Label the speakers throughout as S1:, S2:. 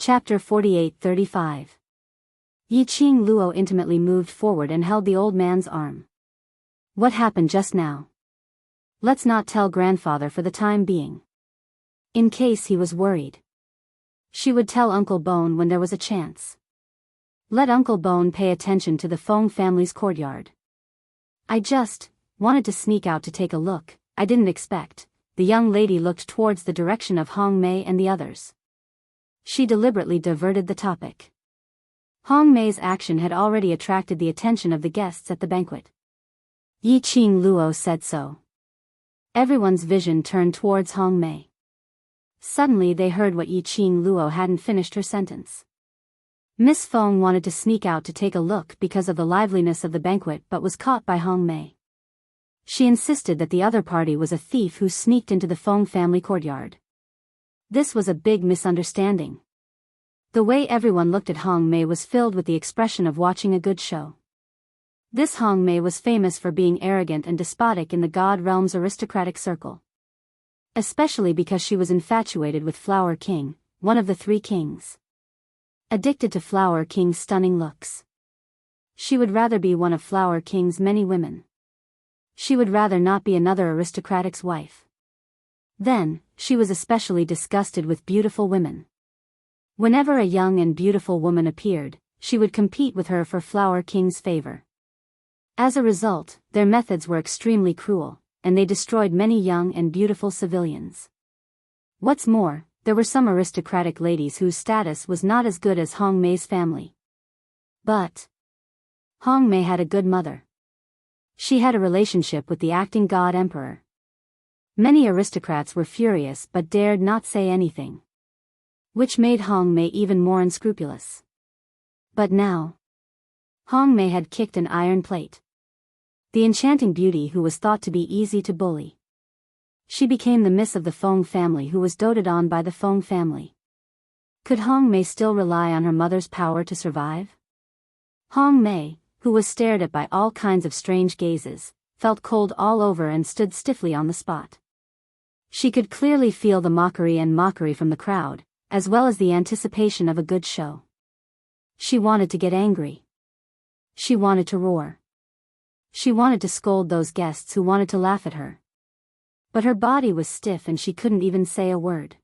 S1: Chapter 48-35. Yiqing Luo intimately moved forward and held the old man's arm. What happened just now? Let's not tell grandfather for the time being. In case he was worried. She would tell Uncle Bone when there was a chance. Let Uncle Bone pay attention to the Feng family's courtyard. I just wanted to sneak out to take a look. I didn't expect. The young lady looked towards the direction of Hong Mei and the others. She deliberately diverted the topic. Hong Mei's action had already attracted the attention of the guests at the banquet. Yiqing Luo said so. Everyone's vision turned towards Hong Mei. Suddenly they heard what Yiqing Luo hadn't finished her sentence. Miss Feng wanted to sneak out to take a look because of the liveliness of the banquet but was caught by Hong Mei. She insisted that the other party was a thief who sneaked into the Feng family courtyard. This was a big misunderstanding. The way everyone looked at Hong Mei was filled with the expression of watching a good show. This Hong Mei was famous for being arrogant and despotic in the God Realm's aristocratic circle. Especially because she was infatuated with Flower King, one of the three kings. Addicted to Flower King's stunning looks. She would rather be one of Flower King's many women. She would rather not be another aristocratic's wife. Then, she was especially disgusted with beautiful women. Whenever a young and beautiful woman appeared, she would compete with her for Flower King's favor. As a result, their methods were extremely cruel, and they destroyed many young and beautiful civilians. What's more, there were some aristocratic ladies whose status was not as good as Hong Mei's family. But Hong Mei had a good mother. She had a relationship with the acting god emperor. Many aristocrats were furious but dared not say anything. Which made Hong Mei even more unscrupulous. But now, Hong Mei had kicked an iron plate. The enchanting beauty who was thought to be easy to bully. She became the miss of the Feng family who was doted on by the Feng family. Could Hong Mei still rely on her mother's power to survive? Hong Mei, who was stared at by all kinds of strange gazes, felt cold all over and stood stiffly on the spot. She could clearly feel the mockery from the crowd, as well as the anticipation of a good show. She wanted to get angry. She wanted to roar. She wanted to scold those guests who wanted to laugh at her. But her body was stiff and she couldn't even say a word.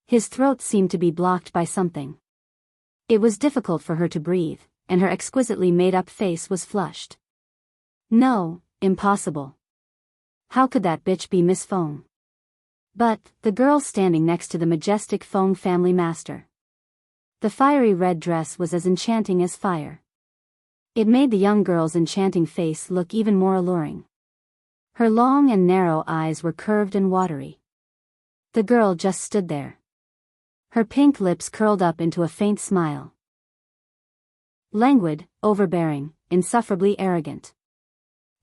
S1: His throat seemed to be blocked by something. It was difficult for her to breathe, and her exquisitely made-up face was flushed. No, impossible. How could that bitch be Miss Feng? But the girl standing next to the majestic Feng family master. The fiery red dress was as enchanting as fire. It made the young girl's enchanting face look even more alluring. Her long and narrow eyes were curved and watery. The girl just stood there. Her pink lips curled up into a faint smile. Languid, overbearing, insufferably arrogant.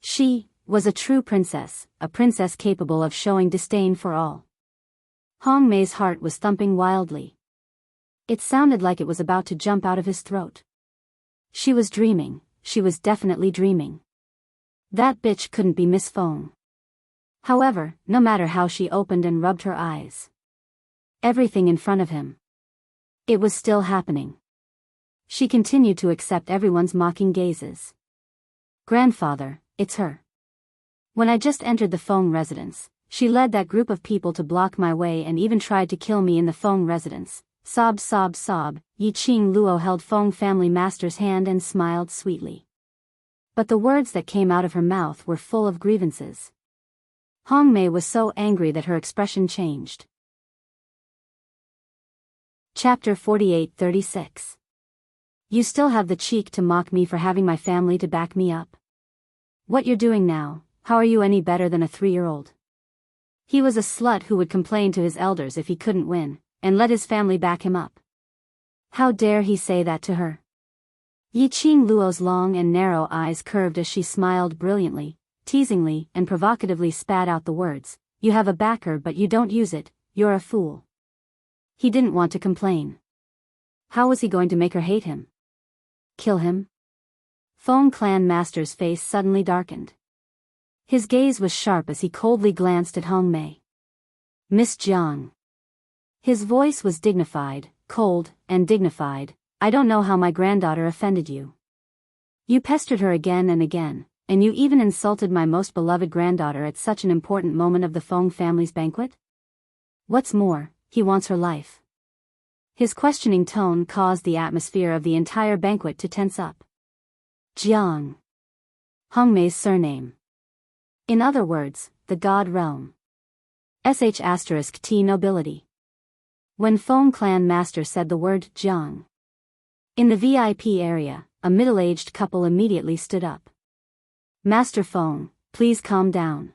S1: She was a true princess, a princess capable of showing disdain for all. Hong Mei's heart was thumping wildly. It sounded like it was about to jump out of his throat. She was dreaming, she was definitely dreaming. That bitch couldn't be Miss Feng. However, no matter how she opened and rubbed her eyes. Everything in front of him. It was still happening. She continued to accept everyone's mocking gazes. Grandfather, it's her. When I just entered the Feng residence, she led that group of people to block my way and even tried to kill me in the Feng residence. Sob. Yiqing Luo held Feng family master's hand and smiled sweetly. But the words that came out of her mouth were full of grievances. Hong Mei was so angry that her expression changed. Chapter 48-36. You still have the cheek to mock me for having my family to back me up? What you're doing now, how are you any better than a 3-year-old? He was a slut who would complain to his elders if he couldn't win, and let his family back him up. How dare he say that to her? Yiqing Luo's long and narrow eyes curved as she smiled brilliantly, teasingly, and provocatively spat out the words, "You have a backer but you don't use it, you're a fool." He didn't want to complain. How was he going to make her hate him? Kill him? Feng clan master's face suddenly darkened. His gaze was sharp as he coldly glanced at Hong Mei. Miss Jiang. His voice was dignified, cold, and dignified, "I don't know how my granddaughter offended you. You pestered her again and again, and you even insulted my most beloved granddaughter at such an important moment of the Feng family's banquet? What's more, he wants her life." His questioning tone caused the atmosphere of the entire banquet to tense up. Jiang. Hongmei's surname. In other words, the God realm. *T nobility. When Feng clan master said the word Jiang in the VIP area, a middle-aged couple immediately stood up. "Master Feng, please calm down."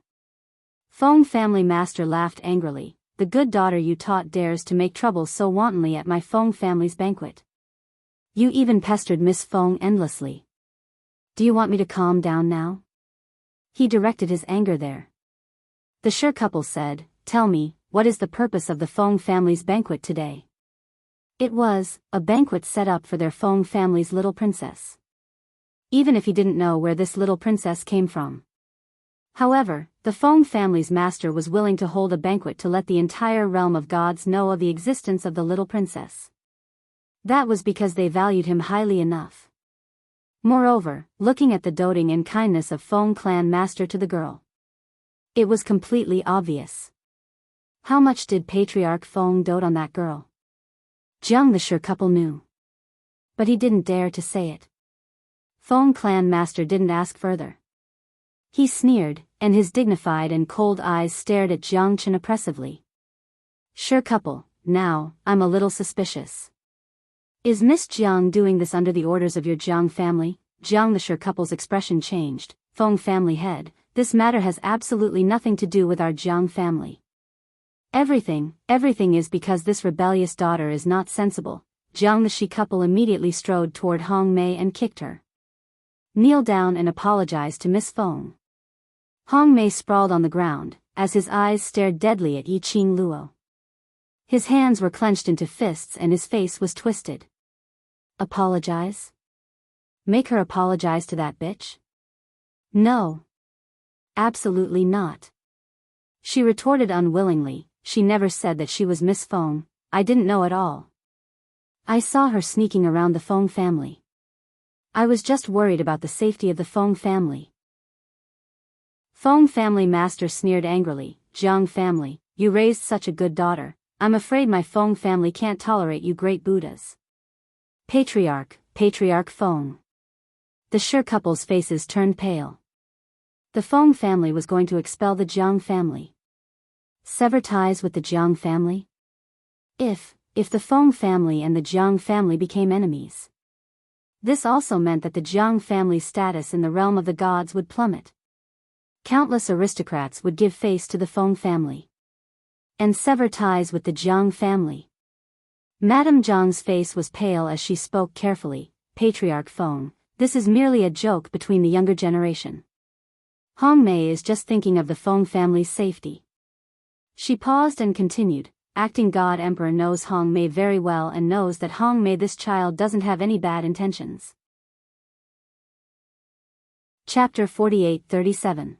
S1: Feng family master laughed angrily. "The good daughter you taught dares to make trouble so wantonly at my Feng family's banquet. You even pestered Miss Feng endlessly. Do you want me to calm down now?" He directed his anger there. The Shi couple said, "Tell me, what is the purpose of the Feng family's banquet today?" It was a banquet set up for their Feng family's little princess. Even if he didn't know where this little princess came from. However, the Feng family's master was willing to hold a banquet to let the entire realm of gods know of the existence of the little princess. That was because they valued him highly enough. Moreover, looking at the doting and kindness of Feng clan master to the girl, it was completely obvious. How much did Patriarch Feng dote on that girl? Jiang the Shi couple knew. But he didn't dare to say it. Feng clan master didn't ask further. He sneered, and his dignified and cold eyes stared at Jiang Chen oppressively. "Shi couple, now, I'm a little suspicious. Is Miss Jiang doing this under the orders of your Jiang family?" Jiang the Shi couple's expression changed. "Feng family head, this matter has absolutely nothing to do with our Jiang family. Everything is because this rebellious daughter is not sensible." Jiang the Shi couple immediately strode toward Hong Mei and kicked her. "Kneel down and apologize to Miss Feng." Hong Mei sprawled on the ground, as his eyes stared deadly at Yiqing Luo. His hands were clenched into fists and his face was twisted. Apologize? Make her apologize to that bitch? No. Absolutely not. She retorted unwillingly. "She never said that she was Miss Feng. I didn't know at all. I saw her sneaking around the Feng family. I was just worried about the safety of the Feng family." Feng family master sneered angrily. "Jiang family, you raised such a good daughter. I'm afraid my Feng family can't tolerate you great Buddhas." Patriarch Feng. The Shi couple's faces turned pale. The Feng family was going to expel the Jiang family. Sever ties with the Jiang family? If the Feng family and the Jiang family became enemies. This also meant that the Jiang family's status in the realm of the gods would plummet. Countless aristocrats would give face to the Feng family. And sever ties with the Jiang family. Madame Jiang's face was pale as she spoke carefully. "Patriarch Feng, this is merely a joke between the younger generation. Hong Mei is just thinking of the Feng family's safety." She paused and continued. "Acting God Emperor knows Hong Mei very well and knows that Hong Mei this child doesn't have any bad intentions." Chapter 48-37.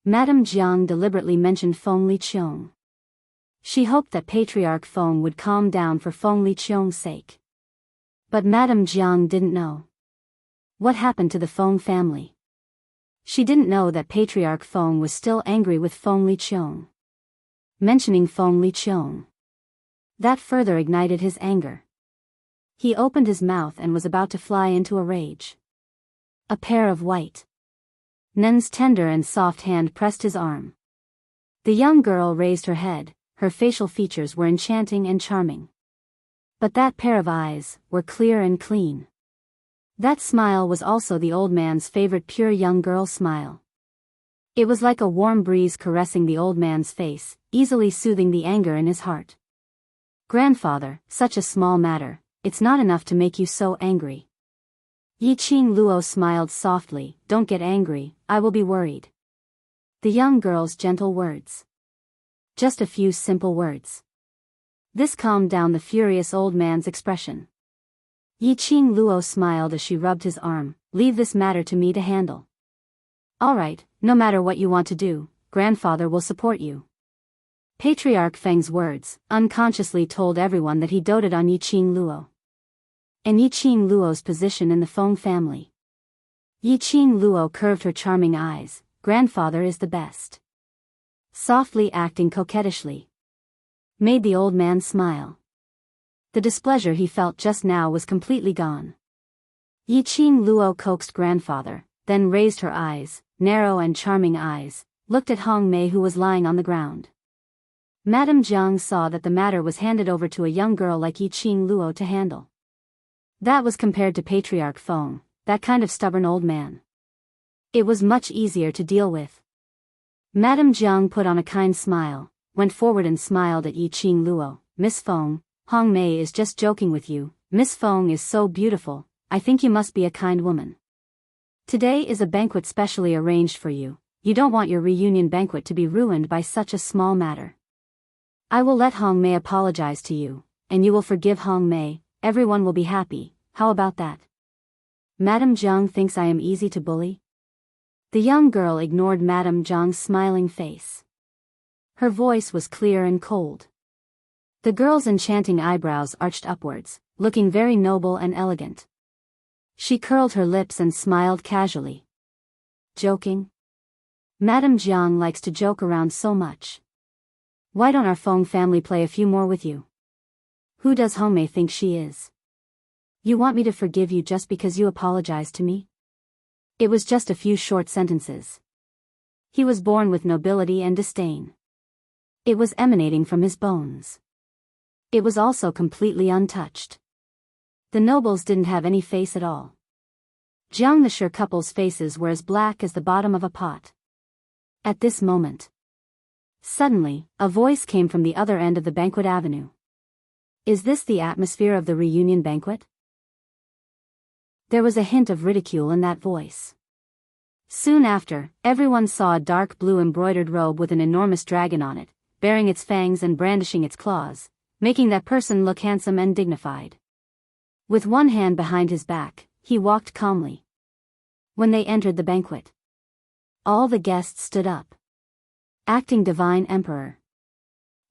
S1: Madame Jiang deliberately mentioned Feng Liqiong. She hoped that Patriarch Feng would calm down for Feng Liqiong's sake. But Madame Jiang didn't know what happened to the Feng family. She didn't know that Patriarch Feng was still angry with Feng Liqiong. Mentioning Feng Liqiong, that further ignited his anger. He opened his mouth and was about to fly into a rage. A pair of white Nen's tender and soft hand pressed his arm. The young girl raised her head. Her facial features were enchanting and charming. But that pair of eyes were clear and clean. That smile was also the old man's favorite pure young girl smile. It was like a warm breeze caressing the old man's face, easily soothing the anger in his heart. "Grandfather, such a small matter, it's not enough to make you so angry." Yiqing Luo smiled softly. "Don't get angry, I will be worried." The young girl's gentle words. Just a few simple words. This calmed down the furious old man's expression. Yiqing Luo smiled as she rubbed his arm. "Leave this matter to me to handle." "All right, no matter what you want to do, grandfather will support you." Patriarch Feng's words unconsciously told everyone that he doted on Yiqing Luo and Yiqing Luo's position in the Feng family. Yiqing Luo curved her charming eyes. Grandfather is the best. Softly acting coquettishly. Made the old man smile. The displeasure he felt just now was completely gone. Yiqing Luo coaxed grandfather, then raised her eyes, narrow and charming eyes, looked at Hong Mei who was lying on the ground. Madame Jiang saw that the matter was handed over to a young girl like Yiqing Luo to handle. That was compared to Patriarch Feng, that kind of stubborn old man. It was much easier to deal with. Madame Jiang put on a kind smile, went forward and smiled at Yiqing Luo. Miss Feng, Hong Mei is just joking with you. Miss Feng is so beautiful, I think you must be a kind woman. Today is a banquet specially arranged for you. You don't want your reunion banquet to be ruined by such a small matter. I will let Hong Mei apologize to you, and you will forgive Hong Mei. Everyone will be happy. How about that? Madame Jiang thinks I am easy to bully? The young girl ignored Madame Jiang's smiling face. Her voice was clear and cold. The girl's enchanting eyebrows arched upwards, looking very noble and elegant. She curled her lips and smiled casually. Joking? Madame Jiang likes to joke around so much. Why don't our Feng family play a few more with you? Who does Hong Mei think she is? You want me to forgive you just because you apologized to me? It was just a few short sentences. He was born with nobility and disdain. It was emanating from his bones. It was also completely untouched. The nobles didn't have any face at all. Jiang the Shi couple's faces were as black as the bottom of a pot. At this moment, suddenly, a voice came from the other end of the banquet avenue. Is this the atmosphere of the reunion banquet? There was a hint of ridicule in that voice. Soon after, everyone saw a dark blue embroidered robe with an enormous dragon on it, baring its fangs and brandishing its claws, making that person look handsome and dignified. With one hand behind his back, he walked calmly. When they entered the banquet, all the guests stood up. Acting Divine Emperor.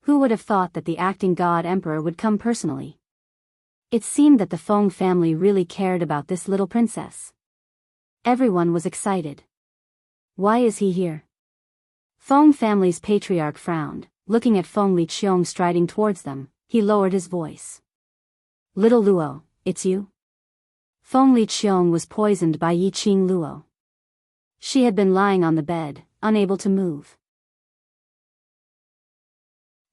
S1: Who would have thought that the acting God Emperor would come personally? It seemed that the Feng family really cared about this little princess. Everyone was excited. Why is he here? Feng family's patriarch frowned, looking at Feng Liqiong striding towards them. He lowered his voice. Little Luo, it's you? Feng Liqiong was poisoned by Yiqing Luo. She had been lying on the bed, unable to move.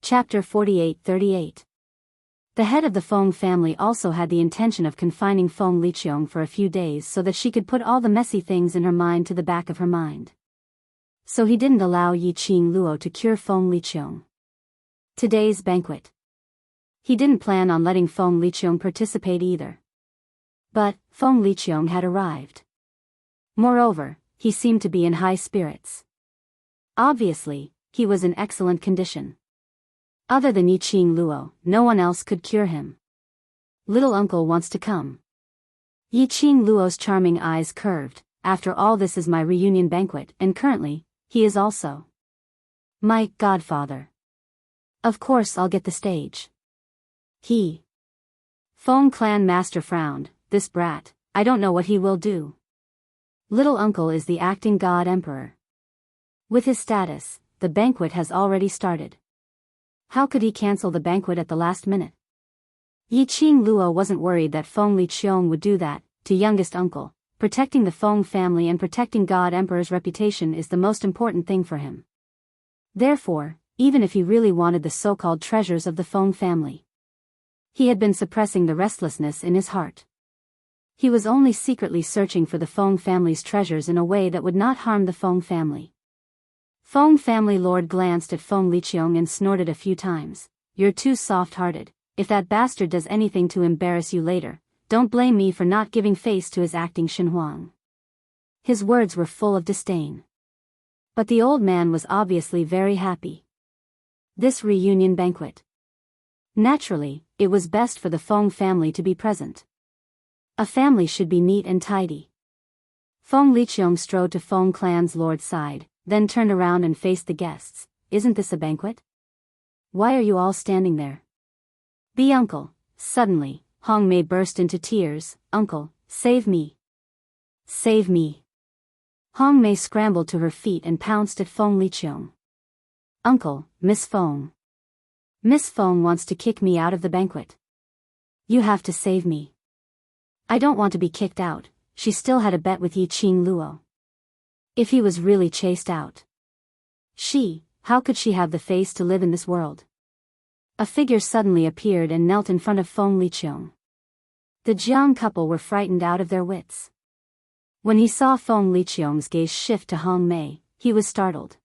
S1: Chapter 48-38. The head of the Feng family also had the intention of confining Feng Liqiong for a few days so that she could put all the messy things in her mind to the back of her mind. So he didn't allow Yiqing Luo to cure Feng Liqiong. Today's banquet. He didn't plan on letting Feng Liqiong participate either. But Feng Liqiong had arrived. Moreover, he seemed to be in high spirits. Obviously, he was in excellent condition. Other than Yiqing Luo, no one else could cure him. Little uncle wants to come. Yiqing Luo's charming eyes curved. After all, this is my reunion banquet, and currently, he is also my godfather. Of course I'll get the stage. Feng clan master frowned. This brat, I don't know what he will do. Little uncle is the acting god emperor. With his status, the banquet has already started. How could he cancel the banquet at the last minute? Yiqing Luo wasn't worried that Feng Liqiong would do that. To youngest uncle, protecting the Feng family and protecting God Emperor's reputation is the most important thing for him. Therefore, even if he really wanted the so-called treasures of the Feng family, he had been suppressing the restlessness in his heart. He was only secretly searching for the Feng family's treasures in a way that would not harm the Feng family. Feng family lord glanced at Feng Liqiong and snorted a few times. You're too soft-hearted. If that bastard does anything to embarrass you later, don't blame me for not giving face to his acting Xinhuang. His words were full of disdain. But the old man was obviously very happy. This reunion banquet. Naturally, it was best for the Feng family to be present. A family should be neat and tidy. Feng Liqiong strode to Feng clan's lord's side, then turned around and faced the guests. Isn't this a banquet? Why are you all standing there? Be uncle. Suddenly, Hong Mei burst into tears. Uncle, save me. Save me. Hong Mei scrambled to her feet and pounced at Feng Liqiong. Uncle, Miss Feng. Miss Feng wants to kick me out of the banquet. You have to save me. I don't want to be kicked out. She still had a bet with Yiqing Luo. If he was really chased out. How could she have the face to live in this world? A figure suddenly appeared and knelt in front of Feng Liqiong. The Jiang couple were frightened out of their wits. When he saw Feng Liqiong's gaze shift to Hong Mei, he was startled.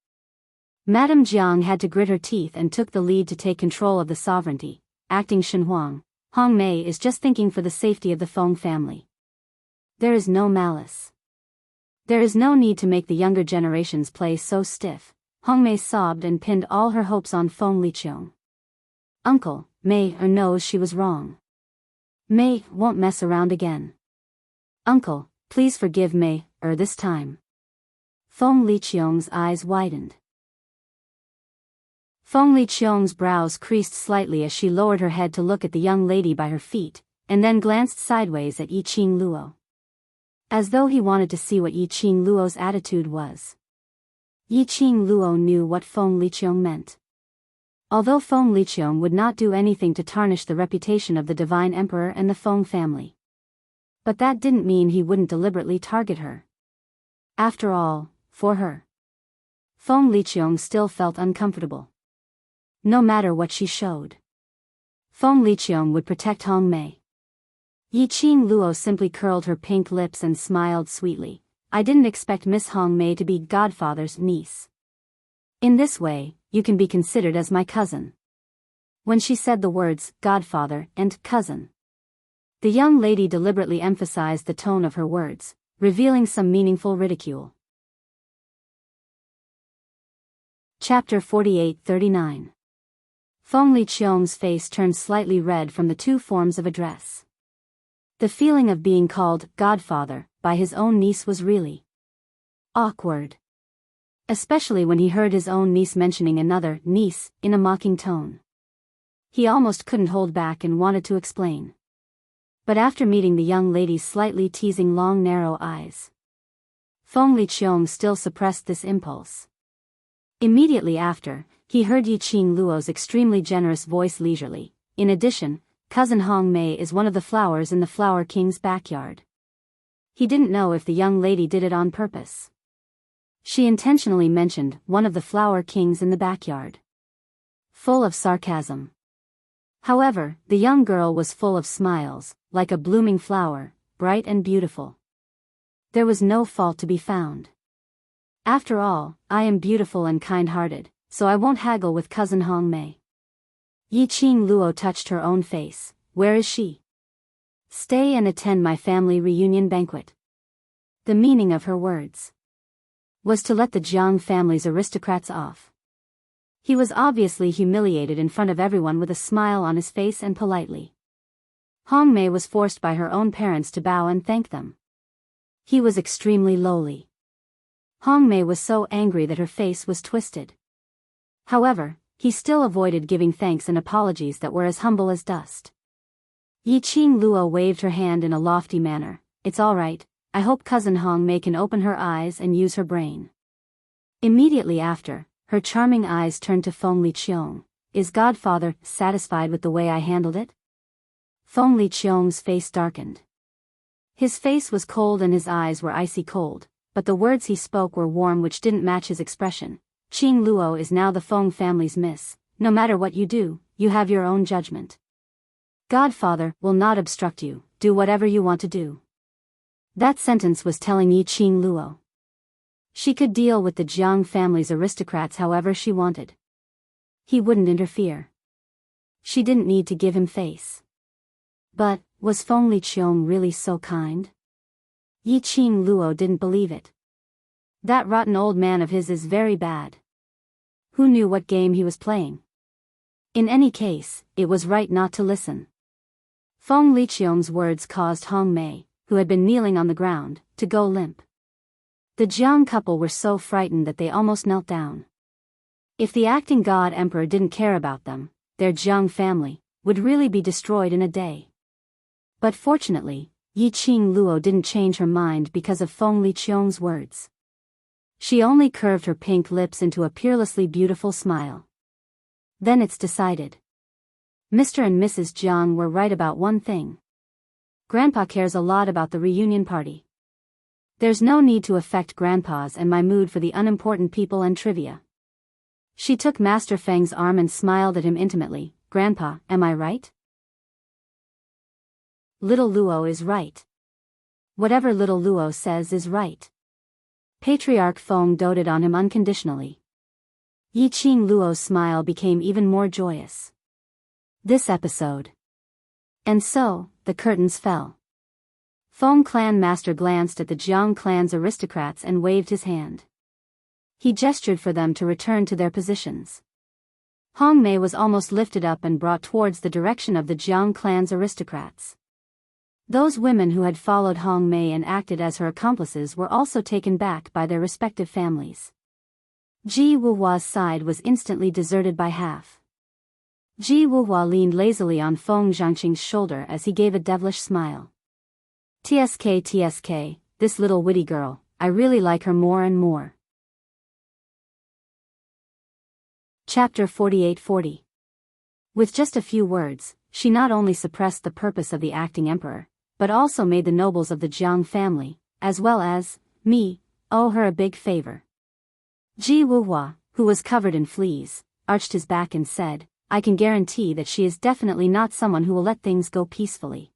S1: Madame Jiang had to grit her teeth and took the lead to take control of the sovereignty, acting Shenhuang. Hong Mei is just thinking for the safety of the Feng family. There is no malice. There is no need to make the younger generations play so stiff. Hong Mei sobbed and pinned all her hopes on Feng Liqiong. Uncle, Mei knows she was wrong. Mei won't mess around again. Uncle, please forgive Mei this time. Feng Liqiong's eyes widened. Feng Liqiong's brows creased slightly as she lowered her head to look at the young lady by her feet, and then glanced sideways at Yiqing Luo. As though he wanted to see what Yiqing Luo's attitude was. Yiqing Luo knew what Feng Liqiong meant. Although Feng Liqiong would not do anything to tarnish the reputation of the Divine Emperor and the Feng family. But that didn't mean he wouldn't deliberately target her. After all, for her, Feng Liqiong still felt uncomfortable. No matter what she showed, Feng Liqiong would protect Hong Mei. Yiqing Luo simply curled her pink lips and smiled sweetly. I didn't expect Miss Hong Mei to be Godfather's niece. In this way, you can be considered as my cousin. When she said the words, Godfather and cousin, the young lady deliberately emphasized the tone of her words, revealing some meaningful ridicule. Chapter 48-39. Feng Liqiong's face turned slightly red from the two forms of address. The feeling of being called Godfather by his own niece was really awkward. Especially when he heard his own niece mentioning another niece in a mocking tone. He almost couldn't hold back and wanted to explain. But after meeting the young lady's slightly teasing long narrow eyes, Feng Liqiong still suppressed this impulse. Immediately after, he heard Yiqing Luo's extremely generous voice leisurely. In addition, cousin Hong Mei is one of the flowers in the Flower King's backyard. He didn't know if the young lady did it on purpose. She intentionally mentioned one of the Flower Kings in the backyard. Full of sarcasm. However, the young girl was full of smiles, like a blooming flower, bright and beautiful. There was no fault to be found. After all, I am beautiful and kind-hearted, so I won't haggle with cousin Hong Mei. Yiqing Luo touched her own face. Where is she? Stay and attend my family reunion banquet. The meaning of her words was to let the Jiang family's aristocrats off. He was obviously humiliated in front of everyone with a smile on his face and politely. Hong Mei was forced by her own parents to bow and thank them. He was extremely lowly. Hong Mei was so angry that her face was twisted. However, he still avoided giving thanks and apologies that were as humble as dust. Yiqing Luo waved her hand in a lofty manner. It's all right. I hope cousin Hong Mei can open her eyes and use her brain. Immediately after, her charming eyes turned to Feng Liqiong. Is Godfather satisfied with the way I handled it? Feng Liqiong's face darkened. His face was cold and his eyes were icy cold, but the words he spoke were warm, which didn't match his expression. Qing Luo is now the Feng family's miss. No matter what you do, you have your own judgment. Godfather will not obstruct you. Do whatever you want to do. That sentence was telling Yiqing Luo. She could deal with the Jiang family's aristocrats however she wanted. He wouldn't interfere. She didn't need to give him face. But, was Feng Liqiong really so kind? Yiqing Luo didn't believe it. That rotten old man of his is very bad. Who knew what game he was playing? In any case, it was right not to listen. Feng Liqiong's words caused Hong Mei, who had been kneeling on the ground, to go limp. The Jiang couple were so frightened that they almost knelt down. If the acting god emperor didn't care about them, their Jiang family would really be destroyed in a day. But fortunately, Yiqing Luo didn't change her mind because of Feng Liqiong's words. She only curved her pink lips into a peerlessly beautiful smile. Then it's decided. Mr. and Mrs. Jiang were right about one thing. Grandpa cares a lot about the reunion party. There's no need to affect Grandpa's and my mood for the unimportant people and trivia. She took Master Feng's arm and smiled at him intimately. Grandpa, am I right? Little Luo is right. Whatever little Luo says is right. Patriarch Feng doted on him unconditionally. Yiqing Luo's smile became even more joyous. This episode. And so, the curtains fell. Feng clan master glanced at the Jiang clan's aristocrats and waved his hand. He gestured for them to return to their positions. Hong Mei was almost lifted up and brought towards the direction of the Jiang clan's aristocrats. Those women who had followed Hong Mei and acted as her accomplices were also taken back by their respective families. Ji Wuhua's side was instantly deserted by half. Ji Wuhua leaned lazily on Feng Zhangqing's shoulder as he gave a devilish smile. TSK, this little witty girl, I really like her more and more. Chapter 4840. With just a few words, she not only suppressed the purpose of the acting emperor, but also made the nobles of the Jiang family, as well as me, owe her a big favor. Ji Wuhua, who was covered in fleas, arched his back and said, I can guarantee that she is definitely not someone who will let things go peacefully.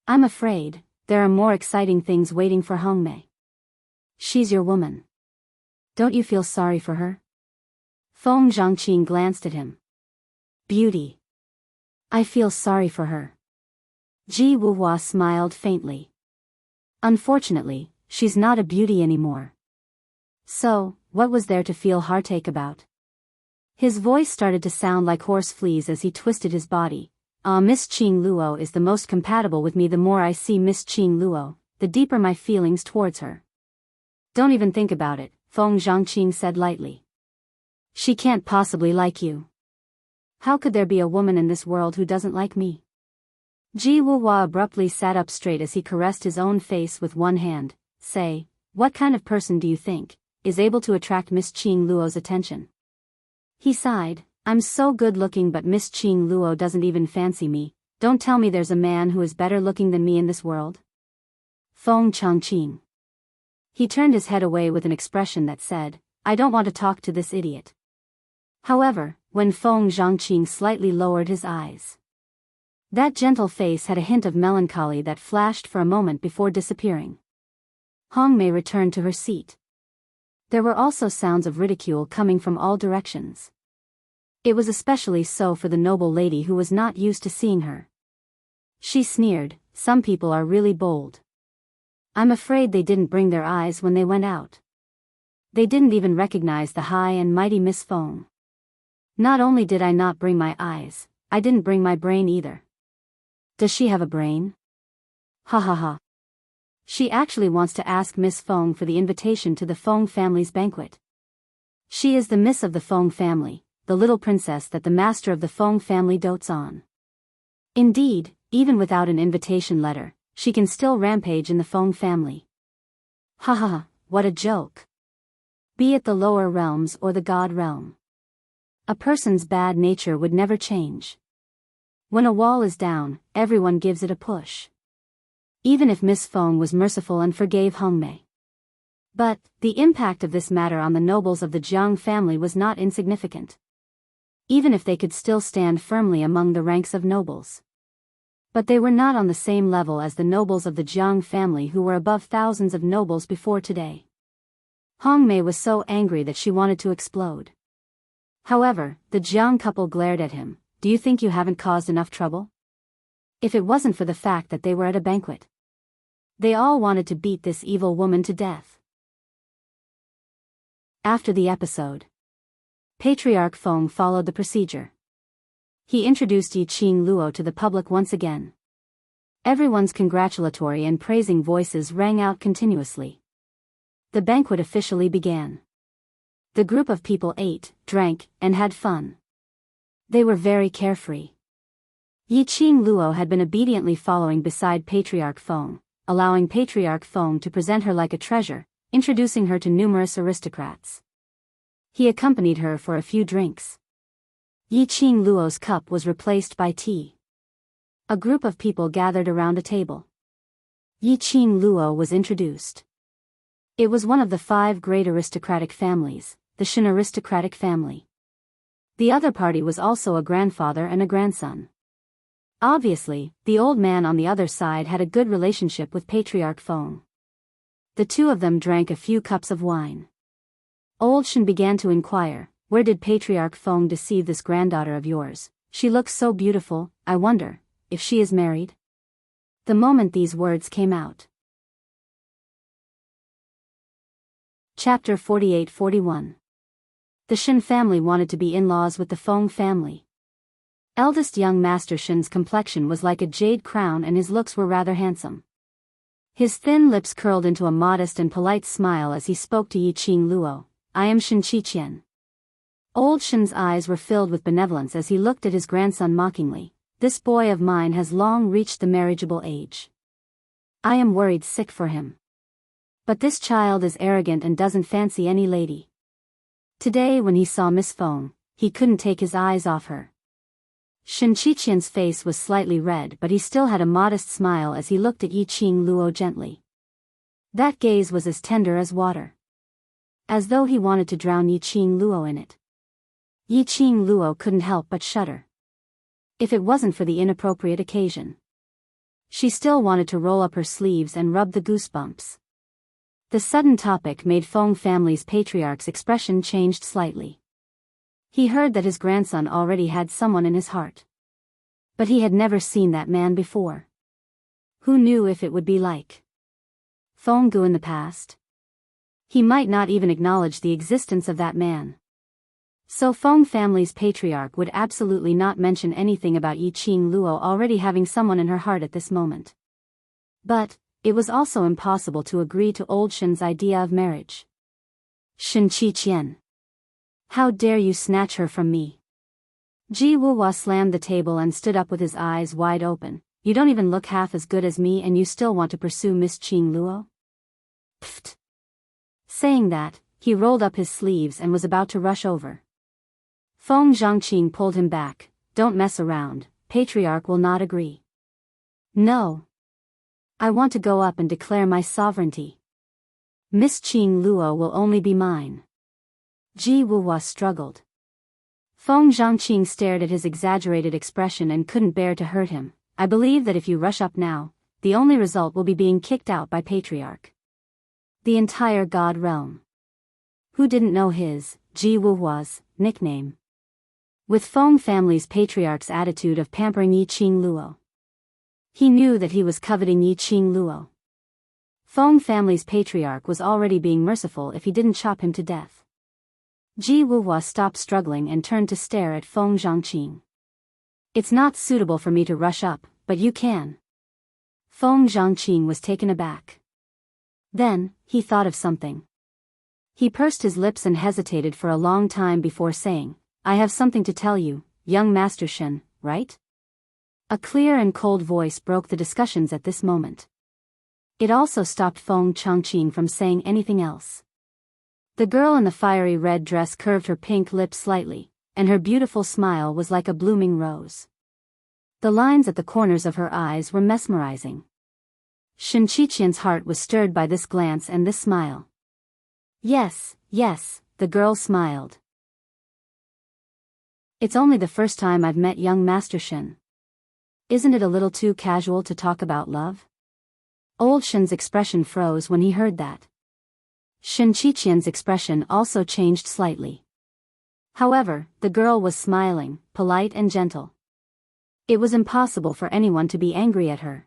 S1: I'm afraid, there are more exciting things waiting for Hong Mei. She's your woman. Don't you feel sorry for her? Feng Zhangqing glanced at him. Beauty. I feel sorry for her. Ji Wuhua smiled faintly. Unfortunately, she's not a beauty anymore. So, what was there to feel heartache about? His voice started to sound like horse fleas as he twisted his body. Miss Qing Luo is the most compatible with me. The more I see Miss Qing Luo, the deeper my feelings towards her. Don't even think about it, Feng Zhangqing said lightly. She can't possibly like you. How could there be a woman in this world who doesn't like me? Ji Wuhua abruptly sat up straight as he caressed his own face with one hand. Say, what kind of person do you think is able to attract Miss Qing Luo's attention? He sighed, I'm so good looking but Miss Qing Luo doesn't even fancy me. Don't tell me there's a man who is better looking than me in this world. Feng Changqing. He turned his head away with an expression that said, I don't want to talk to this idiot. However, when Feng Zhangqing slightly lowered his eyes, that gentle face had a hint of melancholy that flashed for a moment before disappearing. Hong Mei returned to her seat. There were also sounds of ridicule coming from all directions. It was especially so for the noble lady who was not used to seeing her. She sneered, some people are really bold. I'm afraid they didn't bring their eyes when they went out. They didn't even recognize the high and mighty Miss Feng. Not only did I not bring my eyes, I didn't bring my brain either. Does she have a brain? Ha ha ha. She actually wants to ask Miss Feng for the invitation to the Feng family's banquet. She is the miss of the Feng family, the little princess that the master of the Feng family dotes on. Indeed, even without an invitation letter, she can still rampage in the Feng family. Ha ha ha, what a joke. Be it the lower realms or the god realm. A person's bad nature would never change. When a wall is down, everyone gives it a push. Even if Miss Feng was merciful and forgave Hong Mei. But, the impact of this matter on the nobles of the Jiang family was not insignificant. Even if they could still stand firmly among the ranks of nobles. But they were not on the same level as the nobles of the Jiang family who were above thousands of nobles before today. Hong Mei was so angry that she wanted to explode. However, the Jiang couple glared at him. Do you think you haven't caused enough trouble? If it wasn't for the fact that they were at a banquet. They all wanted to beat this evil woman to death. After the episode, Patriarch Feng followed the procedure. He introduced Yiqing Luo to the public once again. Everyone's congratulatory and praising voices rang out continuously. The banquet officially began. The group of people ate, drank, and had fun. They were very carefree. Yiqing Luo had been obediently following beside Patriarch Feng, allowing Patriarch Feng to present her like a treasure, introducing her to numerous aristocrats. He accompanied her for a few drinks. Yiqing Luo's cup was replaced by tea. A group of people gathered around a table. Yiqing Luo was introduced. It was one of the 5 great aristocratic families, the Shen aristocratic family. The other party was also a grandfather and a grandson. Obviously, the old man on the other side had a good relationship with Patriarch Feng. The two of them drank a few cups of wine. Old Shen began to inquire, "Where did Patriarch Feng deceive this granddaughter of yours? She looks so beautiful, I wonder if she is married?" The moment these words came out. Chapter 48-41. The Shen family wanted to be in-laws with the Feng family. Eldest young Master Shen's complexion was like a jade crown and his looks were rather handsome. His thin lips curled into a modest and polite smile as he spoke to Yiqing Luo. "I am Shen Qiqian." Old Shen's eyes were filled with benevolence as he looked at his grandson mockingly. "This boy of mine has long reached the marriageable age. I am worried sick for him. But this child is arrogant and doesn't fancy any lady." Today when he saw Miss Feng, he couldn't take his eyes off her. Shen Qiqian's face was slightly red but he still had a modest smile as he looked at Yiqing Luo gently. That gaze was as tender as water. As though he wanted to drown Yiqing Luo in it. Yiqing Luo couldn't help but shudder. If it wasn't for the inappropriate occasion. She still wanted to roll up her sleeves and rub the goosebumps. The sudden topic made Feng family's patriarch's expression changed slightly. He heard that his grandson already had someone in his heart. But he had never seen that man before. Who knew if it would be like Feng Gu in the past? He might not even acknowledge the existence of that man. So Feng family's patriarch would absolutely not mention anything about Yiqing Luo already having someone in her heart at this moment. But it was also impossible to agree to old Shen's idea of marriage. "Shen Qiqian. How dare you snatch her from me?" Ji Wuhua slammed the table and stood up with his eyes wide open. "You don't even look half as good as me and you still want to pursue Miss Qing Luo?" Pfft. Saying that, he rolled up his sleeves and was about to rush over. Feng Zhangqing pulled him back. "Don't mess around, Patriarch will not agree." "No. I want to go up and declare my sovereignty. Miss Qing Luo will only be mine." Ji Wuhua struggled. Feng Zhangqing stared at his exaggerated expression and couldn't bear to hurt him. "I believe that if you rush up now, the only result will be being kicked out by Patriarch. The entire God realm." Who didn't know his, Ji Wuhua's, nickname? With Feng family's patriarch's attitude of pampering Yiqing Luo. He knew that he was coveting Yiqing Luo. Feng family's patriarch was already being merciful if he didn't chop him to death. Ji Wuhua stopped struggling and turned to stare at Feng Zhangqing. "It's not suitable for me to rush up, but you can." Feng Zhangqing was taken aback. Then, he thought of something. He pursed his lips and hesitated for a long time before saying, "I have something to tell you, young Master Shen, right?" A clear and cold voice broke the discussions at this moment. It also stopped Feng Zhangqing from saying anything else. The girl in the fiery red dress curved her pink lips slightly, and her beautiful smile was like a blooming rose. The lines at the corners of her eyes were mesmerizing. Shen Qiqian's heart was stirred by this glance and this smile. "Yes, yes," the girl smiled. "It's only the first time I've met young Master Shen. Isn't it a little too casual to talk about love?" Old Shen's expression froze when he heard that. Shen Qiqian's expression also changed slightly. However, the girl was smiling, polite and gentle. It was impossible for anyone to be angry at her.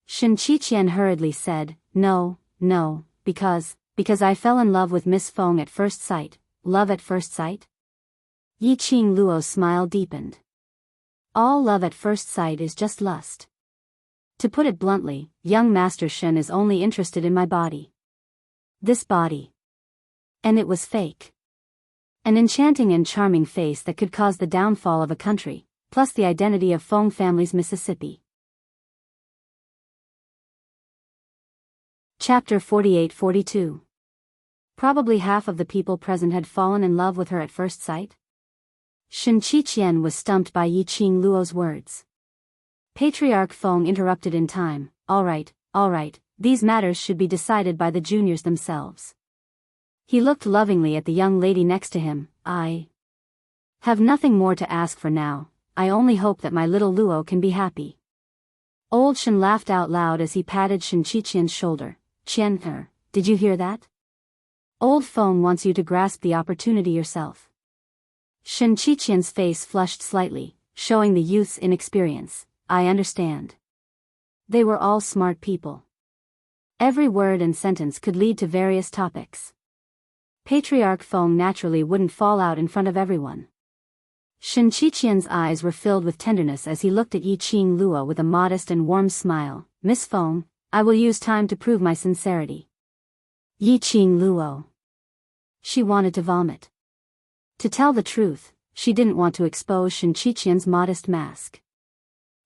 S1: Shen Qiqian hurriedly said, No, because I fell in love with Miss Feng at first sight." "Love at first sight?" Yiqing Luo's smile deepened. "All love at first sight is just lust. To put it bluntly, young Master Shen is only interested in my body. This body. And it was fake." An enchanting and charming face that could cause the downfall of a country, plus the identity of Fong family's Mississippi. Chapter 48-42. Probably half of the people present had fallen in love with her at first sight. Shen Qiqian was stumped by Yiqing Luo's words. Patriarch Feng interrupted in time. All right, these matters should be decided by the juniors themselves. He looked lovingly at the young lady next to him. I have nothing more to ask for now, I only hope that my little Luo can be happy. Old Shen laughed out loud as he patted Shen Qiqian's shoulder. Qian, did you hear that? Old Feng wants you to grasp the opportunity yourself. Shen Qiqian's face flushed slightly, showing the youth's inexperience. I understand. They were all smart people. Every word and sentence could lead to various topics. Patriarch Feng naturally wouldn't fall out in front of everyone. Shen Qiqian's eyes were filled with tenderness as he looked at Yiqing Luo with a modest and warm smile. Miss Feng, I will use time to prove my sincerity. Yiqing Luo. She wanted to vomit. To tell the truth, she didn't want to expose Shen Qiqian's modest mask.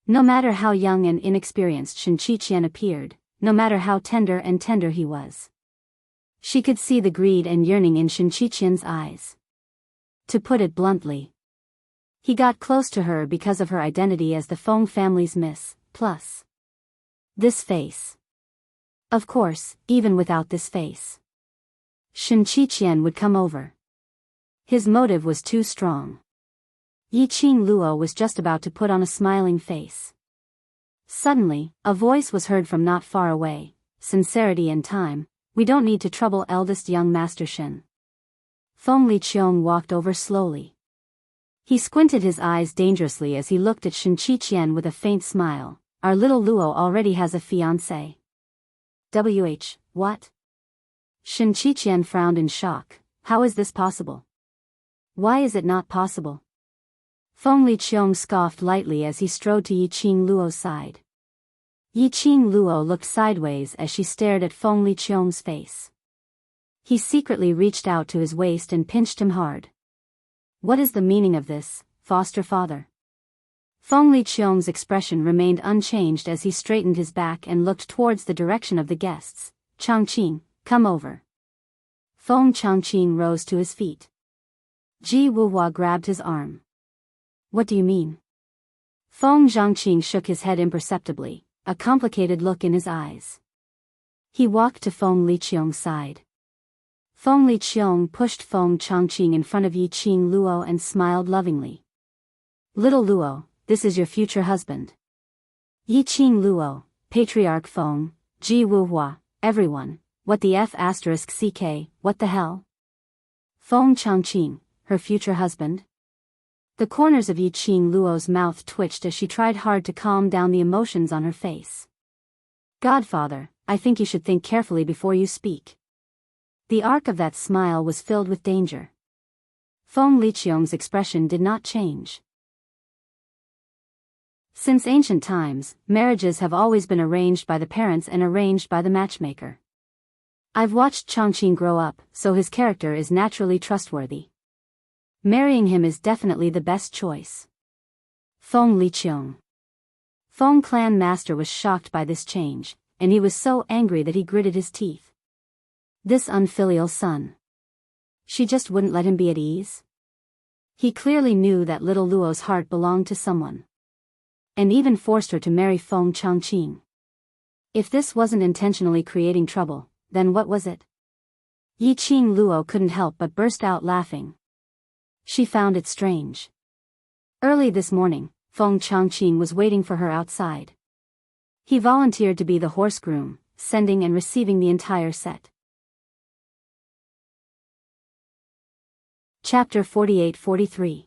S1: No matter how young and inexperienced Shen Qiqian appeared, no matter how tender he was, she could see the greed and yearning in Shen Qiqian's eyes. To put it bluntly, he got close to her because of her identity as the Feng family's Miss, plus this face. Of course, even without this face, Shen Qiqian would come over. His motive was too strong. Yiqing Luo was just about to put on a smiling face. Suddenly, a voice was heard from not far away. Sincerity and time, we don't need to trouble eldest young Master Shen. Feng Liqiong walked over slowly. He squinted his eyes dangerously as he looked at Shen Qiqian with a faint smile. Our little Luo already has a fiancé. What? Shen Qiqian frowned in shock. How is this possible? Why is it not possible? Feng Liqiong scoffed lightly as he strode to Yiqing Luo's side. Yiqing Luo looked sideways as she stared at Feng Liqiong's face. He secretly reached out to his waist and pinched him hard. What is the meaning of this, foster father? Feng Liqiong's expression remained unchanged as he straightened his back and looked towards the direction of the guests. Changqing, come over. Feng Changqing rose to his feet. Ji Wuhua grabbed his arm. What do you mean? Feng Zhangqing shook his head imperceptibly, a complicated look in his eyes. He walked to Feng Liqiong's side. Feng Liqiong pushed Feng Changqing in front of Yiqing Luo and smiled lovingly. Little Luo, this is your future husband. Yiqing Luo, Patriarch Feng, Ji Wuhua, everyone, what the F***ck, what the hell? Feng Changqing, her future husband? The corners of Yiqing Luo's mouth twitched as she tried hard to calm down the emotions on her face. Godfather, I think you should think carefully before you speak. The arc of that smile was filled with danger. Feng Liqiong's expression did not change. Since ancient times, marriages have always been arranged by the parents and arranged by the matchmaker. I've watched Changqing grow up, so his character is naturally trustworthy. Marrying him is definitely the best choice. Feng Liqiong. Feng Clan Master was shocked by this change, and he was so angry that he gritted his teeth. This unfilial son. She just wouldn't let him be at ease? He clearly knew that little Luo's heart belonged to someone. And even forced her to marry Feng Changqing. If this wasn't intentionally creating trouble, then what was it? Yiqing Luo couldn't help but burst out laughing. She found it strange. Early this morning, Feng Changqing was waiting for her outside. He volunteered to be the horse groom, sending and receiving the entire set. Chapter 48-43.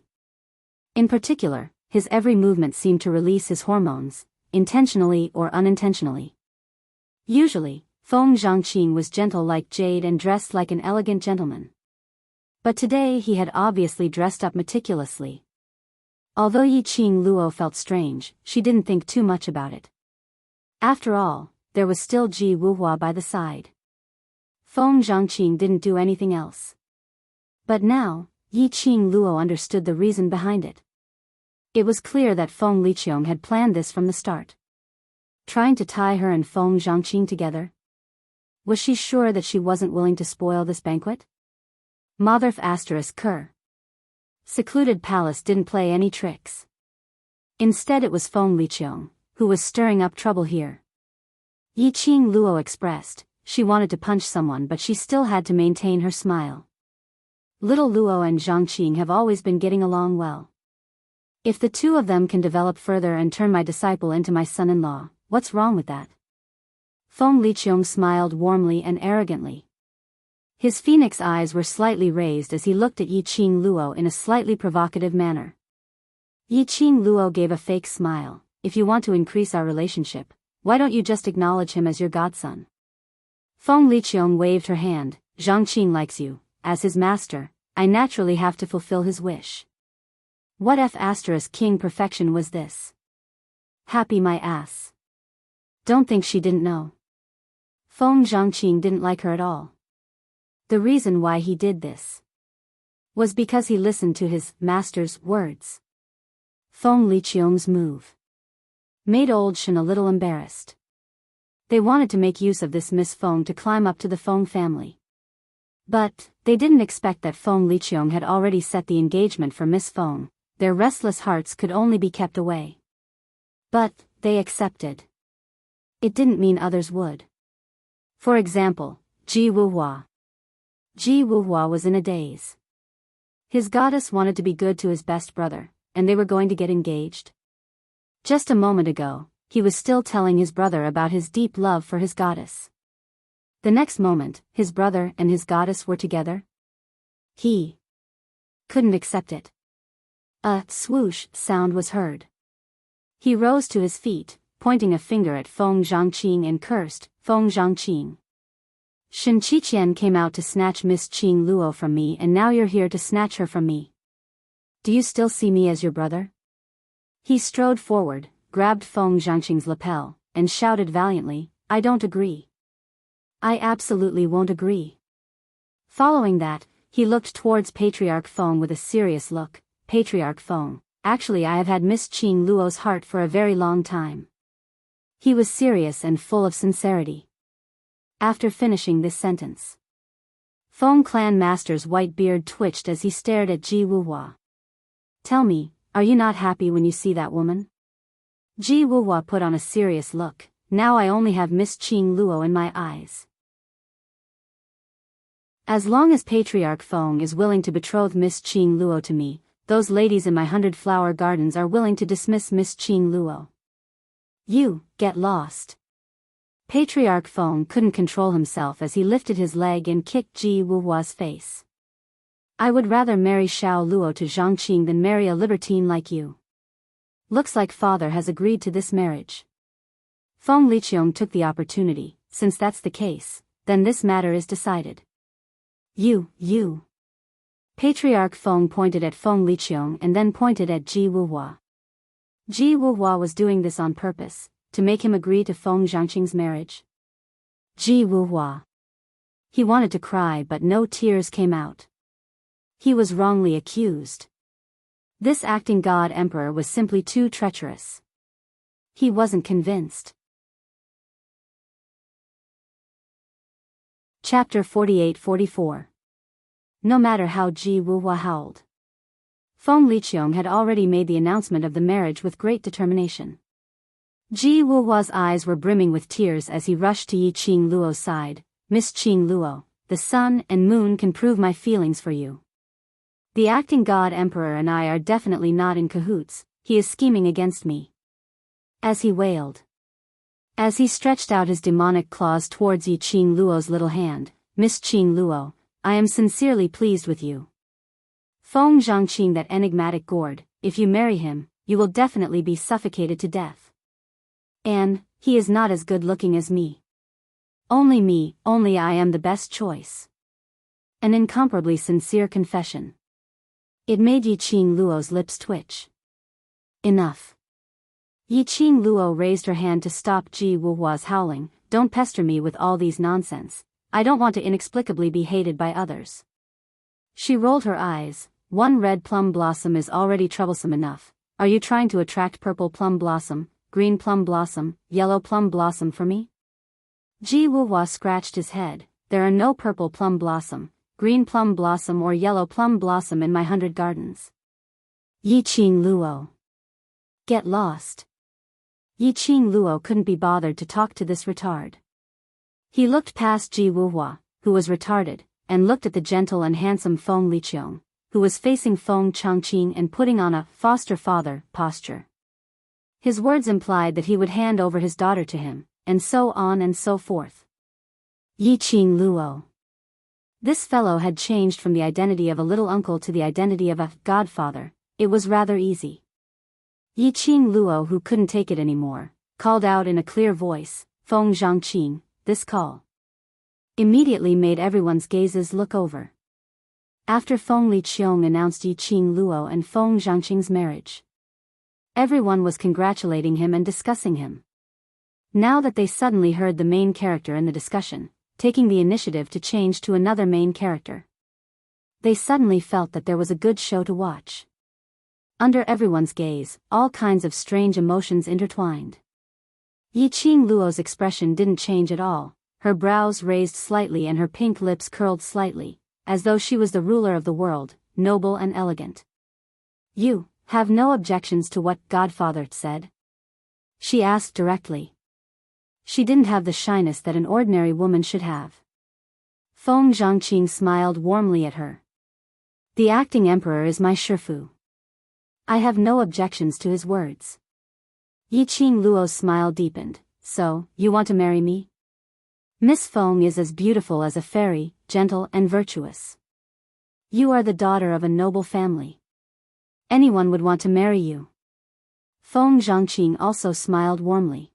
S1: In particular, his every movement seemed to release his hormones, intentionally or unintentionally. Usually, Feng Zhangqing was gentle like jade and dressed like an elegant gentleman. But today he had obviously dressed up meticulously. Although Yiqing Luo felt strange, she didn't think too much about it. After all, there was still Ji Wuhua by the side. Feng Zhangqing didn't do anything else. But now, Yi Qing Luo understood the reason behind it. It was clear that Feng Liqiong had planned this from the start. Trying to tie her and Feng Zhangqing together? Was she sure that she wasn't willing to spoil this banquet? Motherf asterisk Ker. Secluded palace didn't play any tricks. Instead it was Feng Liqiong, who was stirring up trouble here. Yi Qing Luo expressed, she wanted to punch someone but she still had to maintain her smile. Little Luo and Zhangqing have always been getting along well. If the two of them can develop further and turn my disciple into my son-in-law, what's wrong with that? Feng Liqiong smiled warmly and arrogantly. His phoenix eyes were slightly raised as he looked at Yi Qing Luo in a slightly provocative manner. Yi Qing Luo gave a fake smile. If you want to increase our relationship, why don't you just acknowledge him as your godson? Feng Liqiong waved her hand. Zhangqing likes you. As his master, I naturally have to fulfill his wish. What F asterisk king perfection was this? Happy my ass. Don't think she didn't know. Feng Zhangqing didn't like her at all. The reason why he did this was because he listened to his master's words. Feng Liqiong's move made old Shen a little embarrassed. They wanted to make use of this Miss Feng to climb up to the Feng family. But they didn't expect that Feng Liqiong had already set the engagement for Miss Feng. Their restless hearts could only be kept away. But they accepted. It didn't mean others would. For example, Ji Wuhua. Ji Wuhua was in a daze. His goddess wanted to be good to his best brother, and they were going to get engaged. Just a moment ago, he was still telling his brother about his deep love for his goddess. The next moment, his brother and his goddess were together. He couldn't accept it. A swoosh sound was heard. He rose to his feet, pointing a finger at Feng Zhangqing and cursed, Feng Zhangqing. Shen Qiqian came out to snatch Miss Qing Luo from me and now you're here to snatch her from me. Do you still see me as your brother? He strode forward, grabbed Feng Zhangqing's lapel, and shouted valiantly, I don't agree. I absolutely won't agree. Following that, he looked towards Patriarch Feng with a serious look. Patriarch Feng, actually I have had Miss Qing Luo's heart for a very long time. He was serious and full of sincerity. After finishing this sentence, Feng clan master's white beard twitched as he stared at Ji Wuhua. Tell me, are you not happy when you see that woman? Ji Wuhua put on a serious look. Now I only have Miss Qing Luo in my eyes. As long as Patriarch Feng is willing to betroth Miss Qing Luo to me, those ladies in my 100-flower gardens are willing to dismiss Miss Qing Luo. You, get lost. Patriarch Feng couldn't control himself as he lifted his leg and kicked Ji Wuhua's face. I would rather marry Xiao Luo to Zhangqing than marry a libertine like you. Looks like father has agreed to this marriage. Feng Liqiong took the opportunity. Since that's the case, then this matter is decided. You. Patriarch Feng pointed at Feng Liqiong and then pointed at Ji Wuhua. Ji Wuhua was doing this on purpose, to make him agree to Feng Zhangqing's marriage. Ji Wuhua. He wanted to cry but no tears came out. He was wrongly accused. This acting god emperor was simply too treacherous. He wasn't convinced. Chapter 48-44. No matter how Ji Wuhua howled, Feng Liqiong had already made the announcement of the marriage with great determination. Ji Wuhua's eyes were brimming with tears as he rushed to Yi Qing Luo's side. Miss Qing Luo, the sun and moon can prove my feelings for you. The acting god emperor and I are definitely not in cahoots, he is scheming against me. As he wailed. As he stretched out his demonic claws towards Yi Qing Luo's little hand, Miss Qing Luo, I am sincerely pleased with you. Feng Zhangqing, that enigmatic gourd, if you marry him, you will definitely be suffocated to death. And, he is not as good looking as me. Only I am the best choice. An incomparably sincere confession. It made Yi Qing Luo's lips twitch. Enough. Yi Qing Luo raised her hand to stop Ji Wuhua's howling. Don't pester me with all these nonsense. I don't want to inexplicably be hated by others. She rolled her eyes. one red plum blossom is already troublesome enough. Are you trying to attract purple plum blossom, green plum blossom, yellow plum blossom for me? Ji Wuhua scratched his head. There are no purple plum blossom, green plum blossom or yellow plum blossom in my 100 gardens. Yiqing Luo. Get lost. Yiqing Luo couldn't be bothered to talk to this retard. He looked past Ji Wuhua, who was retarded, and looked at the gentle and handsome Feng Liqiong, who was facing Feng Changqing and putting on a foster father posture. His words implied that he would hand over his daughter to him, and so on and so forth. Yiqing Luo. This fellow had changed from the identity of a little uncle to the identity of a godfather. It was rather easy. Yiqing Luo, who couldn't take it anymore, called out in a clear voice, Feng Zhangqing. This call immediately made everyone's gazes look over. After Feng Liqiong announced Yiqing Luo and Feng Zhangqing's marriage, everyone was congratulating him and discussing him. Now that they suddenly heard the main character in the discussion, taking the initiative to change to another main character, they suddenly felt that there was a good show to watch. Under everyone's gaze, all kinds of strange emotions intertwined. Yiqing Luo's expression didn't change at all, her brows raised slightly and her pink lips curled slightly, as though she was the ruler of the world, noble and elegant. You have no objections to what Godfather said? She asked directly. She didn't have the shyness that an ordinary woman should have. Feng Zhangqing smiled warmly at her. The acting emperor is my Shifu. I have no objections to his words. Yiqing Luo's smile deepened. So, you want to marry me? Miss Feng is as beautiful as a fairy, gentle and virtuous. You are the daughter of a noble family. Anyone would want to marry you. Feng Zhangqing also smiled warmly.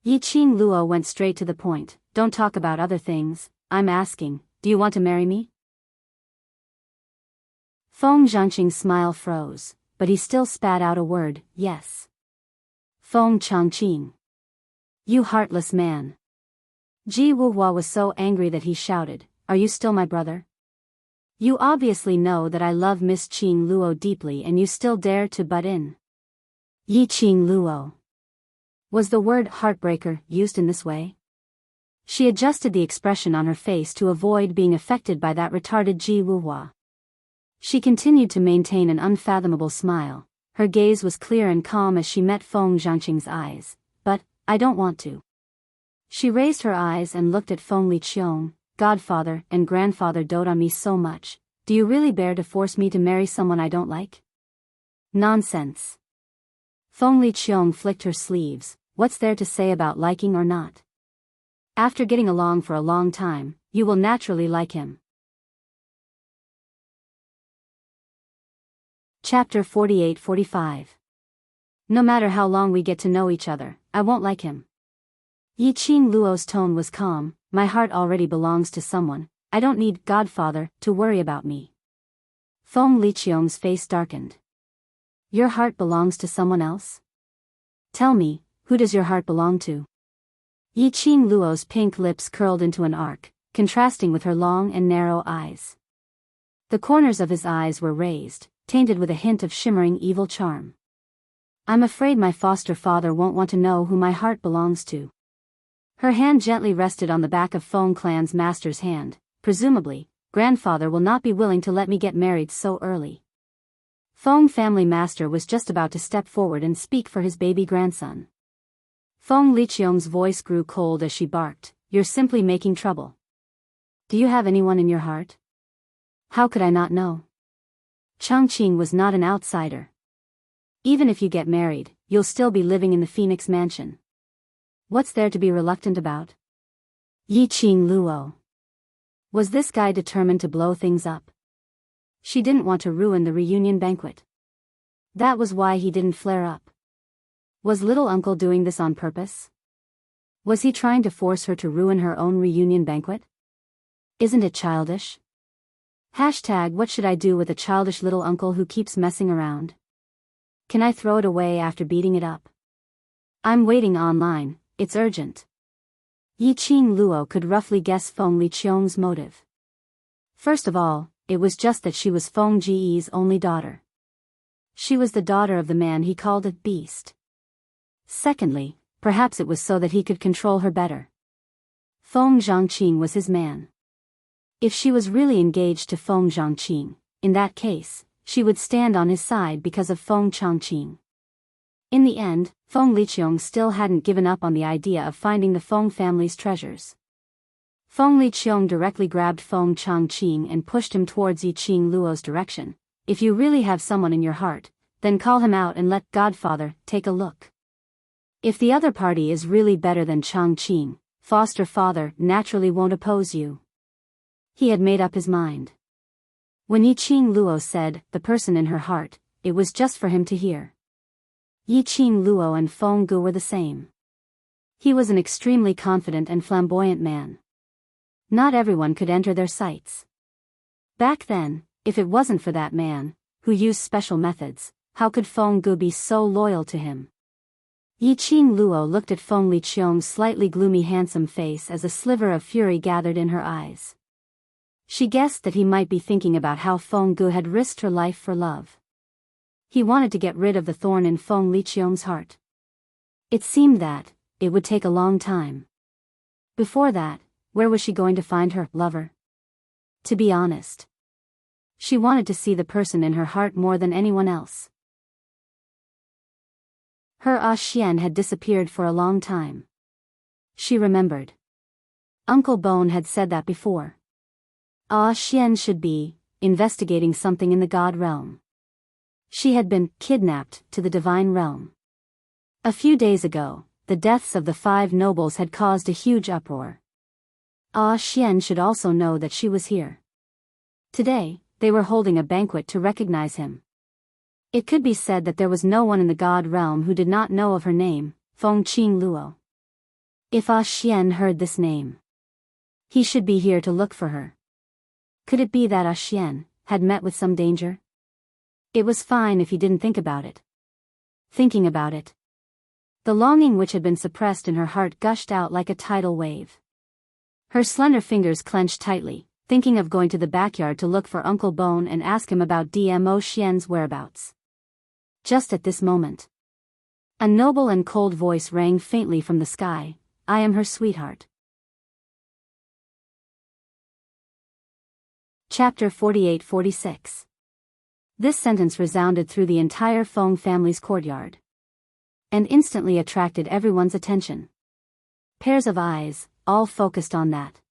S1: Yiqing Luo went straight to the point. Don't talk about other things, I'm asking, do you want to marry me? Feng Zhangqing's smile froze, but he still spat out a word, yes. Feng Changqing. You heartless man. Ji Wuhua was so angry that he shouted, are you still my brother? You obviously know that I love Miss Qing Luo deeply and you still dare to butt in. Yiqing Luo. Was the word heartbreaker used in this way? She adjusted the expression on her face to avoid being affected by that retarded Ji Wuhua. She continued to maintain an unfathomable smile. Her gaze was clear and calm as she met Feng Zhangqing's eyes. But, I don't want to. She raised her eyes and looked at Feng Liqiong. Godfather and grandfather dote on me so much. Do you really bear to force me to marry someone I don't like? Nonsense. Feng Liqiong flicked her sleeves. What's there to say about liking or not? After getting along for a long time, you will naturally like him. Chapter 48-45. No matter how long we get to know each other, I won't like him. Yiqing Luo's tone was calm. My heart already belongs to someone. I don't need Godfather to worry about me. Feng Liqiong's face darkened. Your heart belongs to someone else? Tell me, who does your heart belong to? Yiqing Luo's pink lips curled into an arc, contrasting with her long and narrow eyes. The corners of his eyes were raised, tainted with a hint of shimmering evil charm. I'm afraid my foster father won't want to know who my heart belongs to. Her hand gently rested on the back of Feng Clan's master's hand. Presumably, grandfather will not be willing to let me get married so early. Feng family master was just about to step forward and speak for his baby grandson. Feng Liqiong's voice grew cold as she barked, you're simply making trouble. Do you have anyone in your heart? How could I not know? Changqing was not an outsider. Even if you get married, you'll still be living in the Phoenix Mansion. What's there to be reluctant about? Yiqing Luo. Was this guy determined to blow things up? She didn't want to ruin the reunion banquet. That was why he didn't flare up. Was little uncle doing this on purpose? Was he trying to force her to ruin her own reunion banquet? Isn't it childish? What should I do with a childish little uncle who keeps messing around? Can I throw it away after beating it up? I'm waiting online, it's urgent. Yiqing Luo could roughly guess Feng Liqiong's motive. First of all, it was just that she was Feng Ji's only daughter. She was the daughter of the man he called a beast. Secondly, perhaps it was so that he could control her better. Feng Zhangqing was his man. If she was really engaged to Feng Zhangqing, in that case, she would stand on his side because of Feng Changqing. In the end, Feng Liqiong still hadn't given up on the idea of finding the Feng family's treasures. Feng Liqiong directly grabbed Feng Changqing and pushed him towards Yiqing Luo's direction. If you really have someone in your heart, then call him out and let Godfather take a look. If the other party is really better than Changqing, foster father naturally won't oppose you. He had made up his mind. When Yiqing Luo said, the person in her heart, it was just for him to hear. Yiqing Luo and Feng Gu were the same. He was an extremely confident and flamboyant man. Not everyone could enter their sights. Back then, if it wasn't for that man, who used special methods, how could Feng Gu be so loyal to him? Yiqing Luo looked at Feng Liqiong's slightly gloomy handsome face as a sliver of fury gathered in her eyes. She guessed that he might be thinking about how Feng Gu had risked her life for love. He wanted to get rid of the thorn in Feng Liqiong's heart. It seemed that it would take a long time. Before that, where was she going to find her lover? To be honest, she wanted to see the person in her heart more than anyone else. Her Xian had disappeared for a long time. She remembered. Uncle Bone had said that before. Xian should be investigating something in the God realm. She had been kidnapped to the divine realm. A few days ago, the deaths of the 5 nobles had caused a huge uproar. Xian should also know that she was here. Today, they were holding a banquet to recognize him. It could be said that there was no one in the God realm who did not know of her name, Feng Qing Luo. If Xian heard this name, he should be here to look for her. Could it be that Xian had met with some danger? It was fine if he didn't think about it. Thinking about it, the longing which had been suppressed in her heart gushed out like a tidal wave. Her slender fingers clenched tightly, thinking of going to the backyard to look for Uncle Bone and ask him about Dmo Xian's whereabouts. Just at this moment, a noble and cold voice rang faintly from the sky. I am her sweetheart. Chapter 48-46. This sentence resounded through the entire Feng family's courtyard, and instantly attracted everyone's attention. Pairs of eyes, all focused on that.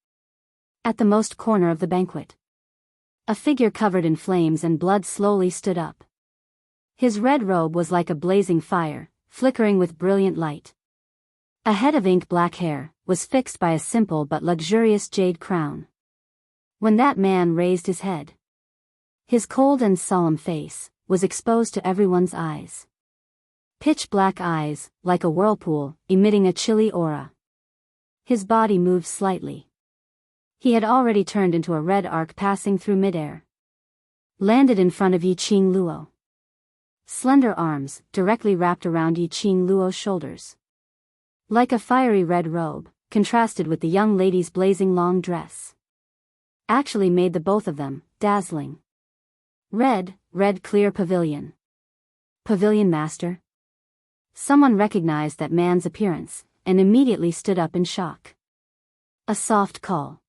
S1: At the most corner of the banquet, a figure covered in flames and blood slowly stood up. His red robe was like a blazing fire, flickering with brilliant light. A head of ink-black hair was fixed by a simple but luxurious jade crown. When that man raised his head, his cold and solemn face was exposed to everyone's eyes. Pitch-black eyes, like a whirlpool, emitting a chilly aura. His body moved slightly. He had already turned into a red arc passing through midair. Landed in front of Yiqing Luo. Slender arms, directly wrapped around Yiqing Luo's shoulders. Like a fiery red robe, contrasted with the young lady's blazing long dress. Actually made the both of them dazzling. Red clear pavilion. Pavilion master? Someone recognized that man's appearance, and immediately stood up in shock. A soft call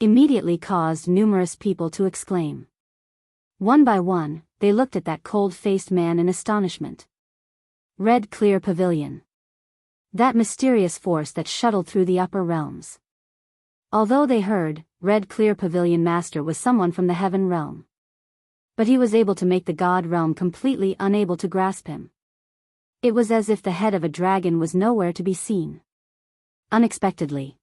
S1: immediately caused numerous people to exclaim. One by one, they looked at that cold-faced man in astonishment. Red clear pavilion. That mysterious force that shuttled through the upper realms. Although they heard, red clear pavilion master was someone from the heaven realm. But he was able to make the God realm completely unable to grasp him. It was as if the head of a dragon was nowhere to be seen. Unexpectedly,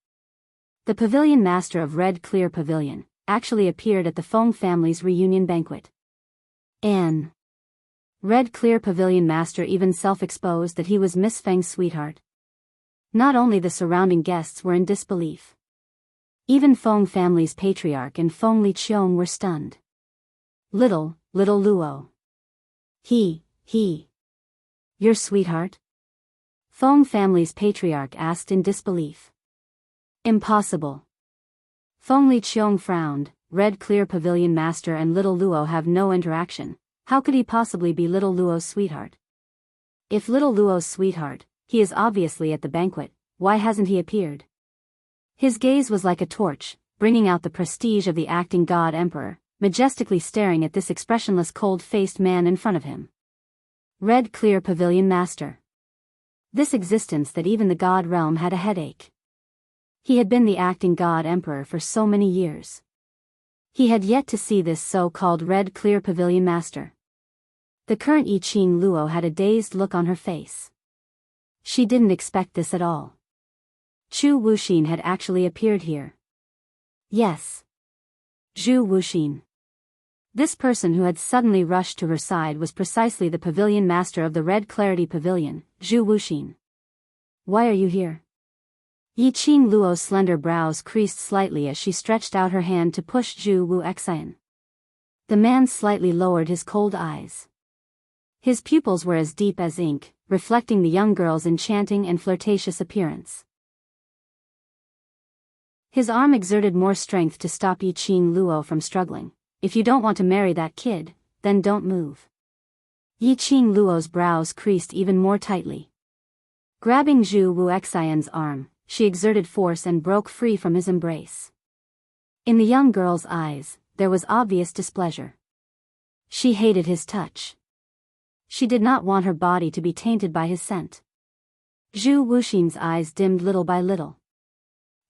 S1: the pavilion master of Red Clear Pavilion actually appeared at the Feng family's reunion banquet. An Red Clear Pavilion master even self-exposed that he was Miss Feng's sweetheart. Not only the surrounding guests were in disbelief. Even Feng family's patriarch and Feng Liqiong were stunned. Little Luo. He. Your sweetheart? Feng family's patriarch asked in disbelief. Impossible. Feng Liqiong frowned, Red Clear Pavilion Master and little Luo have no interaction. How could he possibly be little Luo's sweetheart? If little Luo's sweetheart, he is obviously at the banquet, why hasn't he appeared? His gaze was like a torch, bringing out the prestige of the acting god emperor, majestically staring at this expressionless cold-faced man in front of him. Red Clear Pavilion Master. This existence that even the god realm had a headache. He had been the acting god emperor for so many years. He had yet to see this so-called Red Clear Pavilion Master. The current I Ching Luo had a dazed look on her face. She didn't expect this at all. Zhu Wuxin had actually appeared here. Yes. Zhu Wuxin. This person who had suddenly rushed to her side was precisely the pavilion master of the Red Clarity Pavilion, Zhu Wuxin. Why are you here? Yi Ching Luo's slender brows creased slightly as she stretched out her hand to push Zhu Wu Xian. The man slightly lowered his cold eyes. His pupils were as deep as ink, reflecting the young girl's enchanting and flirtatious appearance. His arm exerted more strength to stop Yi Ching Luo from struggling. If you don't want to marry that kid, then don't move. Yi Ching Luo's brows creased even more tightly. Grabbing Zhu Wu Xian's arm, she exerted force and broke free from his embrace. In the young girl's eyes, there was obvious displeasure. She hated his touch. She did not want her body to be tainted by his scent. Zhu Wuxin's eyes dimmed little by little.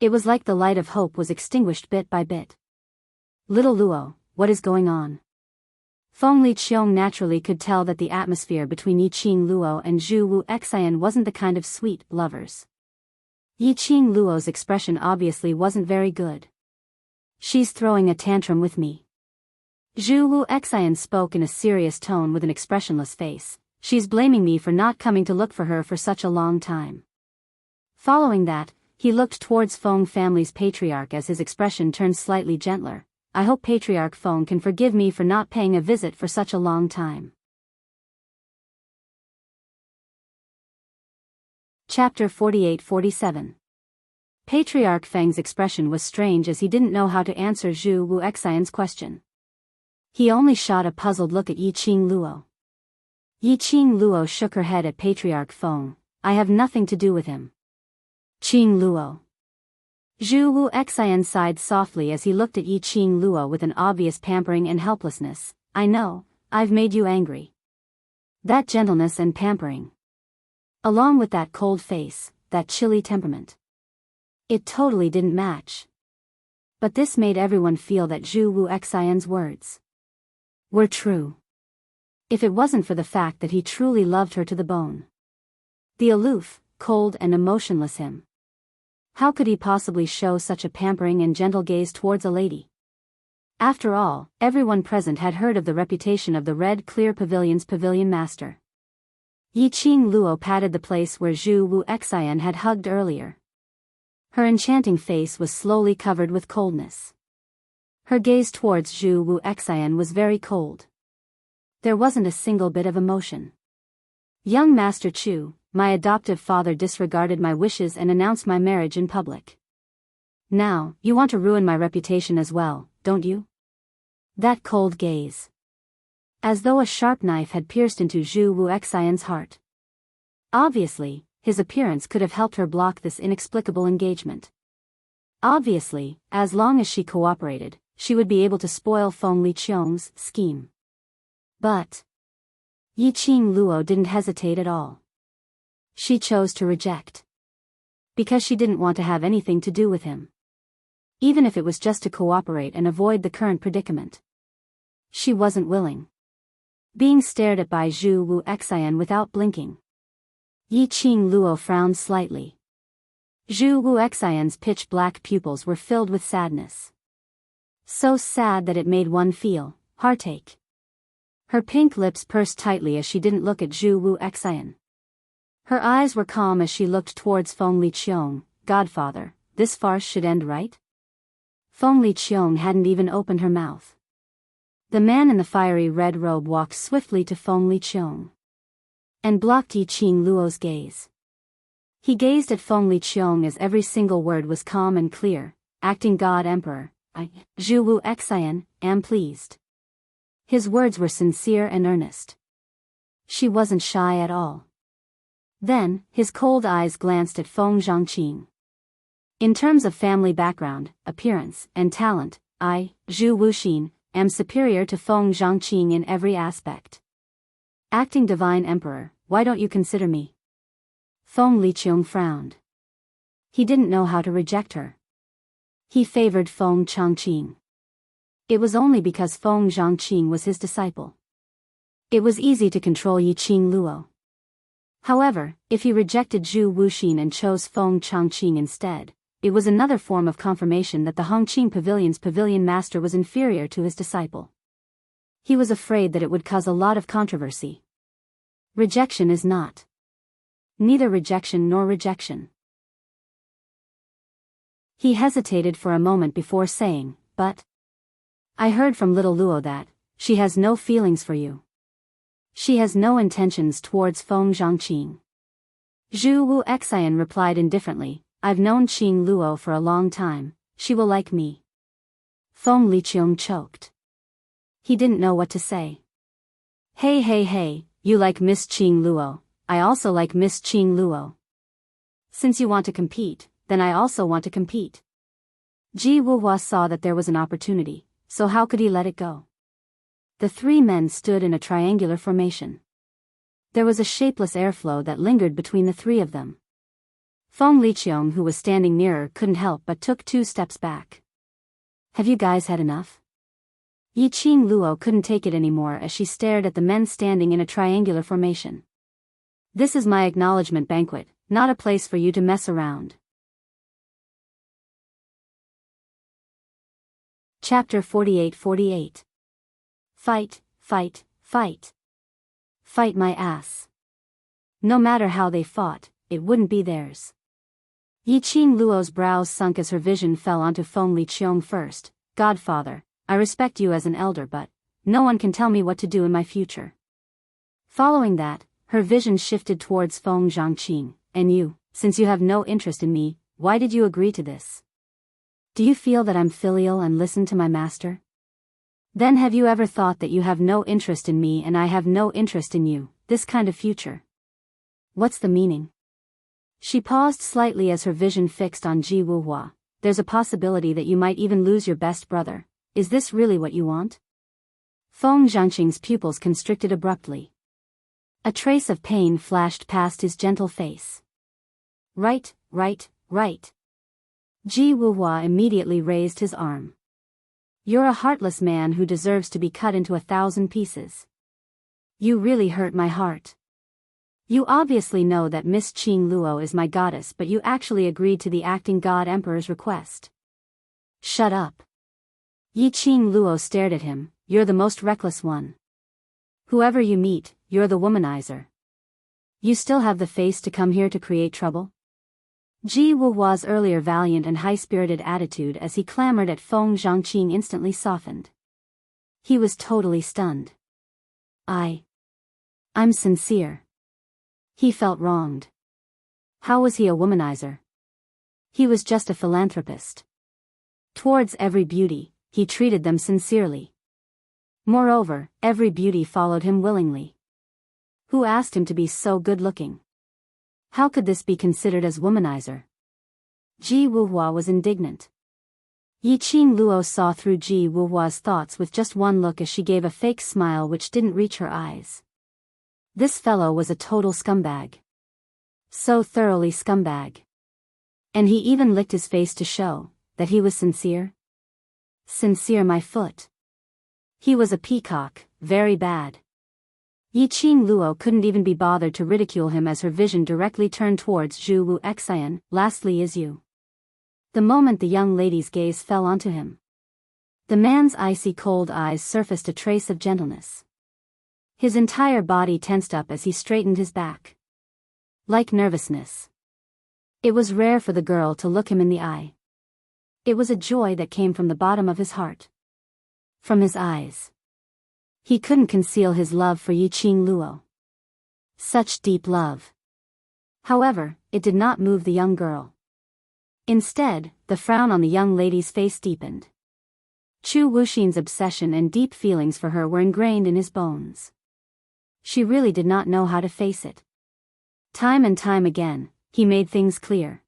S1: It was like the light of hope was extinguished bit by bit. Little Luo, what is going on? Feng Liqiong naturally could tell that the atmosphere between Yi Ching Luo and Zhu Wu Xian wasn't the kind of sweet lovers. Yi Ching Luo's expression obviously wasn't very good. She's throwing a tantrum with me. Zhu Wu Xian spoke in a serious tone with an expressionless face. She's blaming me for not coming to look for her for such a long time. Following that, he looked towards Feng family's patriarch as his expression turned slightly gentler. I hope Patriarch Feng can forgive me for not paying a visit for such a long time. Chapter 48-47. Patriarch Feng's expression was strange as he didn't know how to answer Zhu Wu Xian's question. He only shot a puzzled look at Yi Ching Luo. Yi Ching Luo shook her head at Patriarch Feng. I have nothing to do with him. Ching Luo. Zhu Wu Xian sighed softly as he looked at Yi Ching Luo with an obvious pampering and helplessness. I know, I've made you angry. That gentleness and pampering. Along with that cold face, that chilly temperament. It totally didn't match. But this made everyone feel that Zhu Wu Xian's words were true. If it wasn't for the fact that he truly loved her to the bone. The aloof, cold and emotionless him. How could he possibly show such a pampering and gentle gaze towards a lady? After all, everyone present had heard of the reputation of the Red Clear Pavilion's pavilion master. Yi Ching Luo patted the place where Zhu Wu Xian had hugged earlier. Her enchanting face was slowly covered with coldness. Her gaze towards Zhu Wu Xian was very cold. There wasn't a single bit of emotion. Young Master Chu, my adoptive father disregarded my wishes and announced my marriage in public. Now, you want to ruin my reputation as well, don't you? That cold gaze. As though a sharp knife had pierced into Zhu Wu Xian's heart. Obviously, his appearance could have helped her block this inexplicable engagement. Obviously, as long as she cooperated, she would be able to spoil Feng Liqiong's scheme. But Yi Ching Luo didn't hesitate at all. She chose to reject. Because she didn't want to have anything to do with him. Even if it was just to cooperate and avoid the current predicament. She wasn't willing. Being stared at by Zhu Wu Xian without blinking. Yi Ching Luo frowned slightly. Zhu Wu Xian's pitch-black pupils were filled with sadness. So sad that it made one feel heartache. Her pink lips pursed tightly as she didn't look at Zhu Wu Xian. Her eyes were calm as she looked towards Feng Liqiong. Godfather, this farce should end right? Feng Liqiong hadn't even opened her mouth. The man in the fiery red robe walked swiftly to Feng Liqiong. And blocked Yi Ching Luo's gaze. He gazed at Feng Liqiong as every single word was calm and clear. Acting God Emperor, I, Zhu Wu Xian, am pleased. His words were sincere and earnest. She wasn't shy at all. Then, his cold eyes glanced at Feng Zhangqing. In terms of family background, appearance, and talent, I, Zhu Wuxin, am superior to Feng Zhangqing in every aspect. Acting Divine Emperor, why don't you consider me? Feng Liqiong frowned. He didn't know how to reject her. He favored Feng Changqing. It was only because Feng Zhangqing was his disciple. It was easy to control Yiqing Luo. However, if he rejected Zhu Wuxin and chose Feng Changqing instead, it was another form of confirmation that the Hongqing Pavilion's pavilion master was inferior to his disciple. He was afraid that it would cause a lot of controversy. Rejection is not. Neither rejection nor rejection. He hesitated for a moment before saying, but I heard from little Luo that she has no feelings for you. She has no intentions towards Feng Zhangqing. Zhu Wu Xian replied indifferently, I've known Qing Luo for a long time, she will like me. Feng Liqiong choked. He didn't know what to say. Hey, you like Miss Qing Luo, I also like Miss Qing Luo. Since you want to compete, then I also want to compete. Ji Wuhua saw that there was an opportunity, so how could he let it go? The three men stood in a triangular formation. There was a shapeless airflow that lingered between the three of them. Feng Liqiong, who was standing nearer, couldn't help but took 2 steps back. Have you guys had enough? Yiqing Luo couldn't take it anymore as she stared at the men standing in a triangular formation. This is my acknowledgement banquet, not a place for you to mess around. Chapter 48. Fight, fight, fight. Fight my ass. No matter how they fought, it wouldn't be theirs. Yiqing Luo's brows sunk as her vision fell onto Feng Liqiong first. Godfather, I respect you as an elder, but no one can tell me what to do in my future. Following that, her vision shifted towards Feng Zhangqing. And you, since you have no interest in me, why did you agree to this? Do you feel that I'm filial and listen to my master? Then have you ever thought that you have no interest in me and I have no interest in you, this kind of future? What's the meaning? She paused slightly as her vision fixed on Ji Wuhua. There's a possibility that you might even lose your best brother. Is this really what you want? Feng Zhangqing's pupils constricted abruptly. A trace of pain flashed past his gentle face. Right. Ji Wuhua immediately raised his arm. You're a heartless man who deserves to be cut into 1,000 pieces. You really hurt my heart. You obviously know that Miss Qing Luo is my goddess, but you actually agreed to the acting god emperor's request. Shut up. Yiqing Luo stared at him. You're the most reckless one. Whoever you meet, you're the womanizer. You still have the face to come here to create trouble? Ji Wuhua's earlier valiant and high-spirited attitude as he clamored at Feng Zhangqing instantly softened. He was totally stunned. I'm sincere. He felt wronged. How was he a womanizer? He was just a philanthropist. Towards every beauty, he treated them sincerely. Moreover, every beauty followed him willingly. Who asked him to be so good-looking? How could this be considered as womanizer? Ji Wuhua was indignant. Yiqing Luo saw through Ji Wuhua's thoughts with just one look as she gave a fake smile which didn't reach her eyes. This fellow was a total scumbag. So thoroughly scumbag. And he even licked his face to show that he was sincere. Sincere, my foot. He was a peacock, very bad. Yiqing Luo couldn't even be bothered to ridicule him as her vision directly turned towards Zhu Wu Xian. Lastly is you. The moment the young lady's gaze fell onto him, the man's icy cold eyes surfaced a trace of gentleness. His entire body tensed up as he straightened his back. Like nervousness. It was rare for the girl to look him in the eye. It was a joy that came from the bottom of his heart. From his eyes. He couldn't conceal his love for Yiqing Luo. Such deep love. However, it did not move the young girl. Instead, the frown on the young lady's face deepened. Chu Wuxin's obsession and deep feelings for her were ingrained in his bones. She really did not know how to face it. Time and time again, he made things clear.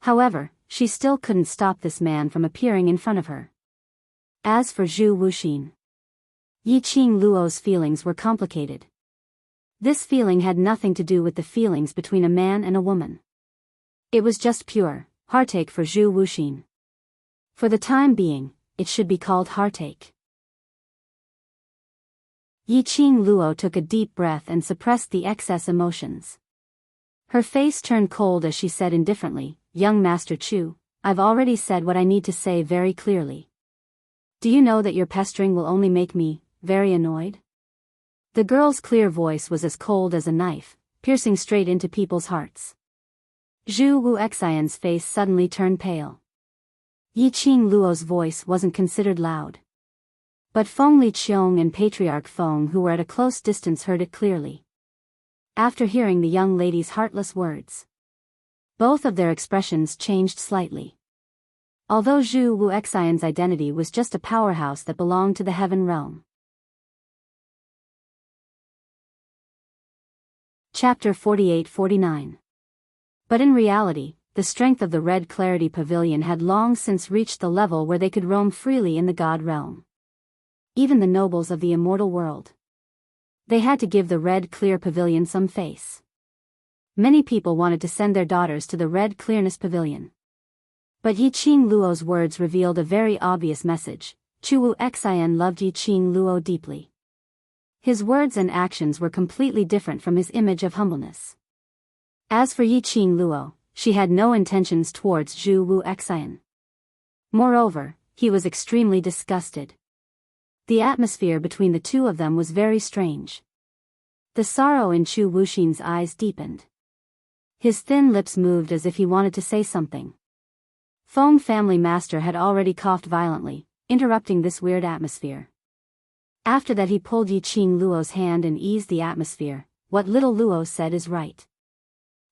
S1: However, she still couldn't stop this man from appearing in front of her. As for Zhu Wuxin, Yiqing Luo's feelings were complicated. This feeling had nothing to do with the feelings between a man and a woman. It was just pure heartache for Zhu Wuxin. For the time being, it should be called heartache. Yiqing Luo took a deep breath and suppressed the excess emotions. Her face turned cold as she said indifferently, "Young Master Chu, I've already said what I need to say very clearly. Do you know that your pestering will only make me very annoyed?" The girl's clear voice was as cold as a knife, piercing straight into people's hearts. Zhu Wuxian's face suddenly turned pale. Yiqing Luo's voice wasn't considered loud. But Feng Liqiong and Patriarch Feng, who were at a close distance, heard it clearly. After hearing the young lady's heartless words, both of their expressions changed slightly. Although Zhu Wuxian's identity was just a powerhouse that belonged to the heaven realm. Chapter 48-49. But in reality, the strength of the Red Clarity Pavilion had long since reached the level where they could roam freely in the God realm. Even the nobles of the immortal world. They had to give the Red Clear Pavilion some face. Many people wanted to send their daughters to the Red Clearness Pavilion. But Yiqing Luo's words revealed a very obvious message. Chu Wuxian loved Yiqing Luo deeply. His words and actions were completely different from his image of humbleness. As for Yiqing Luo, she had no intentions towards Zhu Wuxian. Moreover, he was extremely disgusted. The atmosphere between the two of them was very strange. The sorrow in Chu Wuxin's eyes deepened. His thin lips moved as if he wanted to say something. Feng family master had already coughed violently, interrupting this weird atmosphere. After that he pulled Yiqing Luo's hand and eased the atmosphere. "What little Luo said is right.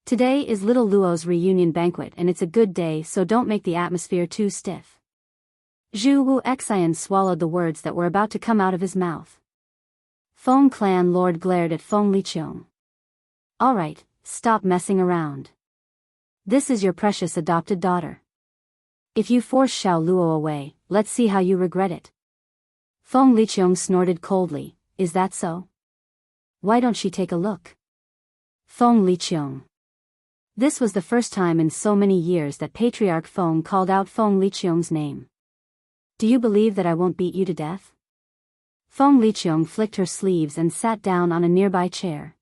S1: Today is little Luo's reunion banquet and it's a good day, so don't make the atmosphere too stiff." Zhu Wuxian swallowed the words that were about to come out of his mouth. Feng Clan Lord glared at Feng Liqiong. "Alright, stop messing around. This is your precious adopted daughter. If you force Xiao Luo away, let's see how you regret it." Feng Liqiong snorted coldly, "Is that so? Why don't she take a look?" Feng Liqiong. This was the first time in so many years that Patriarch Feng called out Feng Liqiong's name. "Do you believe that I won't beat you to death?" Feng Liqiong flicked her sleeves and sat down on a nearby chair.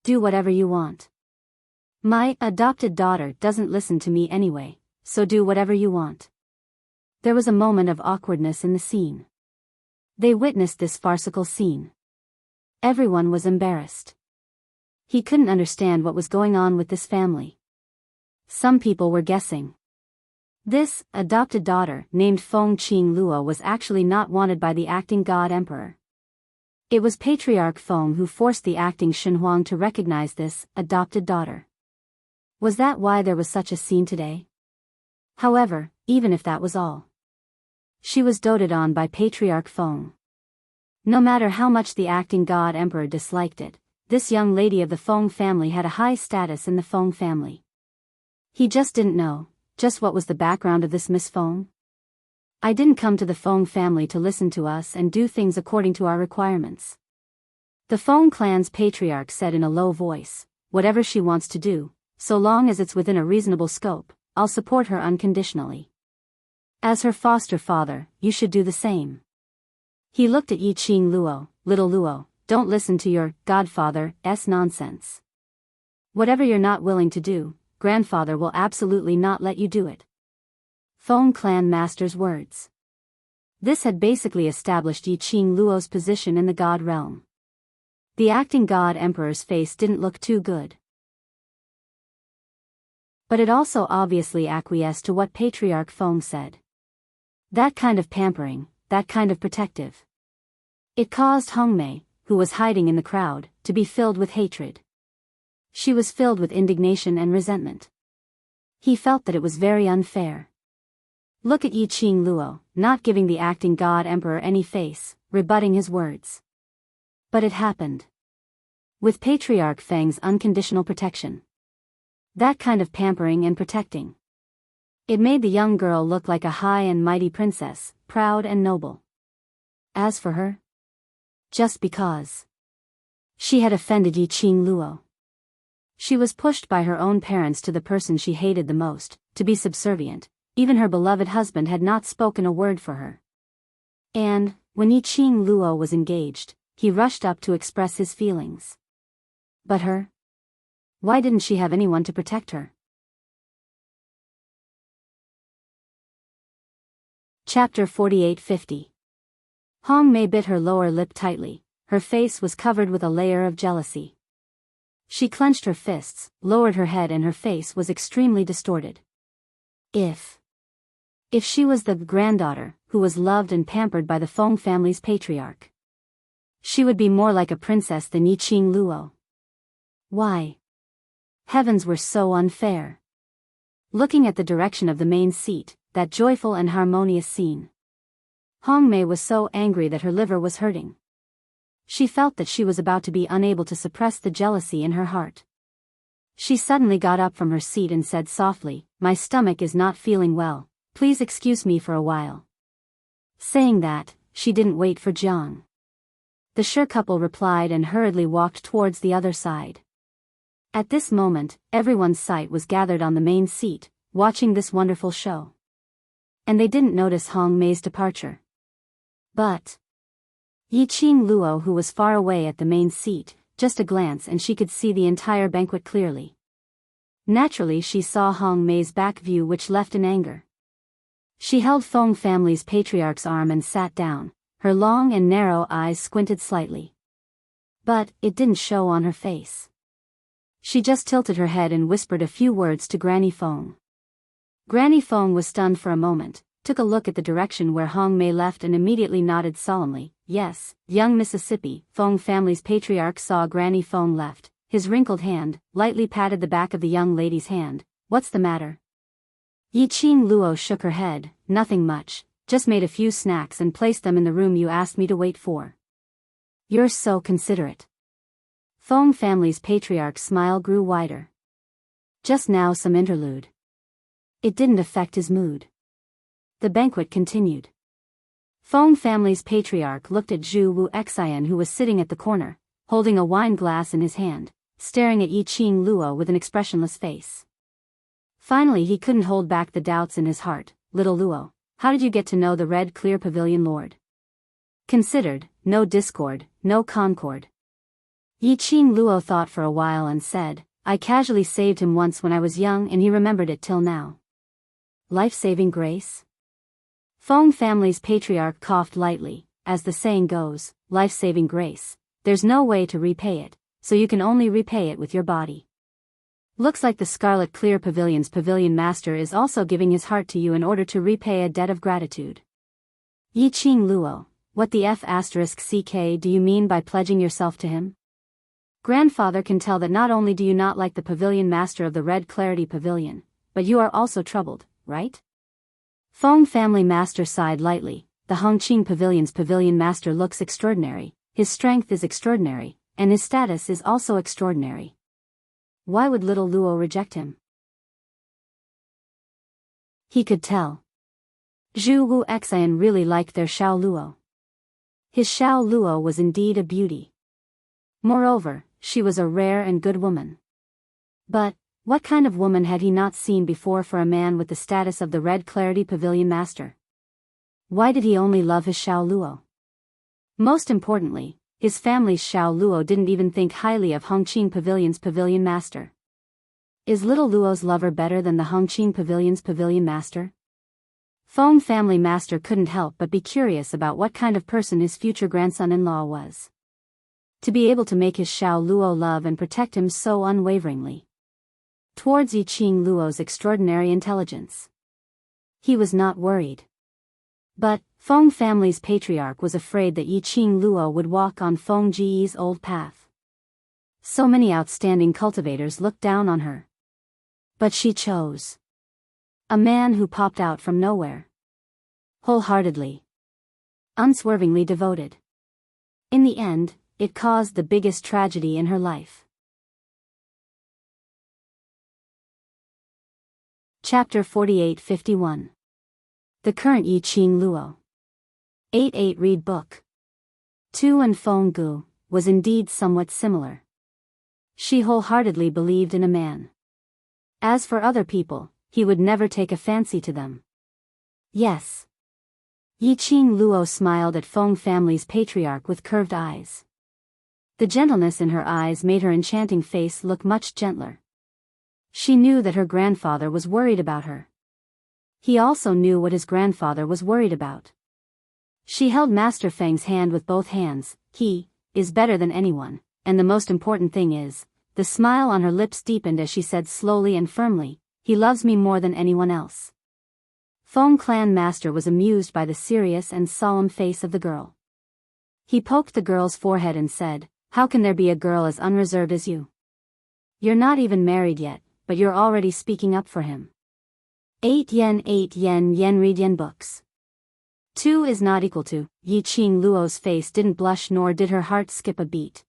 S1: "Do whatever you want. My adopted daughter doesn't listen to me anyway, so do whatever you want." There was a moment of awkwardness in the scene. They witnessed this farcical scene. Everyone was embarrassed. He couldn't understand what was going on with this family. Some people were guessing. This adopted daughter, named Feng Qing Luo, was actually not wanted by the acting God Emperor. It was Patriarch Feng who forced the acting Shenhuang to recognize this adopted daughter. Was that why there was such a scene today? However, even if that was all, she was doted on by Patriarch Feng. No matter how much the acting God Emperor disliked it, this young lady of the Feng family had a high status in the Feng family. He just didn't know just what was the background of this Miss Feng. "I didn't come to the Feng family to listen to us and do things according to our requirements." The Feng clan's patriarch said in a low voice, "Whatever she wants to do, so long as it's within a reasonable scope, I'll support her unconditionally. As her foster father, you should do the same." He looked at Yiqing Luo. "Little Luo, don't listen to your godfather's nonsense. Whatever you're not willing to do, grandfather will absolutely not let you do it." Feng clan master's words. This had basically established Yiqing Luo's position in the God realm. The acting God Emperor's face didn't look too good. But it also obviously acquiesced to what Patriarch Feng said. That kind of pampering, that kind of protective. It caused Hongmei, who was hiding in the crowd, to be filled with hatred. She was filled with indignation and resentment. He felt that it was very unfair. Look at Yi Qing Luo, not giving the acting god emperor any face, rebutting his words. But it happened. With Patriarch Feng's unconditional protection. That kind of pampering and protecting. It made the young girl look like a high and mighty princess, proud and noble. As for her, just because she had offended Yi Qing Luo, she was pushed by her own parents to the person she hated the most, to be subservient. Even her beloved husband had not spoken a word for her. And, when Yi Qing Luo was engaged, he rushed up to express his feelings. But her? Why didn't she have anyone to protect her? Chapter 48-50. Hong Mei bit her lower lip tightly. Her face was covered with a layer of jealousy. She clenched her fists, lowered her head, and her face was extremely distorted. If she was the granddaughter, who was loved and pampered by the Feng family's patriarch, she would be more like a princess than Yi Qing Luo. Why? Heavens were so unfair. Looking at the direction of the main seat, that joyful and harmonious scene, Hong Mei was so angry that her liver was hurting. She felt that she was about to be unable to suppress the jealousy in her heart. She suddenly got up from her seat and said softly, "My stomach is not feeling well. Please excuse me for a while." Saying that, she didn't wait for Jiang. The Shi couple replied and hurriedly walked towards the other side. At this moment, everyone's sight was gathered on the main seat, watching this wonderful show. And they didn't notice Hong Mei's departure. But Yi Qing Luo, who was far away at the main seat, just a glance and she could see the entire banquet clearly. Naturally, she saw Hong Mei's back view, which left in anger. She held Feng family's patriarch's arm and sat down, her long and narrow eyes squinted slightly. But it didn't show on her face. She just tilted her head and whispered a few words to Granny Feng. Granny Feng was stunned for a moment, took a look at the direction where Hong Mei left and immediately nodded solemnly. Yes, young Mississippi, Feng family's patriarch saw Granny Feng left. His wrinkled hand lightly patted the back of the young lady's hand. "What's the matter?" Yi Qing Luo shook her head. "Nothing much, just made a few snacks and placed them in the room you asked me to wait for." "You're so considerate." Feng family's patriarch's smile grew wider. Just now some interlude. It didn't affect his mood. The banquet continued. Feng family's patriarch looked at Zhu Wu Xian, who was sitting at the corner, holding a wine glass in his hand, staring at Yi Qing Luo with an expressionless face. Finally he couldn't hold back the doubts in his heart. "Little Luo, how did you get to know the Red Clear Pavilion Lord?" Considered, no discord, no concord. Yi Qing Luo thought for a while and said, "I casually saved him once when I was young and he remembered it till now." Life-saving grace? Feng family's patriarch coughed lightly. As the saying goes, life-saving grace. There's no way to repay it, so you can only repay it with your body. Looks like the Scarlet Clear Pavilion's pavilion master is also giving his heart to you in order to repay a debt of gratitude. Yi Qing Luo, what the F***ck do you mean by pledging yourself to him? Grandfather can tell that not only do you not like the pavilion master of the Red Clarity Pavilion, but you are also troubled, right? Feng family master sighed lightly. The Hongqing Pavilion's pavilion master looks extraordinary, his strength is extraordinary, and his status is also extraordinary. Why would little Luo reject him? He could tell. Zhu Wu Xian really liked their Xiao Luo. His Xiao Luo was indeed a beauty. Moreover, she was a rare and good woman. But, what kind of woman had he not seen before for a man with the status of the Red Clarity Pavilion master? Why did he only love his Xiao Luo? Most importantly, his family's Xiao Luo didn't even think highly of Hongqing Pavilion's pavilion master. Is little Luo's lover better than the Hongqing Pavilion's pavilion master? Feng family master couldn't help but be curious about what kind of person his future grandson-in-law was. To be able to make his Xiao Luo love and protect him so unwaveringly. Towards Yi Qing Luo's extraordinary intelligence. He was not worried. But, Feng family's patriarch was afraid that Yi Qing Luo would walk on Feng Ji's old path. So many outstanding cultivators looked down on her. But she chose a man who popped out from nowhere. wholeheartedly, unswervingly devoted. In the end, it caused the biggest tragedy in her life. Chapter 48-51. The current Yi Qing Luo. 8-8 Read book. Tu and Feng Gu was indeed somewhat similar. She wholeheartedly believed in a man. As for other people, he would never take a fancy to them. Yes. Yi Qing Luo smiled at Feng family's patriarch with curved eyes. The gentleness in her eyes made her enchanting face look much gentler. She knew that her grandfather was worried about her. He also knew what his grandfather was worried about. She held Master Feng's hand with both hands. He is better than anyone, and the most important thing is, the smile on her lips deepened as she said slowly and firmly, he loves me more than anyone else. Feng Clan Master was amused by the serious and solemn face of the girl. He poked the girl's forehead and said, how can there be a girl as unreserved as you? You're not even married yet, but you're already speaking up for him. 8 yen read yen books. 2 is not equal to. Yi Qing Luo's face didn't blush nor did her heart skip a beat.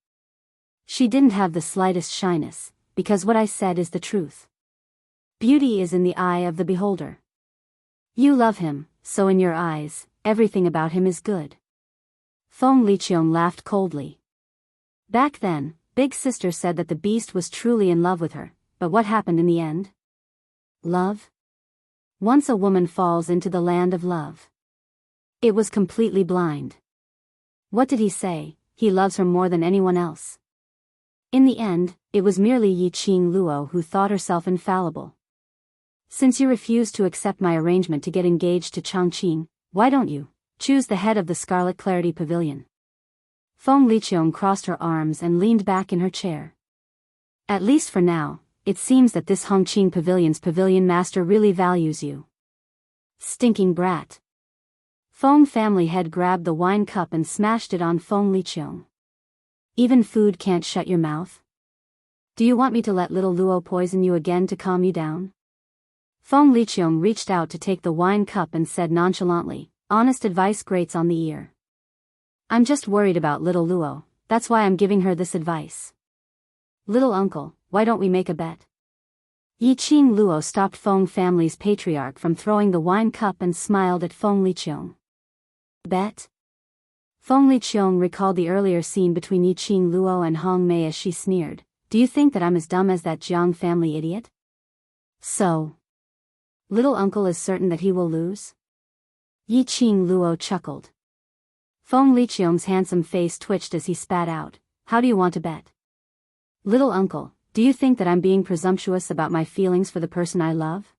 S1: She didn't have the slightest shyness, because what I said is the truth. Beauty is in the eye of the beholder. You love him, so in your eyes, everything about him is good. Feng Liqiong laughed coldly. Back then, Big Sister said that the beast was truly in love with her, but what happened in the end? Love? Once a woman falls into the land of love, it was completely blind. What did he say? He loves her more than anyone else. In the end, it was merely Yi Qing Luo who thought herself infallible. Since you refuse to accept my arrangement to get engaged to Chongqing, why don't you choose the head of the Scarlet Clarity Pavilion? Feng Liqiong crossed her arms and leaned back in her chair. At least for now, it seems that this Hongqing Pavilion's pavilion master really values you. Stinking brat. Feng family head grabbed the wine cup and smashed it on Feng Liqiong. Even food can't shut your mouth? Do you want me to let little Luo poison you again to calm you down? Feng Liqiong reached out to take the wine cup and said nonchalantly, honest advice grates on the ear. I'm just worried about little Luo, that's why I'm giving her this advice. Little uncle, why don't we make a bet? Yi Qing Luo stopped Feng family's patriarch from throwing the wine cup and smiled at Feng Liqiong. Bet? Feng Liqiong recalled the earlier scene between Yi Qing Luo and Hong Mei as she sneered, do you think that I'm as dumb as that Jiang family idiot? So, little uncle is certain that he will lose? Yi Qing Luo chuckled. Feng Liqiong's handsome face twitched as he spat out, how do you want to bet? Little uncle, do you think that I'm being presumptuous about my feelings for the person I love?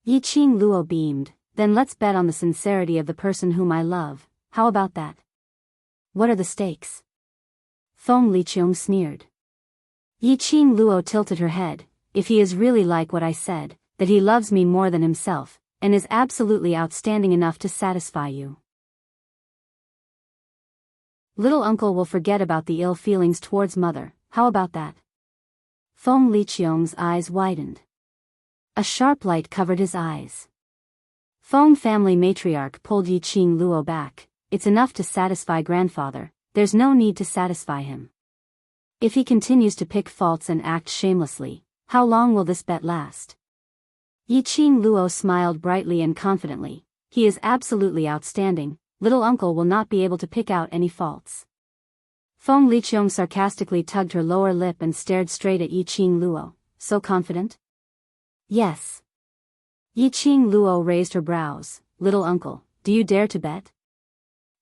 S1: Yi Qing Luo beamed, then let's bet on the sincerity of the person whom I love, how about that? What are the stakes? Feng Liqiong sneered. Yi Qing Luo tilted her head, if he is really like what I said, that he loves me more than himself, and is absolutely outstanding enough to satisfy you. Little uncle will forget about the ill feelings towards mother, how about that? Feng Liqiong's eyes widened. A sharp light covered his eyes. Feng family matriarch pulled Yi Qing Luo back, it's enough to satisfy grandfather, there's no need to satisfy him. If he continues to pick faults and act shamelessly, how long will this bet last? Yi Qing Luo smiled brightly and confidently, he is absolutely outstanding, little uncle will not be able to pick out any faults. Feng Liqiong sarcastically tugged her lower lip and stared straight at Yi Qing Luo, so confident? Yes. Yi Qing Luo raised her brows, little uncle, do you dare to bet?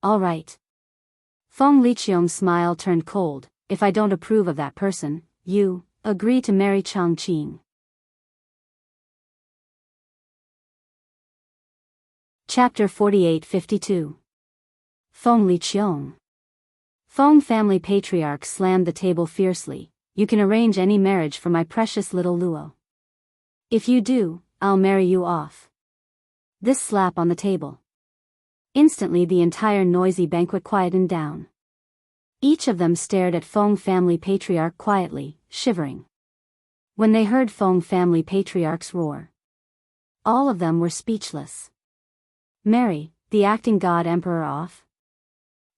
S1: All right. Feng Liqiong's smile turned cold, if I don't approve of that person, you agree to marry Chongqing. Chapter 48-52. Feng Liqiong. Feng family patriarch slammed the table fiercely, you can arrange any marriage for my precious little Luo. If you do, I'll marry you off. This slap on the table. Instantly the entire noisy banquet quietened down. Each of them stared at Feng family patriarch quietly, shivering. When they heard Feng family patriarch's roar, all of them were speechless. Marry, the acting god emperor off?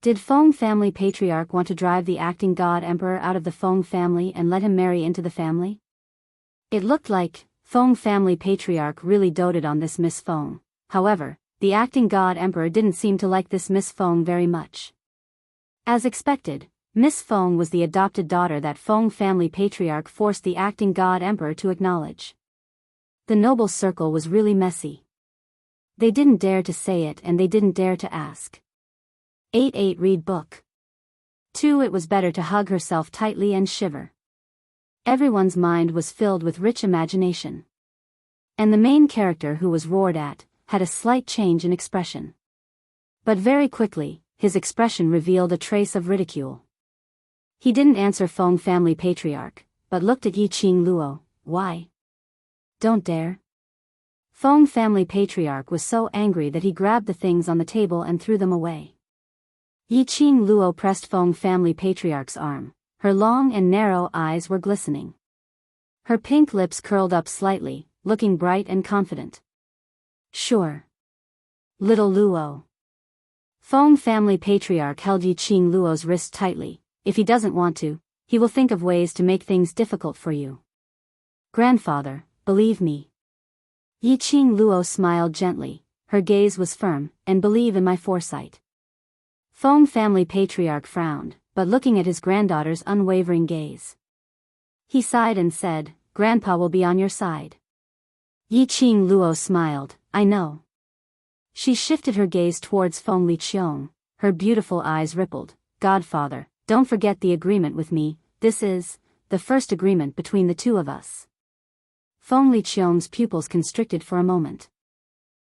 S1: Did Feng family patriarch want to drive the acting god emperor out of the Feng family and let him marry into the family? It looked like Feng family patriarch really doted on this Miss Feng. However, the acting god emperor didn't seem to like this Miss Feng very much. As expected, Miss Feng was the adopted daughter that Feng family patriarch forced the acting god emperor to acknowledge. The noble circle was really messy. They didn't dare to say it and they didn't dare to ask. 8-8 Read book. 2 It was better to hug herself tightly and shiver. Everyone's mind was filled with rich imagination. And the main character who was roared at had a slight change in expression. But very quickly, his expression revealed a trace of ridicule. He didn't answer Feng family patriarch, but looked at Yiqing Luo. Why? Don't dare. Feng family patriarch was so angry that he grabbed the things on the table and threw them away. Yiqing Luo pressed Feng family patriarch's arm. Her long and narrow eyes were glistening. Her pink lips curled up slightly, looking bright and confident. Sure. Little Luo. Feng family patriarch held Yiqing Luo's wrist tightly. If he doesn't want to, he will think of ways to make things difficult for you. Grandfather, believe me. Yiqing Luo smiled gently. Her gaze was firm, and believe in my foresight. Feng family patriarch frowned, but looking at his granddaughter's unwavering gaze. He sighed and said, Grandpa will be on your side. Yiqing Luo smiled, I know. She shifted her gaze towards Feng Liqiong. Her beautiful eyes rippled. Godfather, don't forget the agreement with me. This is the first agreement between the two of us. Feng Liqiong's pupils constricted for a moment.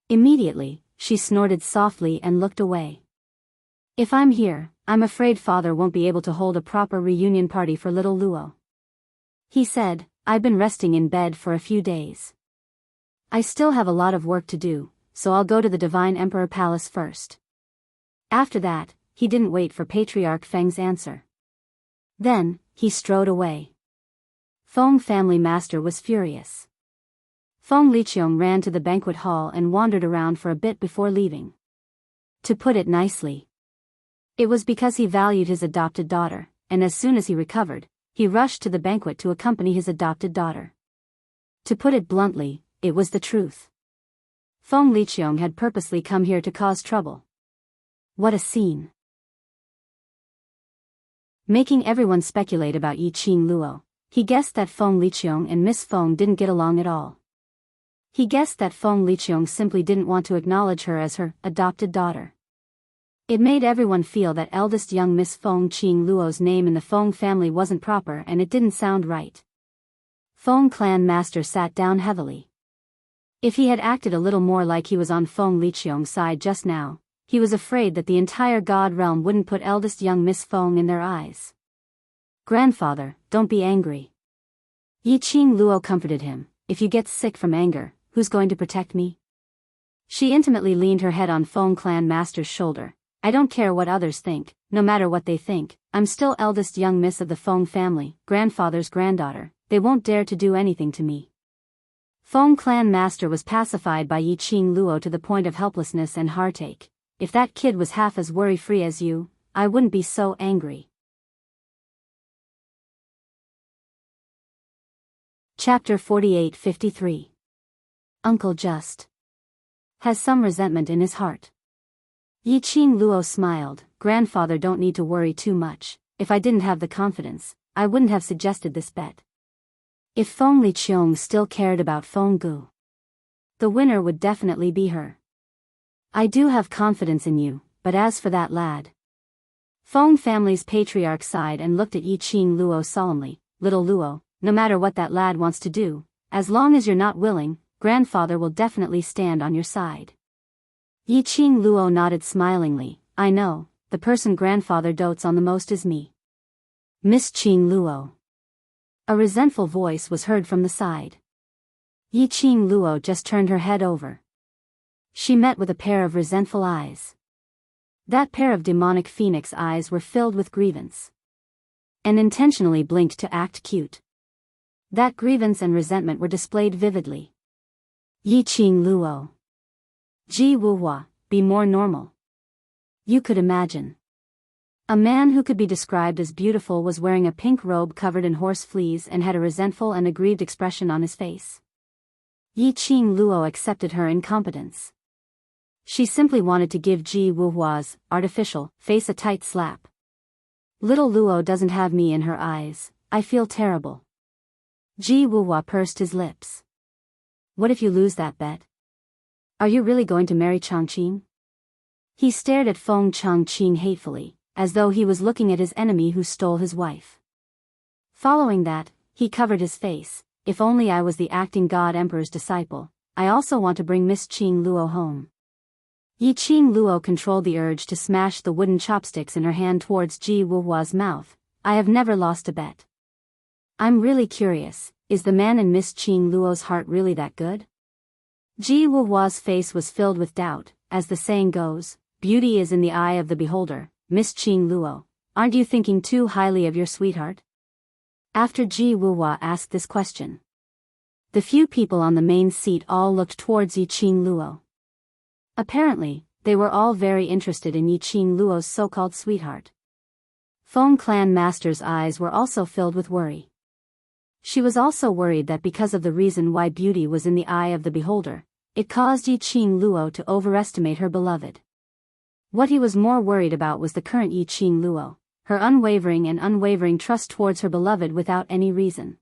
S1: Immediately, she snorted softly and looked away. If I'm here, I'm afraid father won't be able to hold a proper reunion party for little Luo. He said, I've been resting in bed for a few days. I still have a lot of work to do, so I'll go to the Divine Emperor Palace first. After that, he didn't wait for Patriarch Feng's answer. Then, he strode away. Feng family master was furious. Feng Liqiong ran to the banquet hall and wandered around for a bit before leaving. To put it nicely, it was because he valued his adopted daughter, and as soon as he recovered, he rushed to the banquet to accompany his adopted daughter. To put it bluntly, it was the truth. Feng Liqiong had purposely come here to cause trouble. What a scene. Making everyone speculate about Yiqing Luo, he guessed that Feng Liqiong and Miss Feng didn't get along at all. He guessed that Feng Liqiong simply didn't want to acknowledge her as her adopted daughter. It made everyone feel that eldest young Miss Feng Qing Luo's name in the Feng family wasn't proper and it didn't sound right. Feng clan master sat down heavily. If he had acted a little more like he was on Feng Liqiong's side just now, he was afraid that the entire god realm wouldn't put eldest young Miss Feng in their eyes. Grandfather, don't be angry. Yiqing Luo comforted him. If you get sick from anger, who's going to protect me? She intimately leaned her head on Feng clan master's shoulder. I don't care what others think, no matter what they think, I'm still eldest young miss of the Feng family, grandfather's granddaughter, they won't dare to do anything to me. Feng clan master was pacified by Yiqing Luo to the point of helplessness and heartache. If that kid was half as worry-free as you, I wouldn't be so angry. Chapter 48-53. Uncle just has some resentment in his heart. Yiqing Luo smiled. Grandfather don't need to worry too much. If I didn't have the confidence, I wouldn't have suggested this bet. If Feng Liqiong still cared about Feng Gu, the winner would definitely be her. I do have confidence in you, but as for that lad. Feng family's patriarch sighed and looked at Yiqing Luo solemnly. Little Luo, no matter what that lad wants to do, as long as you're not willing, grandfather will definitely stand on your side. Yiqing Luo nodded smilingly. I know, the person grandfather dotes on the most is me. Miss Qing Luo. A resentful voice was heard from the side. Yiqing Luo just turned her head over. She met with a pair of resentful eyes. That pair of demonic phoenix eyes were filled with grievance. And intentionally blinked to act cute. That grievance and resentment were displayed vividly. Yiqing Luo. Ji Wuhua, be more normal. You could imagine. A man who could be described as beautiful was wearing a pink robe covered in horse fleas and had a resentful and aggrieved expression on his face. Yi Qing Luo accepted her incompetence. She simply wanted to give Ji Wuhua's artificial face a tight slap. Little Luo doesn't have me in her eyes, I feel terrible. Ji Wuhua pursed his lips. What if you lose that bet? Are you really going to marry Changqing? He stared at Feng Changqing hatefully, as though he was looking at his enemy who stole his wife. Following that, he covered his face. If only I was the acting god emperor's disciple, I also want to bring Miss Qing Luo home. Yi Qing Luo controlled the urge to smash the wooden chopsticks in her hand towards Ji Wuhua's mouth. I have never lost a bet. I'm really curious, is the man in Miss Qing Luo's heart really that good? Ji Wuhua's face was filled with doubt, as the saying goes, beauty is in the eye of the beholder. Miss Qing Luo, aren't you thinking too highly of your sweetheart? After Ji Wuhua asked this question, the few people on the main seat all looked towards Yi Qing Luo. Apparently, they were all very interested in Yi Qing Luo's so-called sweetheart. Feng Clan Master's eyes were also filled with worry. She was also worried that because of the reason why beauty was in the eye of the beholder, it caused Yi Qing Luo to overestimate her beloved. What he was more worried about was the current Yi Qing Luo, her unwavering trust towards her beloved without any reason.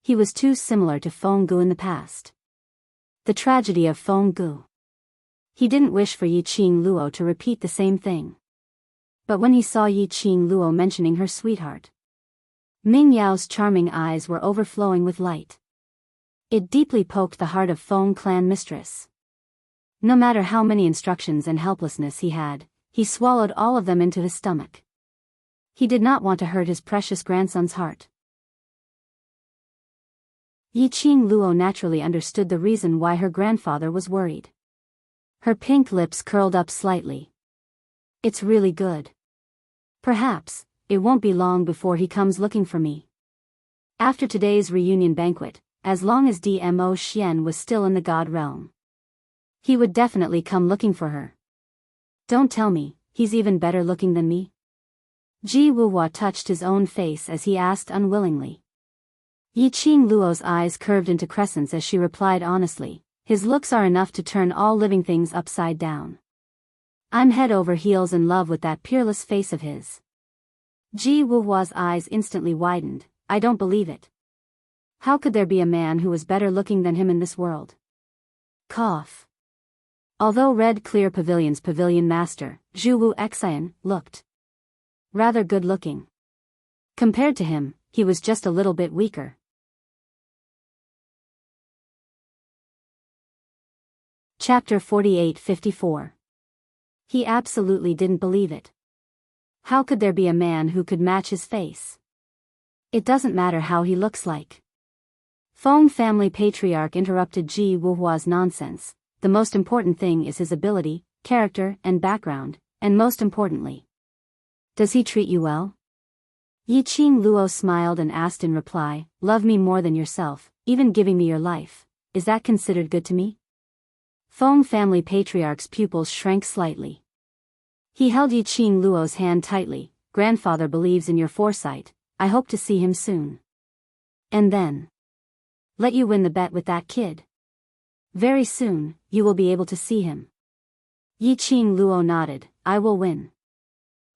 S1: He was too similar to Feng Gu in the past. The tragedy of Feng Gu. He didn't wish for Yi Qing Luo to repeat the same thing. But when he saw Yi Qing Luo mentioning her sweetheart, Ming Yao's charming eyes were overflowing with light. It deeply poked the heart of Feng Clan mistress. No matter how many instructions and helplessness he had, he swallowed all of them into his stomach. He did not want to hurt his precious grandson's heart. Yi Qing Luo naturally understood the reason why her grandfather was worried. Her pink lips curled up slightly. It's really good. Perhaps, it won't be long before he comes looking for me. After today's reunion banquet, as long as Dmo Xian was still in the god realm, he would definitely come looking for her. Don't tell me, he's even better looking than me? Ji Wuhua touched his own face as he asked unwillingly. Yi Qing Luo's eyes curved into crescents as she replied honestly, his looks are enough to turn all living things upside down. I'm head over heels in love with that peerless face of his. Ji Wuhua's eyes instantly widened, I don't believe it. How could there be a man who was better looking than him in this world? Cough. Although Red Clear Pavilion's pavilion master, Zhu Wu Xian, looked rather good looking. Compared to him, he was just a little bit weaker. Chapter 48-54. He absolutely didn't believe it. How could there be a man who could match his face? It doesn't matter how he looks like. Feng family patriarch interrupted Ji Wuhua's nonsense. The most important thing is his ability, character, and background, and most importantly, does he treat you well? Yi Qing Luo smiled and asked in reply, love me more than yourself, even giving me your life, is that considered good to me? Feng family patriarch's pupils shrank slightly. He held Yi Qing Luo's hand tightly, grandfather believes in your foresight, I hope to see him soon. And then, let you win the bet with that kid. Very soon, you will be able to see him. Yi Qing Luo nodded, I will win.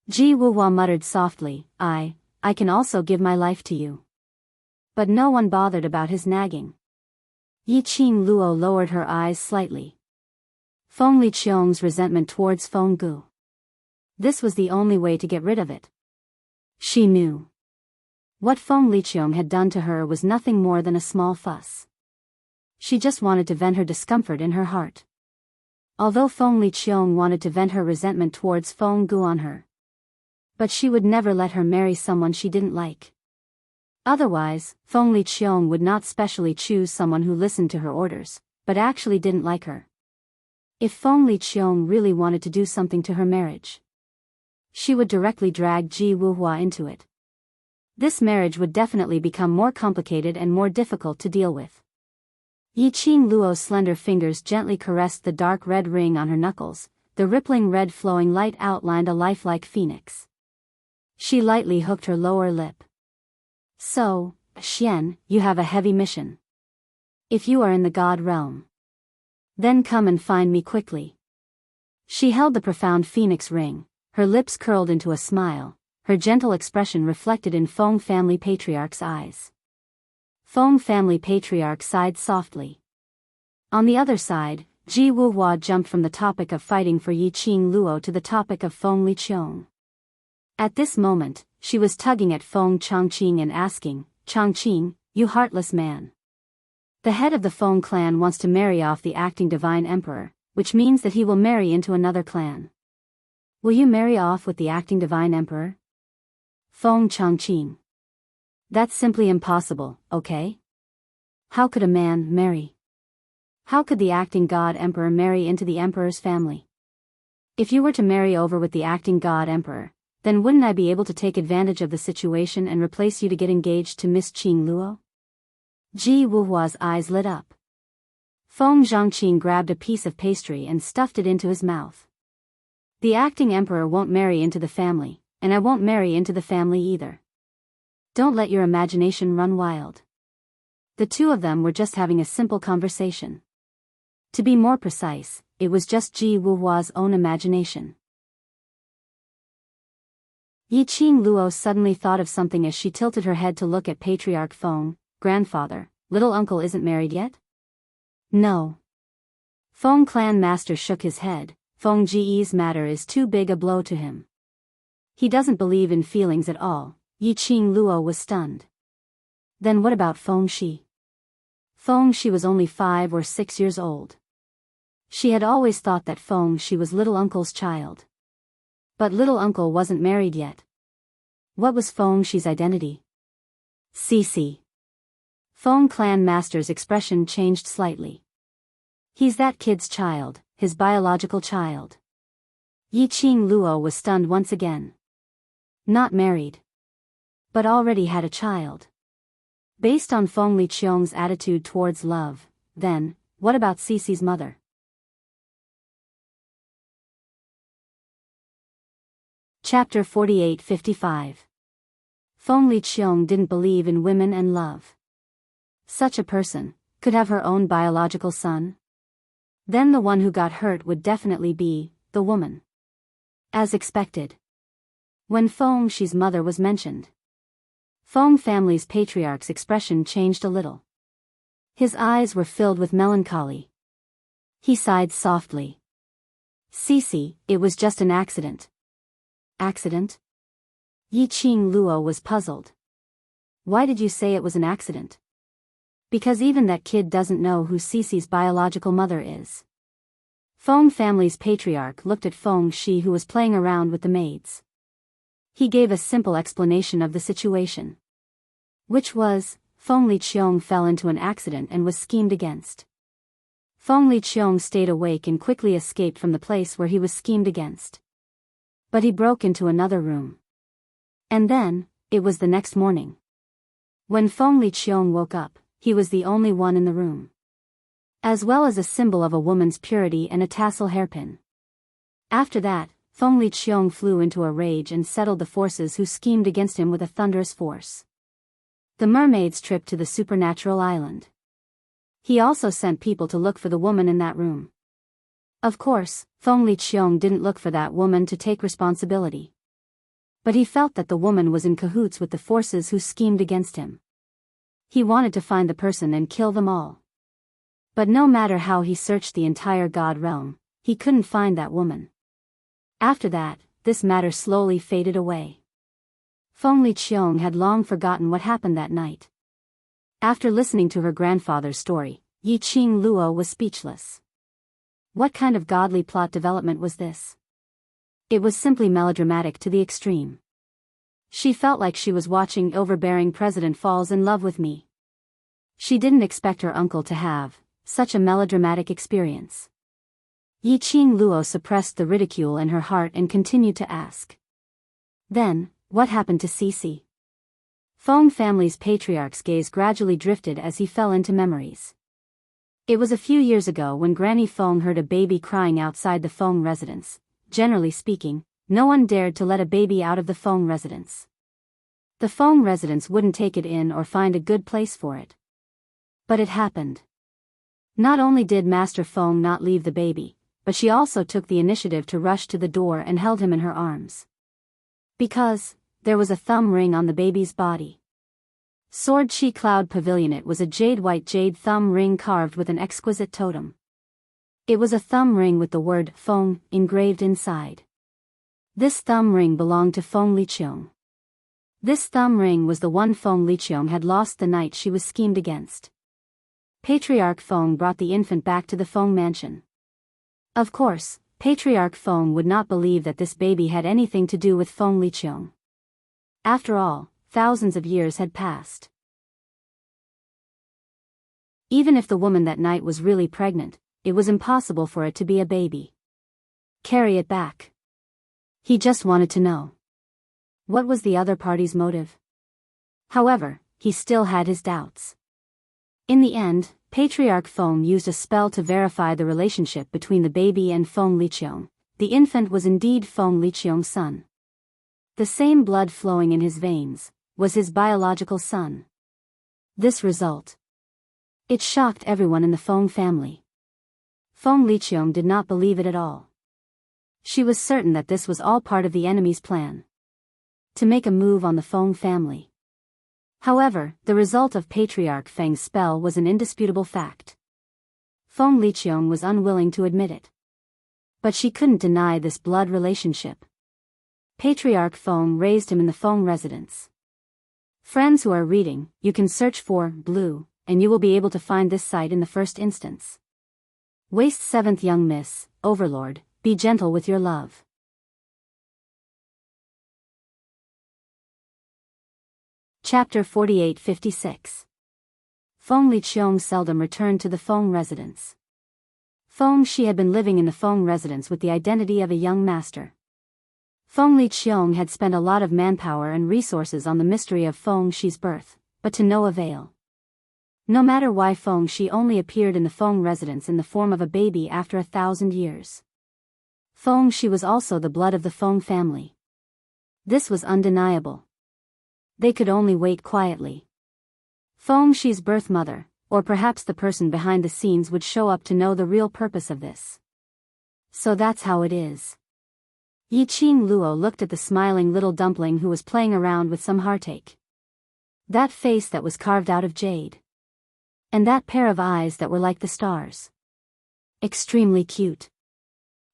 S1: Ji Wuhua muttered softly, I can also give my life to you. But no one bothered about his nagging. Yi Qing Luo lowered her eyes slightly. Feng Liqiong's resentment towards Feng Gu. This was the only way to get rid of it. She knew. What Feng Liqiong had done to her was nothing more than a small fuss. She just wanted to vent her discomfort in her heart. Although Feng Liqiong wanted to vent her resentment towards Feng Gu on her. But she would never let her marry someone she didn't like. Otherwise, Feng Liqiong would not specially choose someone who listened to her orders, but actually didn't like her. If Feng Liqiong really wanted to do something to her marriage, she would directly drag Ji Wuhua into it. This marriage would definitely become more complicated and more difficult to deal with. Yi Qing Luo's slender fingers gently caressed the dark red ring on her knuckles, the rippling red flowing light outlined a lifelike phoenix. She lightly hooked her lower lip. So, Xian, you have a heavy mission. If you are in the god realm, then come and find me quickly. She held the profound phoenix ring, her lips curled into a smile, her gentle expression reflected in Feng family patriarch's eyes. Feng family patriarch sighed softly. On the other side, Ji Wuhua jumped from the topic of fighting for Yi Qing Luo to the topic of Feng Liqiong. At this moment, she was tugging at Feng Chongqing and asking, Chongqing, you heartless man. The head of the Feng clan wants to marry off the acting divine emperor, which means that he will marry into another clan. Will you marry off with the acting divine emperor? Feng Chongqing. That's simply impossible, okay? How could a man marry? How could the acting god emperor marry into the emperor's family? If you were to marry over with the acting god emperor, then wouldn't I be able to take advantage of the situation and replace you to get engaged to Miss Qing Luo? Ji Wuhua's eyes lit up. Feng Zhongqing grabbed a piece of pastry and stuffed it into his mouth. The acting emperor won't marry into the family, and I won't marry into the family either. Don't let your imagination run wild. The two of them were just having a simple conversation. To be more precise, it was just Ji Wuhua's own imagination. Yi Qing Luo suddenly thought of something as she tilted her head to look at Patriarch Feng. Grandfather, little uncle isn't married yet? No. Feng clan master shook his head. Feng Ji's matter is too big a blow to him. He doesn't believe in feelings at all. Yi Qing Luo was stunned. Then what about Feng Shi? Feng Shi was only 5 or 6 years old. She had always thought that Feng Shi was little uncle's child. But little uncle wasn't married yet. What was Feng Shi's identity? Cici. Feng clan master's expression changed slightly. He's that kid's child, his biological child. Yi Qing Luo was stunned once again. Not married. But already had a child. Based on Feng Liqiong's attitude towards love, then, what about Cici's mother? Chapter 48-55. Feng Liqiong didn't believe in women and love. Such a person could have her own biological son? Then the one who got hurt would definitely be the woman. As expected. When Feng Shi's mother was mentioned, Feng family's patriarch's expression changed a little. His eyes were filled with melancholy. He sighed softly. Cici, it was just an accident. Accident? Yi Qing Luo was puzzled. Why did you say it was an accident? Because even that kid doesn't know who Cici's biological mother is. Feng family's patriarch looked at Feng Shi, who was playing around with the maids. He gave a simple explanation of the situation. Which was, Feng Liqiong fell into an accident and was schemed against. Feng Liqiong stayed awake and quickly escaped from the place where he was schemed against. But he broke into another room. And then, it was the next morning. When Feng Liqiong woke up, he was the only one in the room. As well as a symbol of a woman's purity and a tassel hairpin. After that, Feng Liqiong flew into a rage and settled the forces who schemed against him with a thunderous force. The mermaids tripped to the supernatural island. He also sent people to look for the woman in that room. Of course, Feng Liqiong didn't look for that woman to take responsibility. But he felt that the woman was in cahoots with the forces who schemed against him. He wanted to find the person and kill them all. But no matter how he searched the entire god realm, he couldn't find that woman. After that, this matter slowly faded away. Feng Liqiong had long forgotten what happened that night. After listening to her grandfather's story, Yi Qing Luo was speechless. What kind of godly plot development was this? It was simply melodramatic to the extreme. She felt like she was watching overbearing president falls in love with me. She didn't expect her uncle to have such a melodramatic experience. Yi Qing Luo suppressed the ridicule in her heart and continued to ask. Then, what happened to Cici? Feng family's patriarch's gaze gradually drifted as he fell into memories. It was a few years ago when Granny Feng heard a baby crying outside the Feng residence. Generally speaking, no one dared to let a baby out of the Feng residence. The Feng residence wouldn't take it in or find a good place for it. But it happened. Not only did Master Feng not leave the baby, but she also took the initiative to rush to the door and held him in her arms. Because there was a thumb ring on the baby's body. Sword Chi Cloud Pavilion. It was a white jade thumb ring carved with an exquisite totem. It was a thumb ring with the word Feng engraved inside. This thumb ring belonged to Feng Liqiong. This thumb ring was the one Feng Liqiong had lost the night she was schemed against. Patriarch Feng brought the infant back to the Feng mansion. Of course, Patriarch Feng would not believe that this baby had anything to do with Feng Liqiong. After all, thousands of years had passed. Even if the woman that night was really pregnant, it was impossible for it to be a baby. Carry it back. He just wanted to know. What was the other party's motive? However, he still had his doubts. In the end, Patriarch Feng used a spell to verify the relationship between the baby and Feng Liqiong. The infant was indeed Feng Liqiong's son. The same blood flowing in his veins was his biological son. This result. It shocked everyone in the Feng family. Feng Liqiong did not believe it at all. She was certain that this was all part of the enemy's plan. To make a move on the Feng family. However, the result of Patriarch Feng's spell was an indisputable fact. Feng Liqiong was unwilling to admit it. But she couldn't deny this blood relationship. Patriarch Feng raised him in the Feng residence. Friends who are reading, you can search for Blue, and you will be able to find this site in the first instance. Waste 7th Young Miss, Overlord, be gentle with your love. Chapter 48-56. Feng Liqiong seldom returned to the Feng residence. She had been living in the Feng residence with the identity of a young master. Feng Liqiong had spent a lot of manpower and resources on the mystery of Feng Shi's birth, but to no avail. No matter why Feng Shi only appeared in the Feng residence in the form of a baby after 1,000 years. Feng Shi was also the blood of the Feng family. This was undeniable. They could only wait quietly. Feng Shi's birth mother, or perhaps the person behind the scenes, would show up to know the real purpose of this. So that's how it is. Yiqing Luo looked at the smiling little dumpling who was playing around with some heartache. That face that was carved out of jade. And that pair of eyes that were like the stars. Extremely cute.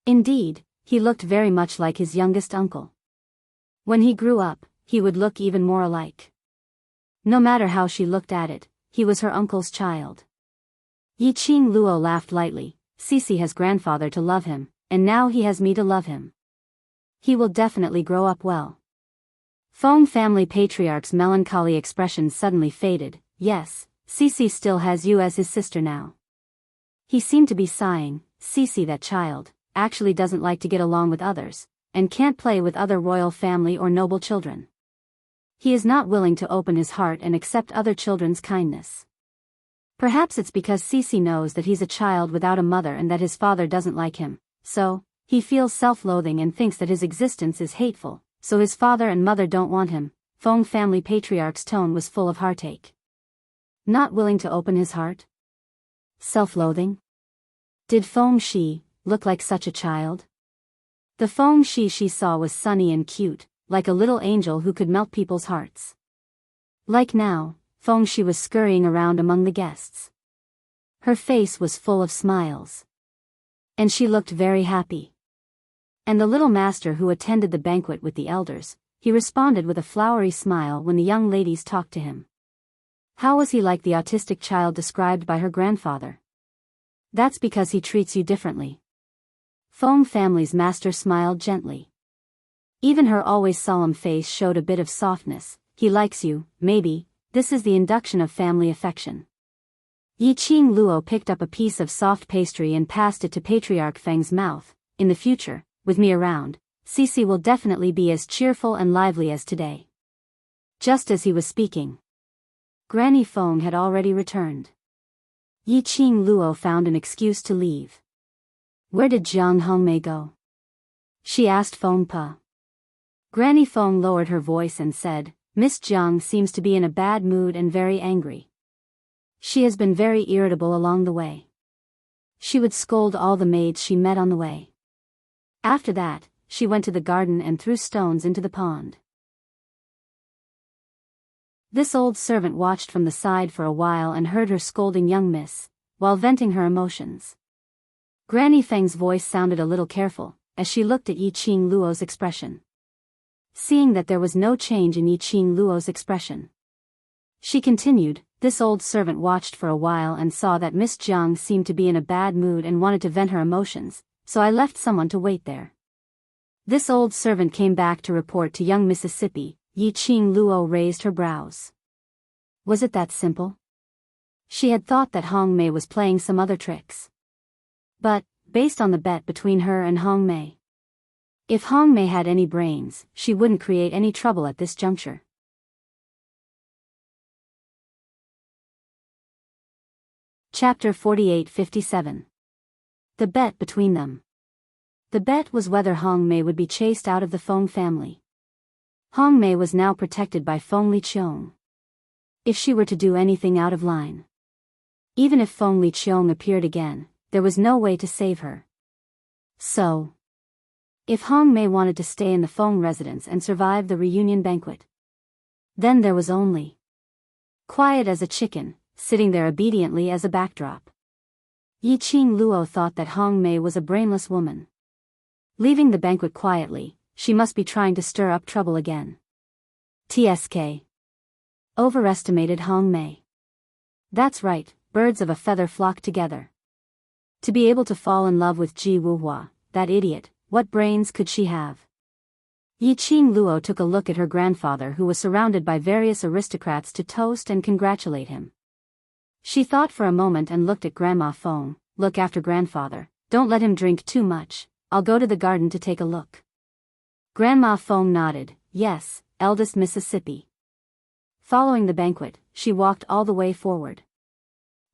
S1: Indeed, he looked very much like his youngest uncle. When he grew up, he would look even more alike. No matter how she looked at it, he was her uncle's child. Yiqing Luo laughed lightly. Cici has grandfather to love him, and now he has me to love him. He will definitely grow up well. Feng family patriarch's melancholy expression suddenly faded. Yes, Cici still has you as his sister now. He seemed to be sighing. Cici, that child, actually doesn't like to get along with others, and can't play with other royal family or noble children. He is not willing to open his heart and accept other children's kindness. Perhaps it's because Cici knows that he's a child without a mother and that his father doesn't like him, so he feels self-loathing and thinks that his existence is hateful, so his father and mother don't want him. Feng family patriarch's tone was full of heartache. Not willing to open his heart? Self-loathing? Did Feng Shi look like such a child? The Feng Shi she saw was sunny and cute, like a little angel who could melt people's hearts. Like now, Feng Shi was scurrying around among the guests. Her face was full of smiles. And she looked very happy. And the little master who attended the banquet with the elders, he responded with a flowery smile when the young ladies talked to him. How was he like the autistic child described by her grandfather? That's because he treats you differently. Feng family's master smiled gently. Even her always solemn face showed a bit of softness. He likes you, maybe. This is the induction of family affection. Yiqing Luo picked up a piece of soft pastry and passed it to Patriarch Feng's mouth. In the future, with me around, Cici will definitely be as cheerful and lively as today. Just as he was speaking, Granny Feng had already returned. Yiqing Luo found an excuse to leave. Where did Jiang Hongmei go? She asked Feng Pa. Granny Feng lowered her voice and said, Miss Jiang seems to be in a bad mood and very angry. She has been very irritable along the way. She would scold all the maids she met on the way. After that, she went to the garden and threw stones into the pond. This old servant watched from the side for a while and heard her scolding young miss, while venting her emotions. Granny Feng's voice sounded a little careful, as she looked at Yiqing Luo's expression. Seeing that there was no change in Yiqing Luo's expression, she continued, this old servant watched for a while and saw that Miss Jiang seemed to be in a bad mood and wanted to vent her emotions, so I left someone to wait there. This old servant came back to report to young Mississippi. Yiqing Luo raised her brows. Was it that simple? She had thought that Hong Mei was playing some other tricks. But, based on the bet between her and Hong Mei, if Hong Mei had any brains, she wouldn't create any trouble at this juncture. Chapter 48-57. The bet between them. The bet was whether Hong Mei would be chased out of the Feng family. Hong Mei was now protected by Feng Liqiong. If she were to do anything out of line, even if Feng Liqiong appeared again, there was no way to save her. So, if Hong Mei wanted to stay in the Feng residence and survive the reunion banquet, then there was only quiet as a chicken, sitting there obediently as a backdrop. Yiqing Luo thought that Hong Mei was a brainless woman. Leaving the banquet quietly, she must be trying to stir up trouble again. TSK. Overestimated Hong Mei. That's right, birds of a feather flock together. To be able to fall in love with Ji Wuhua, that idiot, what brains could she have? Yiqing Luo took a look at her grandfather who was surrounded by various aristocrats to toast and congratulate him. She thought for a moment and looked at Grandma Feng. Look after grandfather, don't let him drink too much, I'll go to the garden to take a look. Grandma Feng nodded, yes, eldest Mississippi. Following the banquet, she walked all the way forward.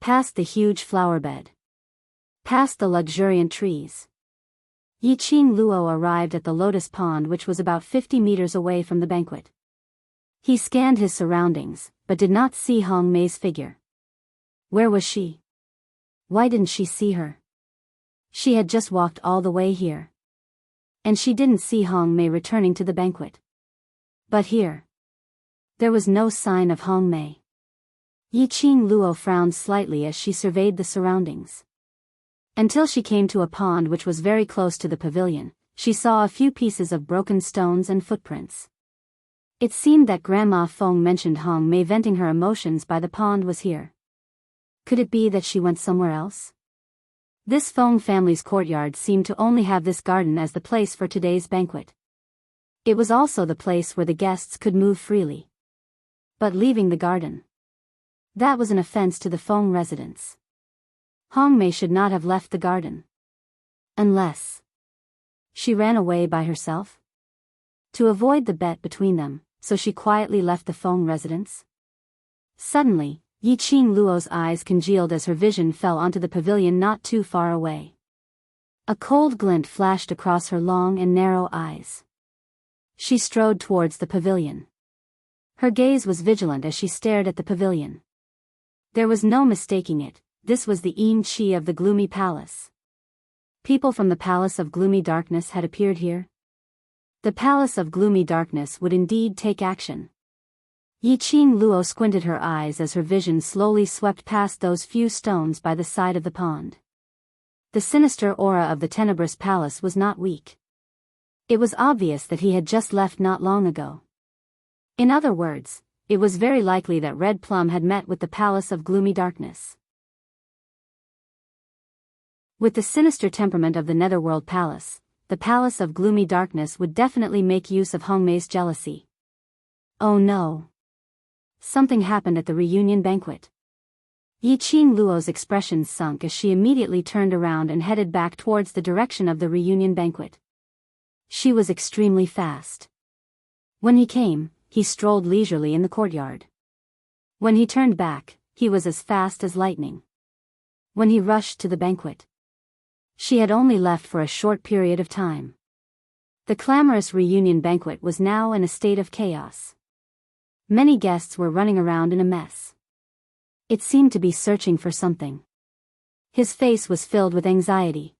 S1: Past the huge flower bed. Past the luxuriant trees. Yiqing Luo arrived at the lotus pond, which was about 50 meters away from the banquet. He scanned his surroundings, but did not see Hong Mei's figure. Where was she? Why didn't she see her? She had just walked all the way here. And she didn't see Hong Mei returning to the banquet. But here, there was no sign of Hong Mei. Yiqing Luo frowned slightly as she surveyed the surroundings. Until she came to a pond which was very close to the pavilion, she saw a few pieces of broken stones and footprints. It seemed that Grandma Feng mentioned Hong Mei venting her emotions by the pond was here. Could it be that she went somewhere else? This Feng family's courtyard seemed to only have this garden as the place for today's banquet. It was also the place where the guests could move freely. But leaving the garden, that was an offense to the Feng residents. Hong Mei should not have left the garden. Unless she ran away by herself? To avoid the bet between them, so she quietly left the Feng residence? Suddenly, Yiqing Luo's eyes congealed as her vision fell onto the pavilion not too far away. A cold glint flashed across her long and narrow eyes. She strode towards the pavilion. Her gaze was vigilant as she stared at the pavilion. There was no mistaking it, this was the Yin Qi of the Gloomy Palace. People from the Palace of Gloomy Darkness had appeared here. The Palace of Gloomy Darkness would indeed take action. Yiqing Luo squinted her eyes as her vision slowly swept past those few stones by the side of the pond. The sinister aura of the Tenebrous Palace was not weak. It was obvious that he had just left not long ago. In other words, it was very likely that Red Plum had met with the Palace of Gloomy Darkness. With the sinister temperament of the Netherworld Palace, the Palace of Gloomy Darkness would definitely make use of Hong Mei's jealousy. Oh no. Something happened at the reunion banquet. Yiqing Luo's expression sunk as she immediately turned around and headed back towards the direction of the reunion banquet. She was extremely fast. When he came, he strolled leisurely in the courtyard. When he turned back, he was as fast as lightning. when he rushed to the banquet. She had only left for a short period of time. The clamorous reunion banquet was now in a state of chaos. Many guests were running around in a mess. It seemed to be searching for something. His face was filled with anxiety.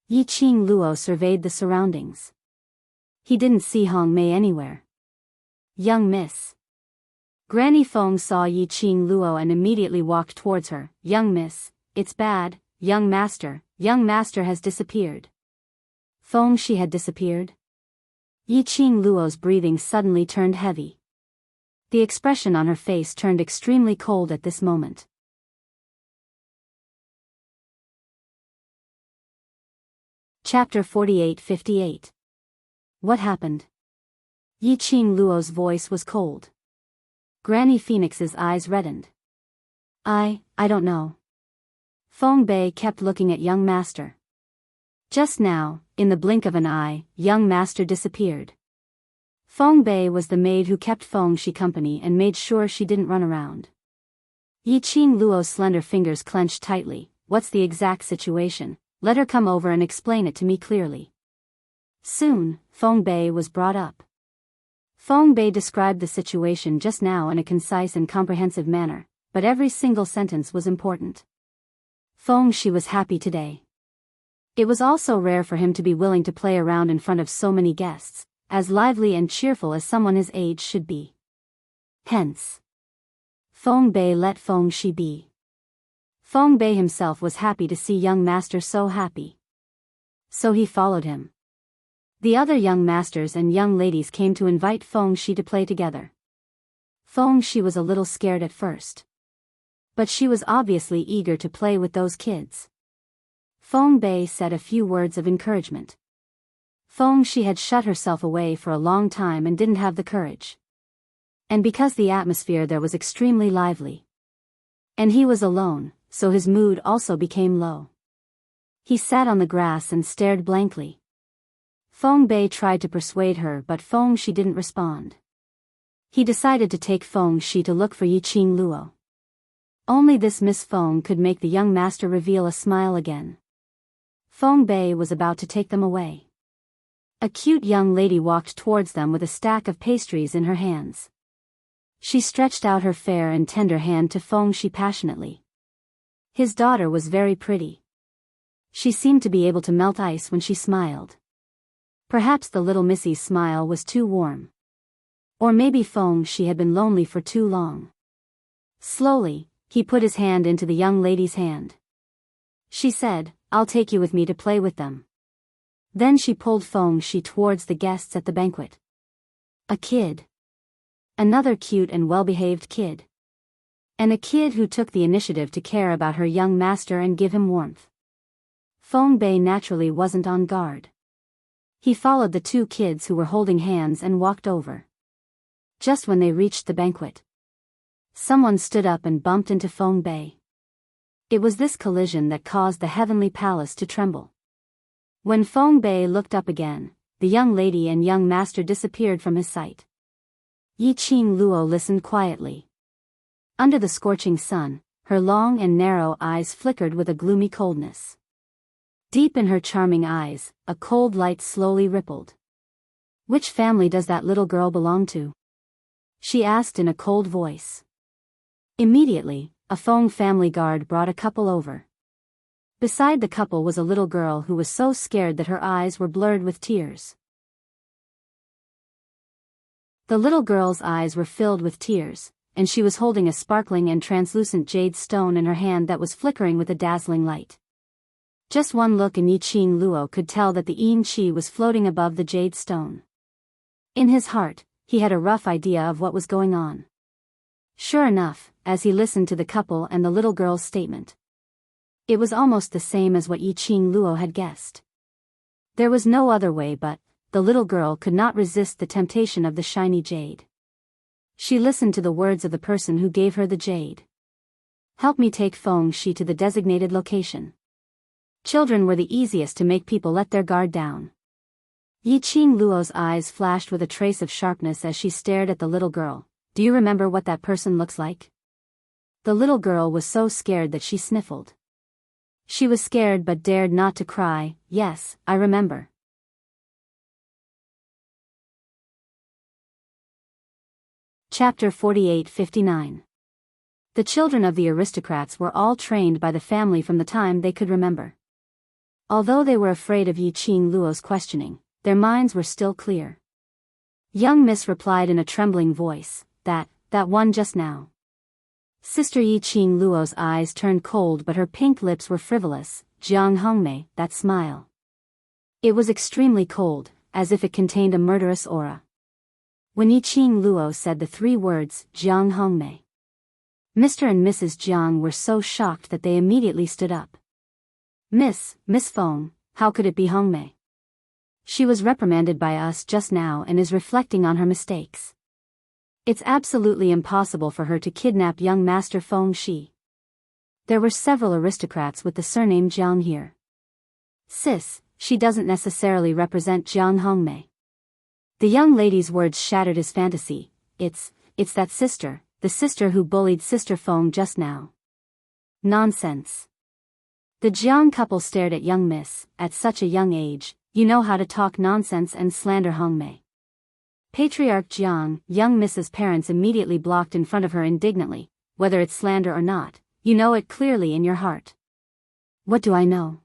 S1: Yi-Ching Luo surveyed the surroundings. He didn't see Hong Mei anywhere. Young miss. Granny Feng saw Yi-Ching Luo and immediately walked towards her. Young miss, it's bad, young master has disappeared. Feng, she had disappeared? Yi-Ching Luo's breathing suddenly turned heavy. The expression on her face turned extremely cold at this moment. Chapter 48-58. What happened? Yi-Ching Luo's voice was cold. Granny Phoenix's eyes reddened. I don't know. Feng Bei kept looking at young master. Just now, in the blink of an eye, young master disappeared. Feng Bei was the maid who kept Feng Shi company and made sure she didn't run around. Yi-Ching Luo's slender fingers clenched tightly. What's the exact situation? Let her come over and explain it to me clearly. Soon, Feng Bei was brought up. Feng Bei described the situation just now in a concise and comprehensive manner, but every single sentence was important. Feng Shi was happy today. It was also rare for him to be willing to play around in front of so many guests, as lively and cheerful as someone his age should be. Hence, Feng Bei let Feng Shi be. Feng Bei himself was happy to see young master so happy. So he followed him. The other young masters and young ladies came to invite Feng Shi to play together. Feng Shi was a little scared at first. But she was obviously eager to play with those kids. Feng Bei said a few words of encouragement. Feng Shi had shut herself away for a long time and didn't have the courage. And because the atmosphere there was extremely lively. And he was alone, so his mood also became low. He sat on the grass and stared blankly. Feng Bei tried to persuade her, but Feng Shi didn't respond. He decided to take Feng Shi to look for Yi-Ching Luo. Only this Miss Feng could make the young master reveal a smile again. Feng Bei was about to take them away. A cute young lady walked towards them with a stack of pastries in her hands. She stretched out her fair and tender hand to Feng Shi passionately. His daughter was very pretty. She seemed to be able to melt ice when she smiled. Perhaps the little missy's smile was too warm. Or maybe Feng Shi had been lonely for too long. Slowly, he put his hand into the young lady's hand. She said, I'll take you with me to play with them. Then she pulled Feng Shi towards the guests at the banquet. A kid. Another cute and well-behaved kid. And a kid who took the initiative to care about her young master and give him warmth. Feng Bei naturally wasn't on guard. He followed the two kids who were holding hands and walked over. Just when they reached the banquet, someone stood up and bumped into Feng Bei. It was this collision that caused the heavenly palace to tremble. When Feng Bei looked up again, the young lady and young master disappeared from his sight. Yi-Ching Luo listened quietly. Under the scorching sun, her long and narrow eyes flickered with a gloomy coldness. Deep in her charming eyes, a cold light slowly rippled. Which family does that little girl belong to? She asked in a cold voice. Immediately, a Feng family guard brought a couple over. Beside the couple was a little girl who was so scared that her eyes were blurred with tears. The little girl's eyes were filled with tears, and she was holding a sparkling and translucent jade stone in her hand that was flickering with a dazzling light. Just one look and Yi-Ching Luo could tell that the Yin Qi was floating above the jade stone. In his heart, he had a rough idea of what was going on. Sure enough, as he listened to the couple and the little girl's statement, it was almost the same as what Yi-Ching Luo had guessed. There was no other way, but the little girl could not resist the temptation of the shiny jade. She listened to the words of the person who gave her the jade. Help me take Feng Shi to the designated location. Children were the easiest to make people let their guard down. Yi-Ching Luo's eyes flashed with a trace of sharpness as she stared at the little girl. Do you remember what that person looks like? The little girl was so scared that she sniffled. She was scared but dared not to cry. Yes, I remember. Chapter 48-59. The children of the aristocrats were all trained by the family from the time they could remember. Although they were afraid of Yi Qing Luo's questioning, their minds were still clear. Young Miss replied in a trembling voice, that one just now. Sister Yi Qing Luo's eyes turned cold but her pink lips were frivolous. Jiang Hongmei, that smile. It was extremely cold, as if it contained a murderous aura. When Yi Qing Luo said the three words, Jiang Hongmei, Mr. and Mrs. Jiang were so shocked that they immediately stood up. Miss Feng, how could it be Hongmei? She was reprimanded by us just now and is reflecting on her mistakes. It's absolutely impossible for her to kidnap young Master Feng Shi. There were several aristocrats with the surname Jiang here. Sis, she doesn't necessarily represent Jiang Hongmei. The young lady's words shattered his fantasy. It's that sister, the sister who bullied Sister Feng just now. Nonsense. The Jiang couple stared at young Miss. At such a young age, you know how to talk nonsense and slander Hongmei. Patriarch Jiang, young Miss's parents immediately blocked in front of her indignantly. Whether it's slander or not, you know it clearly in your heart. What do I know?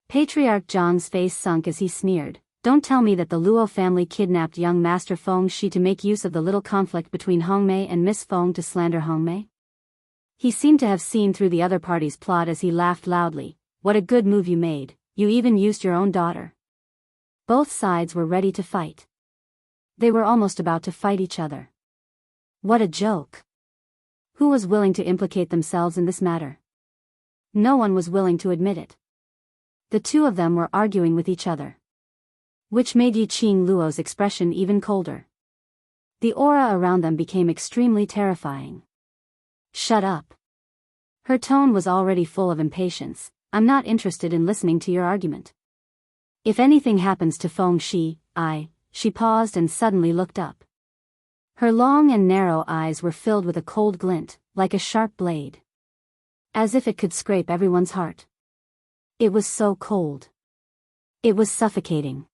S1: Patriarch Jiang's face sunk as he sneered. Don't tell me that the Luo family kidnapped young Master Feng Shi to make use of the little conflict between Hongmei and Miss Feng to slander Hongmei? He seemed to have seen through the other party's plot as he laughed loudly. What a good move you made, you even used your own daughter. Both sides were ready to fight. They were almost about to fight each other. What a joke. Who was willing to implicate themselves in this matter? No one was willing to admit it. The two of them were arguing with each other, which made Yi Qing Luo's expression even colder. The aura around them became extremely terrifying. Shut up. Her tone was already full of impatience. I'm not interested in listening to your argument. If anything happens to Feng Shi, She paused and suddenly looked up. Her long and narrow eyes were filled with a cold glint, like a sharp blade, as if it could scrape everyone's heart. It was so cold. It was suffocating.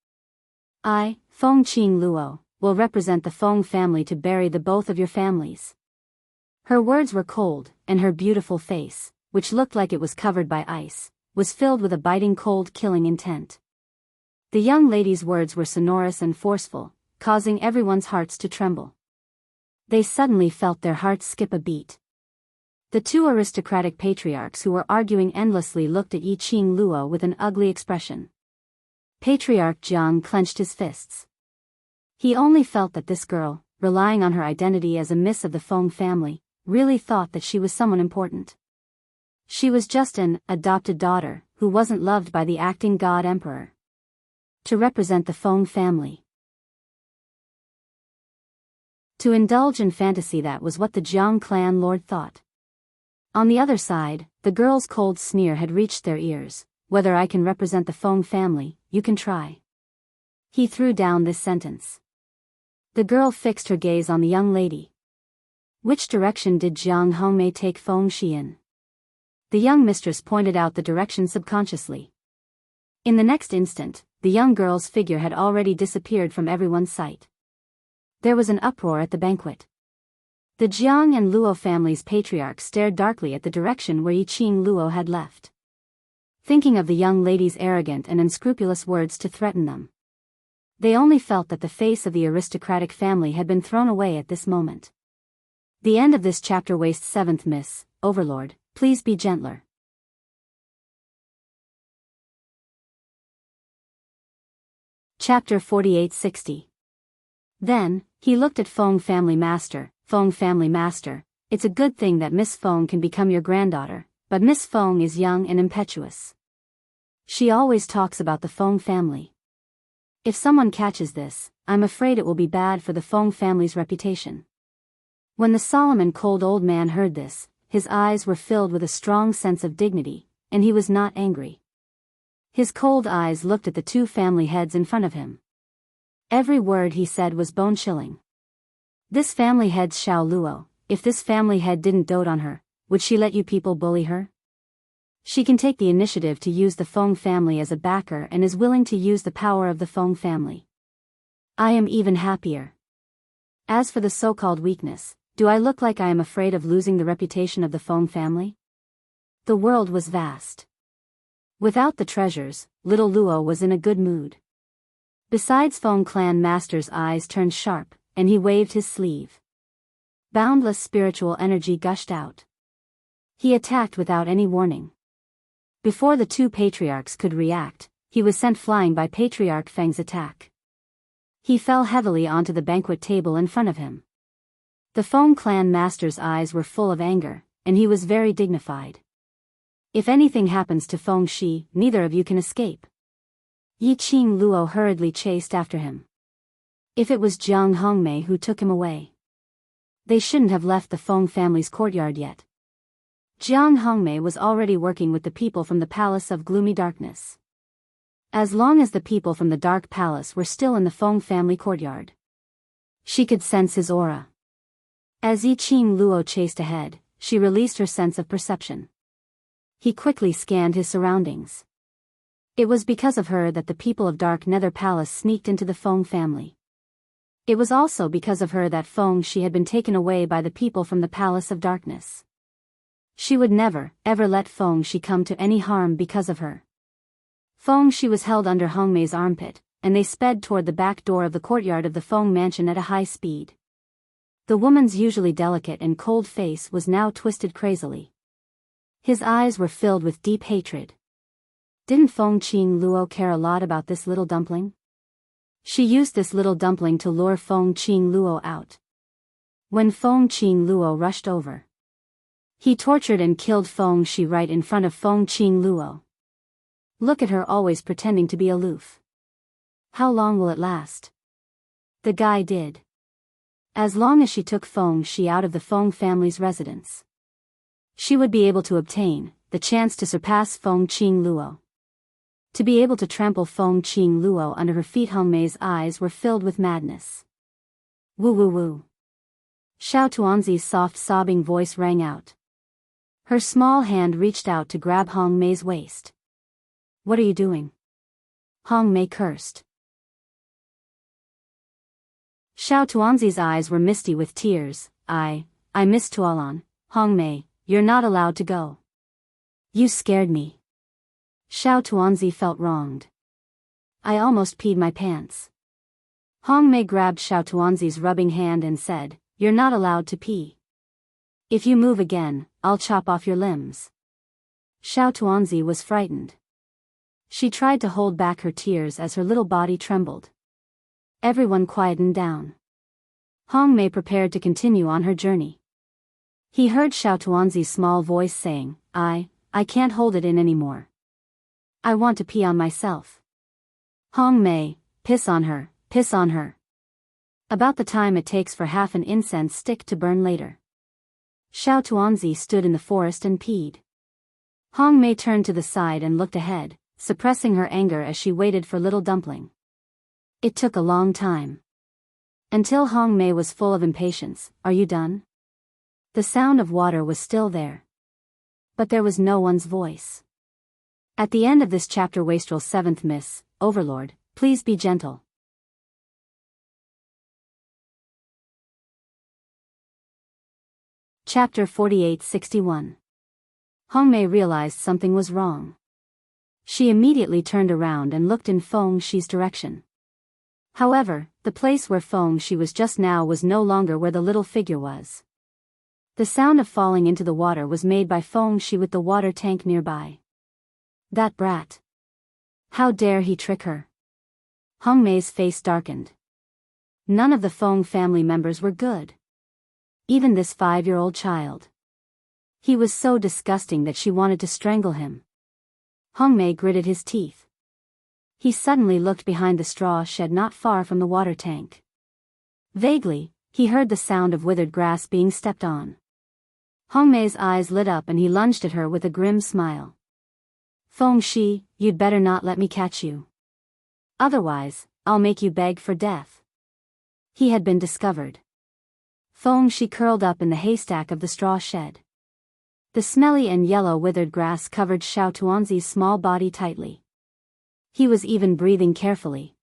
S1: I, Feng Qing Luo, will represent the Feng family to bury the both of your families. Her words were cold, and her beautiful face, which looked like it was covered by ice, was filled with a biting cold killing intent. The young lady's words were sonorous and forceful, causing everyone's hearts to tremble. They suddenly felt their hearts skip a beat. The two aristocratic patriarchs who were arguing endlessly looked at Yi Qing Luo with an ugly expression. Patriarch Jiang clenched his fists. He only felt that this girl, relying on her identity as a miss of the Feng family, really thought that she was someone important. She was just an adopted daughter, who wasn't loved by the acting god emperor. To represent the Feng family. To indulge in fantasy, that was what the Jiang clan lord thought. On the other side, the girl's cold sneer had reached their ears. Whether I can represent the Feng family, you can try. He threw down this sentence. The girl fixed her gaze on the young lady. Which direction did Jiang Hongmei take Feng Shi in? The young mistress pointed out the direction subconsciously. In the next instant, the young girl's figure had already disappeared from everyone's sight. There was an uproar at the banquet. The Jiang and Luo family's patriarchs stared darkly at the direction where Yi Qing Luo had left, thinking of the young lady's arrogant and unscrupulous words to threaten them. They only felt that the face of the aristocratic family had been thrown away at this moment. The end of this chapter. Waste 7th Miss, Overlord, please be gentler. Chapter 48-60. Then, he looked at Feng Family Master. Feng Family Master, it's a good thing that Miss Feng can become your granddaughter, but Miss Feng is young and impetuous. She always talks about the Feng family. If someone catches this, I'm afraid it will be bad for the Feng family's reputation. When the solemn and cold old man heard this, his eyes were filled with a strong sense of dignity, and he was not angry. His cold eyes looked at the two family heads in front of him. Every word he said was bone-chilling. This family head's Xiao Luo, if this family head didn't dote on her, would she let you people bully her? She can take the initiative to use the Feng family as a backer and is willing to use the power of the Feng family. I am even happier. As for the so-called weakness, do I look like I am afraid of losing the reputation of the Feng family? The world was vast. Without the treasures, little Luo was in a good mood. Besides, Feng clan master's eyes turned sharp, and he waved his sleeve. Boundless spiritual energy gushed out. He attacked without any warning. Before the two patriarchs could react, he was sent flying by Patriarch Feng's attack. He fell heavily onto the banquet table in front of him. The Feng clan master's eyes were full of anger, and he was very dignified. If anything happens to Feng Shi, neither of you can escape. Yi Qing Luo hurriedly chased after him. If it was Jiang Hongmei who took him away. They shouldn't have left the Feng family's courtyard yet. Jiang Hongmei was already working with the people from the Palace of Gloomy Darkness. As long as the people from the Dark Palace were still in the Feng family courtyard, she could sense his aura. As Yi Qing Luo chased ahead, she released her sense of perception. He quickly scanned his surroundings. It was because of her that the people of Dark Nether Palace sneaked into the Feng family. It was also because of her that Feng Shi had been taken away by the people from the Palace of Darkness. She would never, ever let Feng Shi come to any harm because of her. Feng Shi was held under Hongmei's armpit, and they sped toward the back door of the courtyard of the Feng mansion at a high speed. The woman's usually delicate and cold face was now twisted crazily. His eyes were filled with deep hatred. Didn't Feng Qing Luo care a lot about this little dumpling? She used this little dumpling to lure Feng Qing Luo out. When Feng Qing Luo rushed over, he tortured and killed Feng Shi right in front of Feng Qing Luo. Look at her always pretending to be aloof. How long will it last? The guy did. As long as she took Feng Shi out of the Feng family's residence, she would be able to obtain the chance to surpass Feng Qing Luo. To be able to trample Feng Qing Luo under her feet. Hongmei's eyes were filled with madness. Woo woo woo. Xiao Tuanzi's soft sobbing voice rang out. Her small hand reached out to grab Hongmei's waist. What are you doing? Hongmei cursed. Xiao Tuanzi's eyes were misty with tears. I miss Tualan. Hongmei, you're not allowed to go. You scared me. Xiao Tuanzi felt wronged. I almost peed my pants. Hongmei grabbed Xiao Tuanzi's rubbing hand and said, You're not allowed to pee. If you move again, I'll chop off your limbs. Xiao Tuanzi was frightened. She tried to hold back her tears as her little body trembled. Everyone quietened down. Hongmei prepared to continue on her journey. He heard Xiao Tuanzi's small voice saying, I can't hold it in anymore. I want to pee on myself. Hongmei, piss on her, piss on her. About the time it takes for half an incense stick to burn later. Xiao Tuanzi stood in the forest and peed. Hongmei turned to the side and looked ahead, suppressing her anger as she waited for little dumpling. It took a long time. Until Hongmei was full of impatience. Are you done? The sound of water was still there. But there was no one's voice. At the end of this chapter, Wastrel 7th Miss, Overlord, please be gentle. Chapter 4861. Hongmei realized something was wrong. She immediately turned around and looked in Feng Shi's direction. However, the place where Feng Shi was just now was no longer where the little figure was. The sound of falling into the water was made by Feng Shi with the water tank nearby. That brat. How dare he trick her? Hongmei's face darkened. None of the Feng family members were good. Even this 5-year-old child. He was so disgusting that she wanted to strangle him. Hongmei gritted his teeth. He suddenly looked behind the straw shed not far from the water tank. Vaguely, he heard the sound of withered grass being stepped on. Hongmei's eyes lit up and he lunged at her with a grim smile. Feng Shi, you'd better not let me catch you. Otherwise, I'll make you beg for death. He had been discovered. Feng Shi curled up in the haystack of the straw shed. The smelly and yellow withered grass covered Xiao Tuanzi's small body tightly. He was even breathing carefully.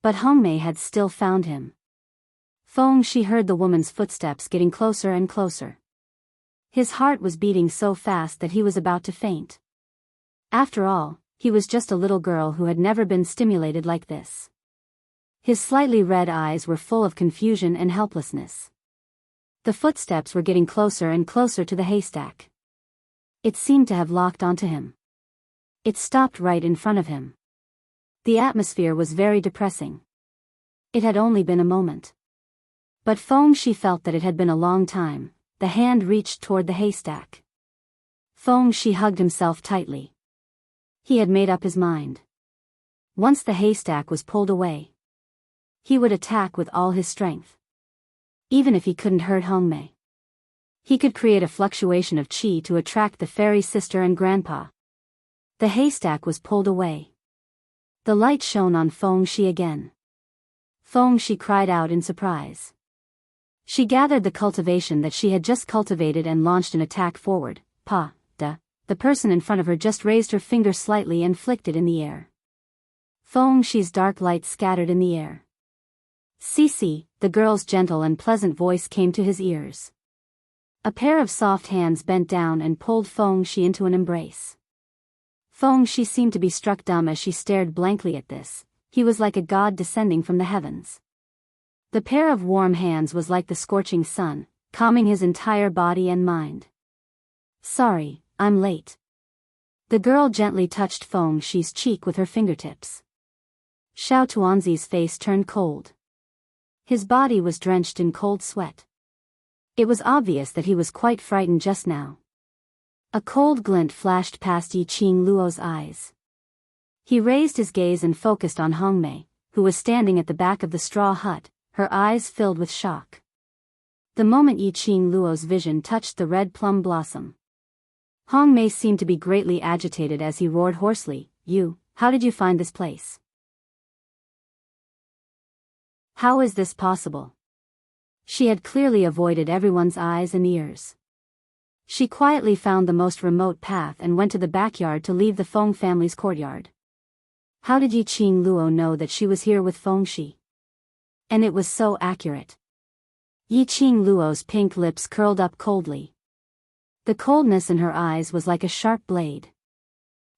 S1: But Hongmei had still found him. Feng Shi heard the woman's footsteps getting closer and closer. His heart was beating so fast that he was about to faint. After all, he was just a little girl who had never been stimulated like this. His slightly red eyes were full of confusion and helplessness. The footsteps were getting closer and closer to the haystack. It seemed to have locked onto him. It stopped right in front of him. The atmosphere was very depressing. It had only been a moment. But Feng Shi felt that it had been a long time. The hand reached toward the haystack. Feng Shi hugged himself tightly. He had made up his mind. Once the haystack was pulled away, he would attack with all his strength. Even if he couldn't hurt Hongmei, he could create a fluctuation of qi to attract the fairy sister and grandpa. The haystack was pulled away. The light shone on Feng Shi again. Feng Shi cried out in surprise. She gathered the cultivation that she had just cultivated and launched an attack forward. The person in front of her just raised her finger slightly and flicked it in the air. Feng Shi's dark light scattered in the air. Cici, the girl's gentle and pleasant voice came to his ears. A pair of soft hands bent down and pulled Feng Shi into an embrace. Feng Shi seemed to be struck dumb as she stared blankly at this. He was like a god descending from the heavens. The pair of warm hands was like the scorching sun, calming his entire body and mind. Sorry, I'm late. The girl gently touched Feng Shi's cheek with her fingertips. Xiao Tuanzi's face turned cold. His body was drenched in cold sweat. It was obvious that he was quite frightened just now. A cold glint flashed past Yiqing Luo's eyes. He raised his gaze and focused on Hongmei, who was standing at the back of the straw hut, her eyes filled with shock. The moment Yiqing Luo's vision touched the red plum blossom, Hongmei seemed to be greatly agitated as he roared hoarsely, How did you find this place? How is this possible? She had clearly avoided everyone's eyes and ears. She quietly found the most remote path and went to the backyard to leave the Feng family's courtyard. How did Yiqing Luo know that she was here with Feng Shi? And it was so accurate. Yiqing Luo's pink lips curled up coldly. The coldness in her eyes was like a sharp blade.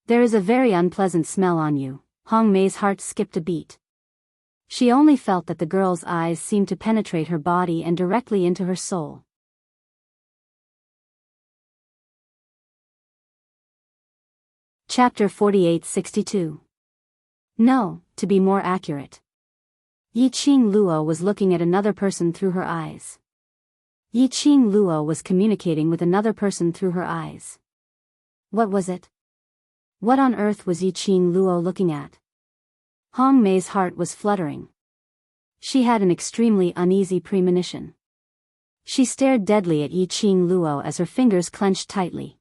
S1: There is a very unpleasant smell on you. Hongmei's heart skipped a beat. She only felt that the girl's eyes seemed to penetrate her body and directly into her soul. Chapter 4862. No, to be more accurate. Yiqing Luo was looking at another person through her eyes. Yiqing Luo was communicating with another person through her eyes. What was it? What on earth was Yiqing Luo looking at? Hongmei's heart was fluttering. She had an extremely uneasy premonition. She stared deadly at Yiqing Luo as her fingers clenched tightly.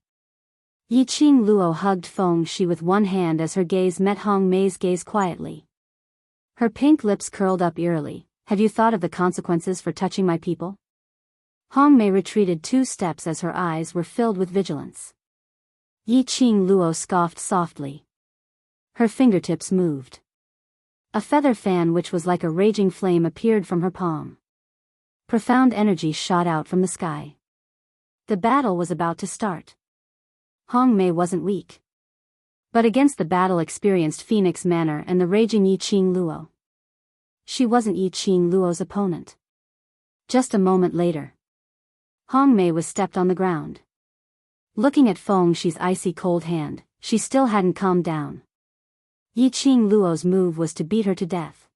S1: Yiqing Luo hugged Feng Shi with one hand as her gaze met Hongmei's gaze quietly. Her pink lips curled up eerily. Have you thought of the consequences for touching my people? Hongmei retreated 2 steps as her eyes were filled with vigilance. Yiqing Luo scoffed softly. Her fingertips moved. A feather fan which was like a raging flame appeared from her palm. Profound energy shot out from the sky. The battle was about to start. Hongmei wasn't weak. But against the battle-experienced Phoenix Manor and the raging Yiqing Luo, she wasn't Yiqing Luo's opponent. Just a moment later, Hongmei was stepped on the ground. Looking at Feng Shi's icy cold hand, she still hadn't calmed down. Yiqing Luo's move was to beat her to death.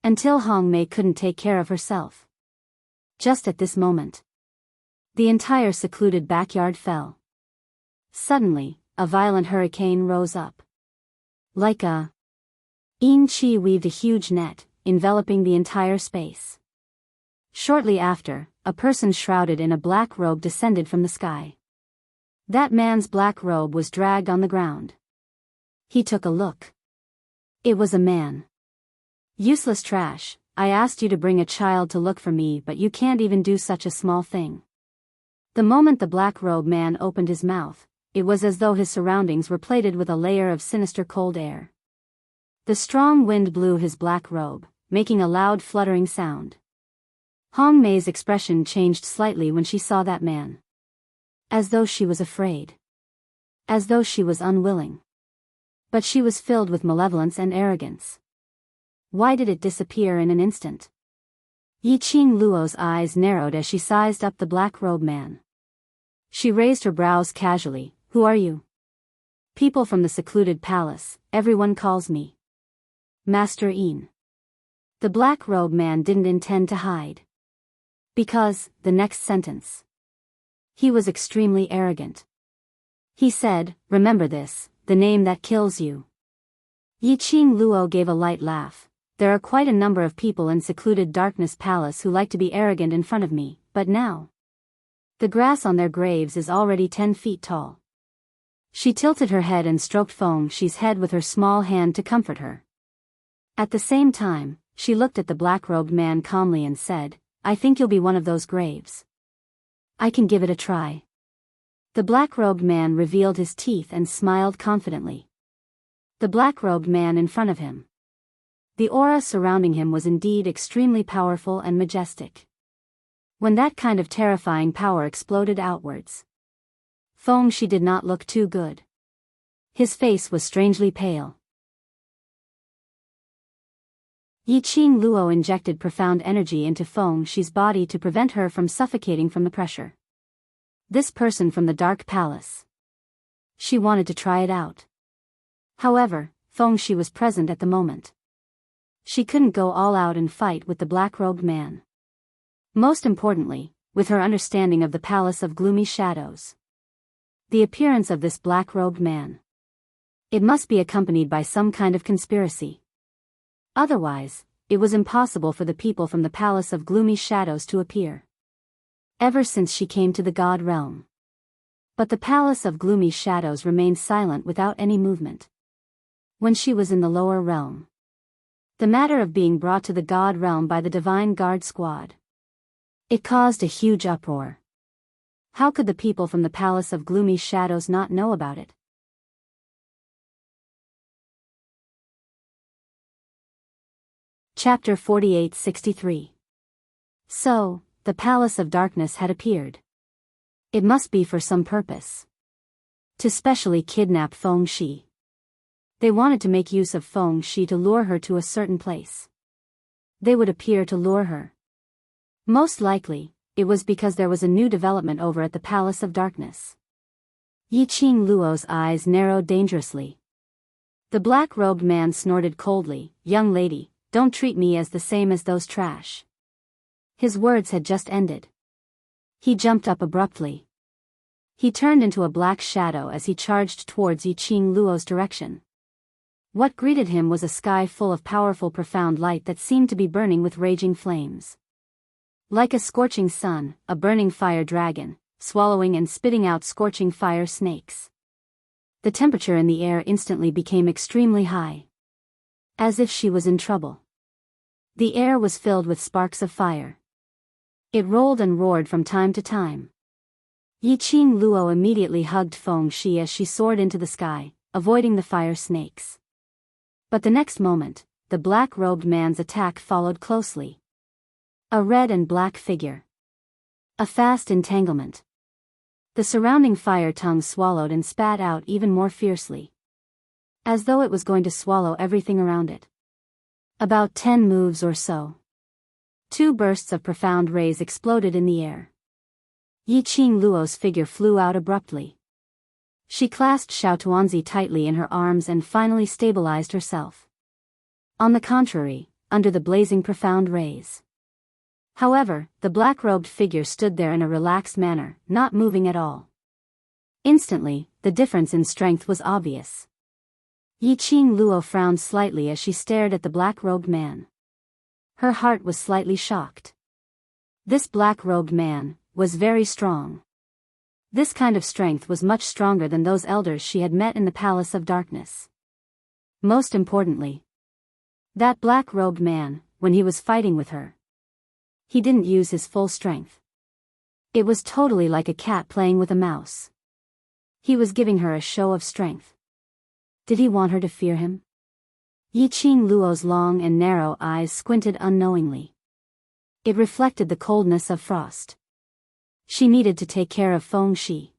S1: Until Hongmei couldn't take care of herself. Just at this moment, the entire secluded backyard fell. Suddenly, a violent hurricane rose up. Like a yin qi weaved a huge net, enveloping the entire space. Shortly after, a person shrouded in a black robe descended from the sky. That man's black robe was dragged on the ground. He took a look. It was a man. Useless trash, I asked you to bring a child to look for me, but you can't even do such a small thing. The moment the black-robed man opened his mouth, it was as though his surroundings were plated with a layer of sinister cold air. The strong wind blew his black robe, making a loud fluttering sound. Hong Mei's expression changed slightly when she saw that man. As though she was afraid. As though she was unwilling. But she was filled with malevolence and arrogance. Why did it disappear in an instant? Yiqing Luo's eyes narrowed as she sized up the black-robed man. She raised her brows casually. Who are you? People from the secluded palace, everyone calls me Master Yin. The black-robed man didn't intend to hide. Because, the next sentence. He was extremely arrogant. He said, remember this, the name that kills you. Yiqing Luo gave a light laugh. There are quite a number of people in secluded darkness palace who like to be arrogant in front of me, but now. The grass on their graves is already 10 feet tall. She tilted her head and stroked Feng Shi's head with her small hand to comfort her. At the same time, she looked at the black-robed man calmly and said, I think you'll be one of those graves. I can give it a try. The black-robed man revealed his teeth and smiled confidently. The black-robed man in front of him. The aura surrounding him was indeed extremely powerful and majestic. When that kind of terrifying power exploded outwards, Feng Shi did not look too good. His face was strangely pale. Yiqing Luo injected profound energy into Feng Shi's body to prevent her from suffocating from the pressure. This person from the Dark Palace. She wanted to try it out. However, Feng Shi was present at the moment. She couldn't go all out and fight with the black-robed man. Most importantly, with her understanding of the Palace of Gloomy Shadows. The appearance of this black-robed man. It must be accompanied by some kind of conspiracy. Otherwise, it was impossible for the people from the Palace of Gloomy Shadows to appear. Ever since she came to the God Realm. But the Palace of Gloomy Shadows remained silent without any movement. When she was in the lower realm. The matter of being brought to the God Realm by the Divine Guard Squad. It caused a huge uproar. How could the people from the Palace of Gloomy Shadows not know about it? Chapter 4863. So, the Palace of Darkness had appeared. It must be for some purpose. To specially kidnap Feng Shi. They wanted to make use of Feng Shi to lure her to a certain place. They would appear to lure her. Most likely, it was because there was a new development over at the Palace of Darkness. Yiqing Luo's eyes narrowed dangerously. The black-robed man snorted coldly, young lady, don't treat me as the same as those trash. His words had just ended. He jumped up abruptly. He turned into a black shadow as he charged towards Yiqing Luo's direction. What greeted him was a sky full of powerful profound light that seemed to be burning with raging flames. Like a scorching sun, a burning fire dragon, swallowing and spitting out scorching fire snakes. The temperature in the air instantly became extremely high. As if she was in trouble. The air was filled with sparks of fire. It rolled and roared from time to time. Yiqing Luo immediately hugged Feng Shi as she soared into the sky, avoiding the fire snakes. But the next moment, the black-robed man's attack followed closely. A red and black figure. A fast entanglement. The surrounding fire tongue swallowed and spat out even more fiercely. As though it was going to swallow everything around it. About 10 moves or so. 2 bursts of profound rays exploded in the air. Yiqing Luo's figure flew out abruptly. She clasped Xiao Tuanzi tightly in her arms and finally stabilized herself. On the contrary, under the blazing profound rays. However, the black-robed figure stood there in a relaxed manner, not moving at all. Instantly, the difference in strength was obvious. Yiqing Luo frowned slightly as she stared at the black-robed man. Her heart was slightly shocked. This black-robed man was very strong. This kind of strength was much stronger than those elders she had met in the Palace of Darkness. Most importantly, that black-robed man, when he was fighting with her, he didn't use his full strength. It was totally like a cat playing with a mouse. He was giving her a show of strength. Did he want her to fear him? Yiqing Luo's long and narrow eyes squinted unknowingly. It reflected the coldness of frost. She needed to take care of Feng Shi.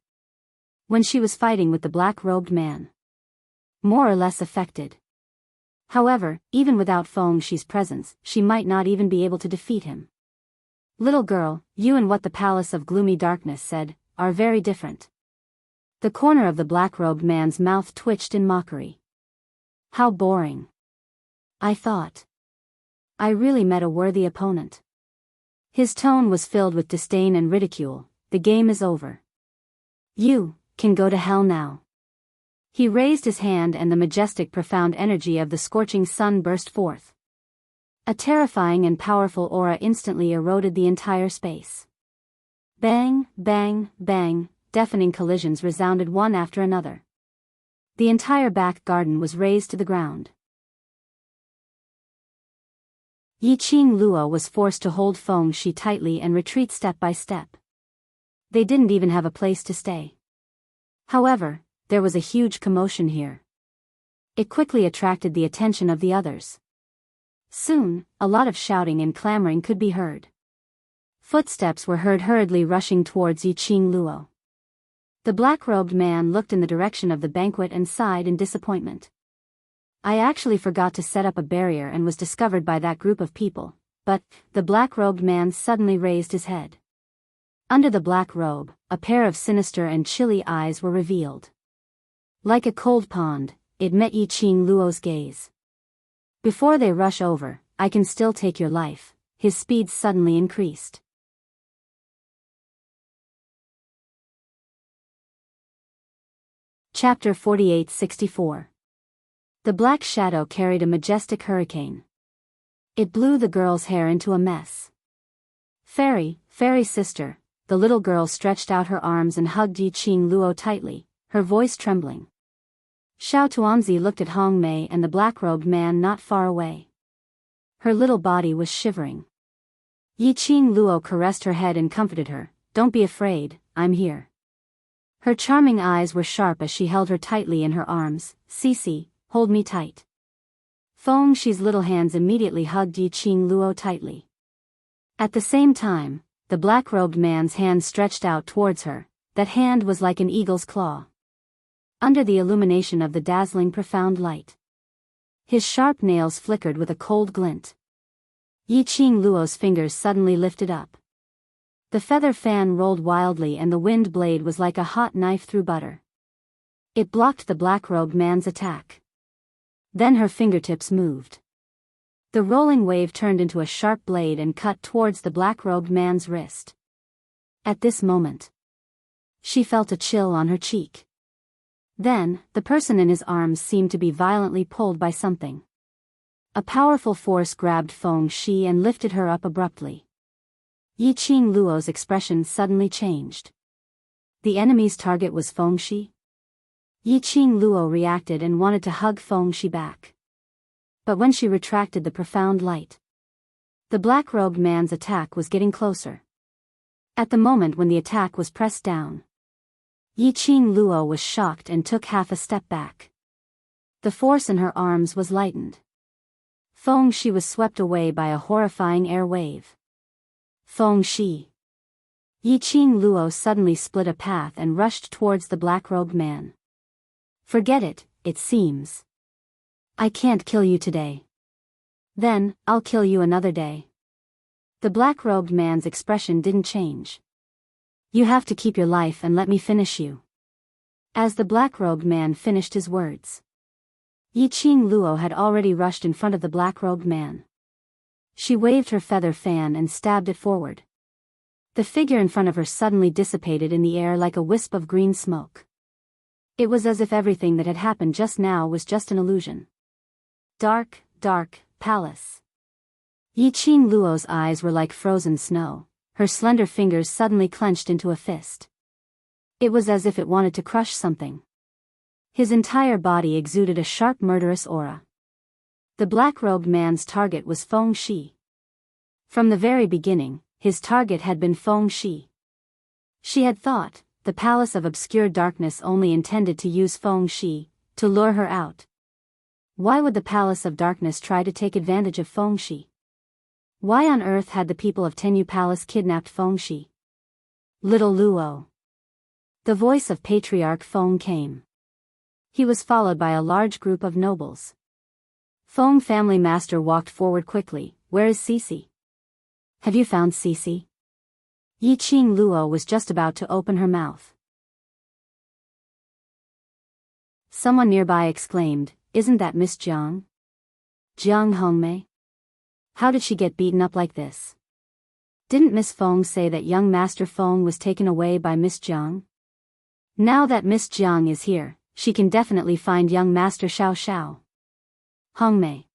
S1: When she was fighting with the black-robed man. More or less affected. However, even without Feng Shi's presence, she might not even be able to defeat him. Little girl, you and what the Palace of Gloomy Darkness said, are very different. The corner of the black-robed man's mouth twitched in mockery. How boring. I thought. I really met a worthy opponent. His tone was filled with disdain and ridicule. The game is over. You can go to hell now. He raised his hand and the majestic profound energy of the scorching sun burst forth. A terrifying and powerful aura instantly eroded the entire space. Bang, bang, bang, deafening collisions resounded one after another. The entire back garden was razed to the ground. Yiqing Luo was forced to hold Feng Shi tightly and retreat step by step. They didn't even have a place to stay. However, there was a huge commotion here. It quickly attracted the attention of the others. Soon, a lot of shouting and clamoring could be heard. Footsteps were heard hurriedly rushing towards Yiqing Luo. The black-robed man looked in the direction of the banquet and sighed in disappointment. I actually forgot to set up a barrier and was discovered by that group of people, but, the black-robed man suddenly raised his head. Under the black robe, a pair of sinister and chilly eyes were revealed. Like a cold pond, it met Yiqing Luo's gaze. Before they rush over, I can still take your life. His speed suddenly increased. Chapter 48-64. The black shadow carried a majestic hurricane. It blew the girl's hair into a mess. Fairy sister, the little girl stretched out her arms and hugged Yiqing Luo tightly, her voice trembling. Xiao Tuanzi looked at Hong Mei and the black-robed man not far away. Her little body was shivering. Yiqing Luo caressed her head and comforted her. Don't be afraid, I'm here. Her charming eyes were sharp as she held her tightly in her arms. Cici, hold me tight. Feng Shi's little hands immediately hugged Yiqing Luo tightly. At the same time, the black-robed man's hand stretched out towards her. That hand was like an eagle's claw. Under the illumination of the dazzling profound light. His sharp nails flickered with a cold glint. Yiqing Luo's fingers suddenly lifted up. The feather fan rolled wildly and the wind blade was like a hot knife through butter. It blocked the black-robed man's attack. Then her fingertips moved. The rolling wave turned into a sharp blade and cut towards the black-robed man's wrist. At this moment, she felt a chill on her cheek. Then, the person in his arms seemed to be violently pulled by something. A powerful force grabbed Feng Shi and lifted her up abruptly. Yiqing Luo's expression suddenly changed. The enemy's target was Feng Shi? Yiqing Luo reacted and wanted to hug Feng Shi back. But when she retracted the profound light, the black-robed man's attack was getting closer. At the moment when the attack was pressed down, Yiqing Luo was shocked and took half a step back. The force in her arms was lightened. Feng Shi was swept away by a horrifying air wave. Feng Shi. Yiqing Luo suddenly split a path and rushed towards the black-robed man. Forget it, it seems. I can't kill you today. Then, I'll kill you another day. The black-robed man's expression didn't change. You have to keep your life and let me finish you. As the black-robed man finished his words, Yiqing Luo had already rushed in front of the black-robed man. She waved her feather fan and stabbed it forward. The figure in front of her suddenly dissipated in the air like a wisp of green smoke. It was as if everything that had happened just now was just an illusion. Dark, palace. Yiqing Luo's eyes were like frozen snow. Her slender fingers suddenly clenched into a fist. It was as if it wanted to crush something. His entire body exuded a sharp murderous aura. The black-robed man's target was Feng Shi. From the very beginning, his target had been Feng Shi. She had thought, the palace of obscure darkness only intended to use Feng Shi, to lure her out. Why would the palace of darkness try to take advantage of Feng Shi? Why on earth had the people of Tenyu Palace kidnapped Feng Shi? Little Luo. The voice of Patriarch Feng came. He was followed by a large group of nobles. Feng family master walked forward quickly. Where is Cece? Have you found Cece? Yiqing Luo was just about to open her mouth. Someone nearby exclaimed, "Isn't that Miss Jiang? Jiang Hongmei? How did she get beaten up like this? Didn't Miss Feng say that young Master Feng was taken away by Miss Jiang? Now that Miss Jiang is here, she can definitely find young Master Xiao Xiao." Hongmei.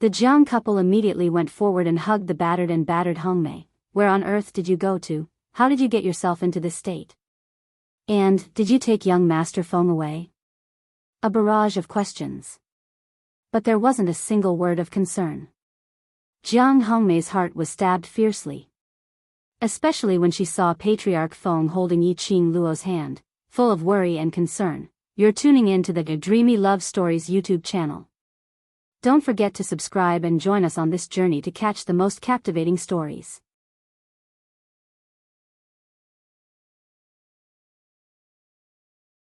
S1: The Jiang couple immediately went forward and hugged the battered Hongmei. Where on earth did you go to? How did you get yourself into this state? And, did you take young Master Feng away? A barrage of questions. But there wasn't a single word of concern. Jiang Hongmei's heart was stabbed fiercely. Especially when she saw Patriarch Feng holding Yiqing Luo's hand, full of worry and concern. You're tuning in to the Dreamy Love Stories YouTube channel. Don't forget to subscribe and join us on this journey to catch the most captivating stories.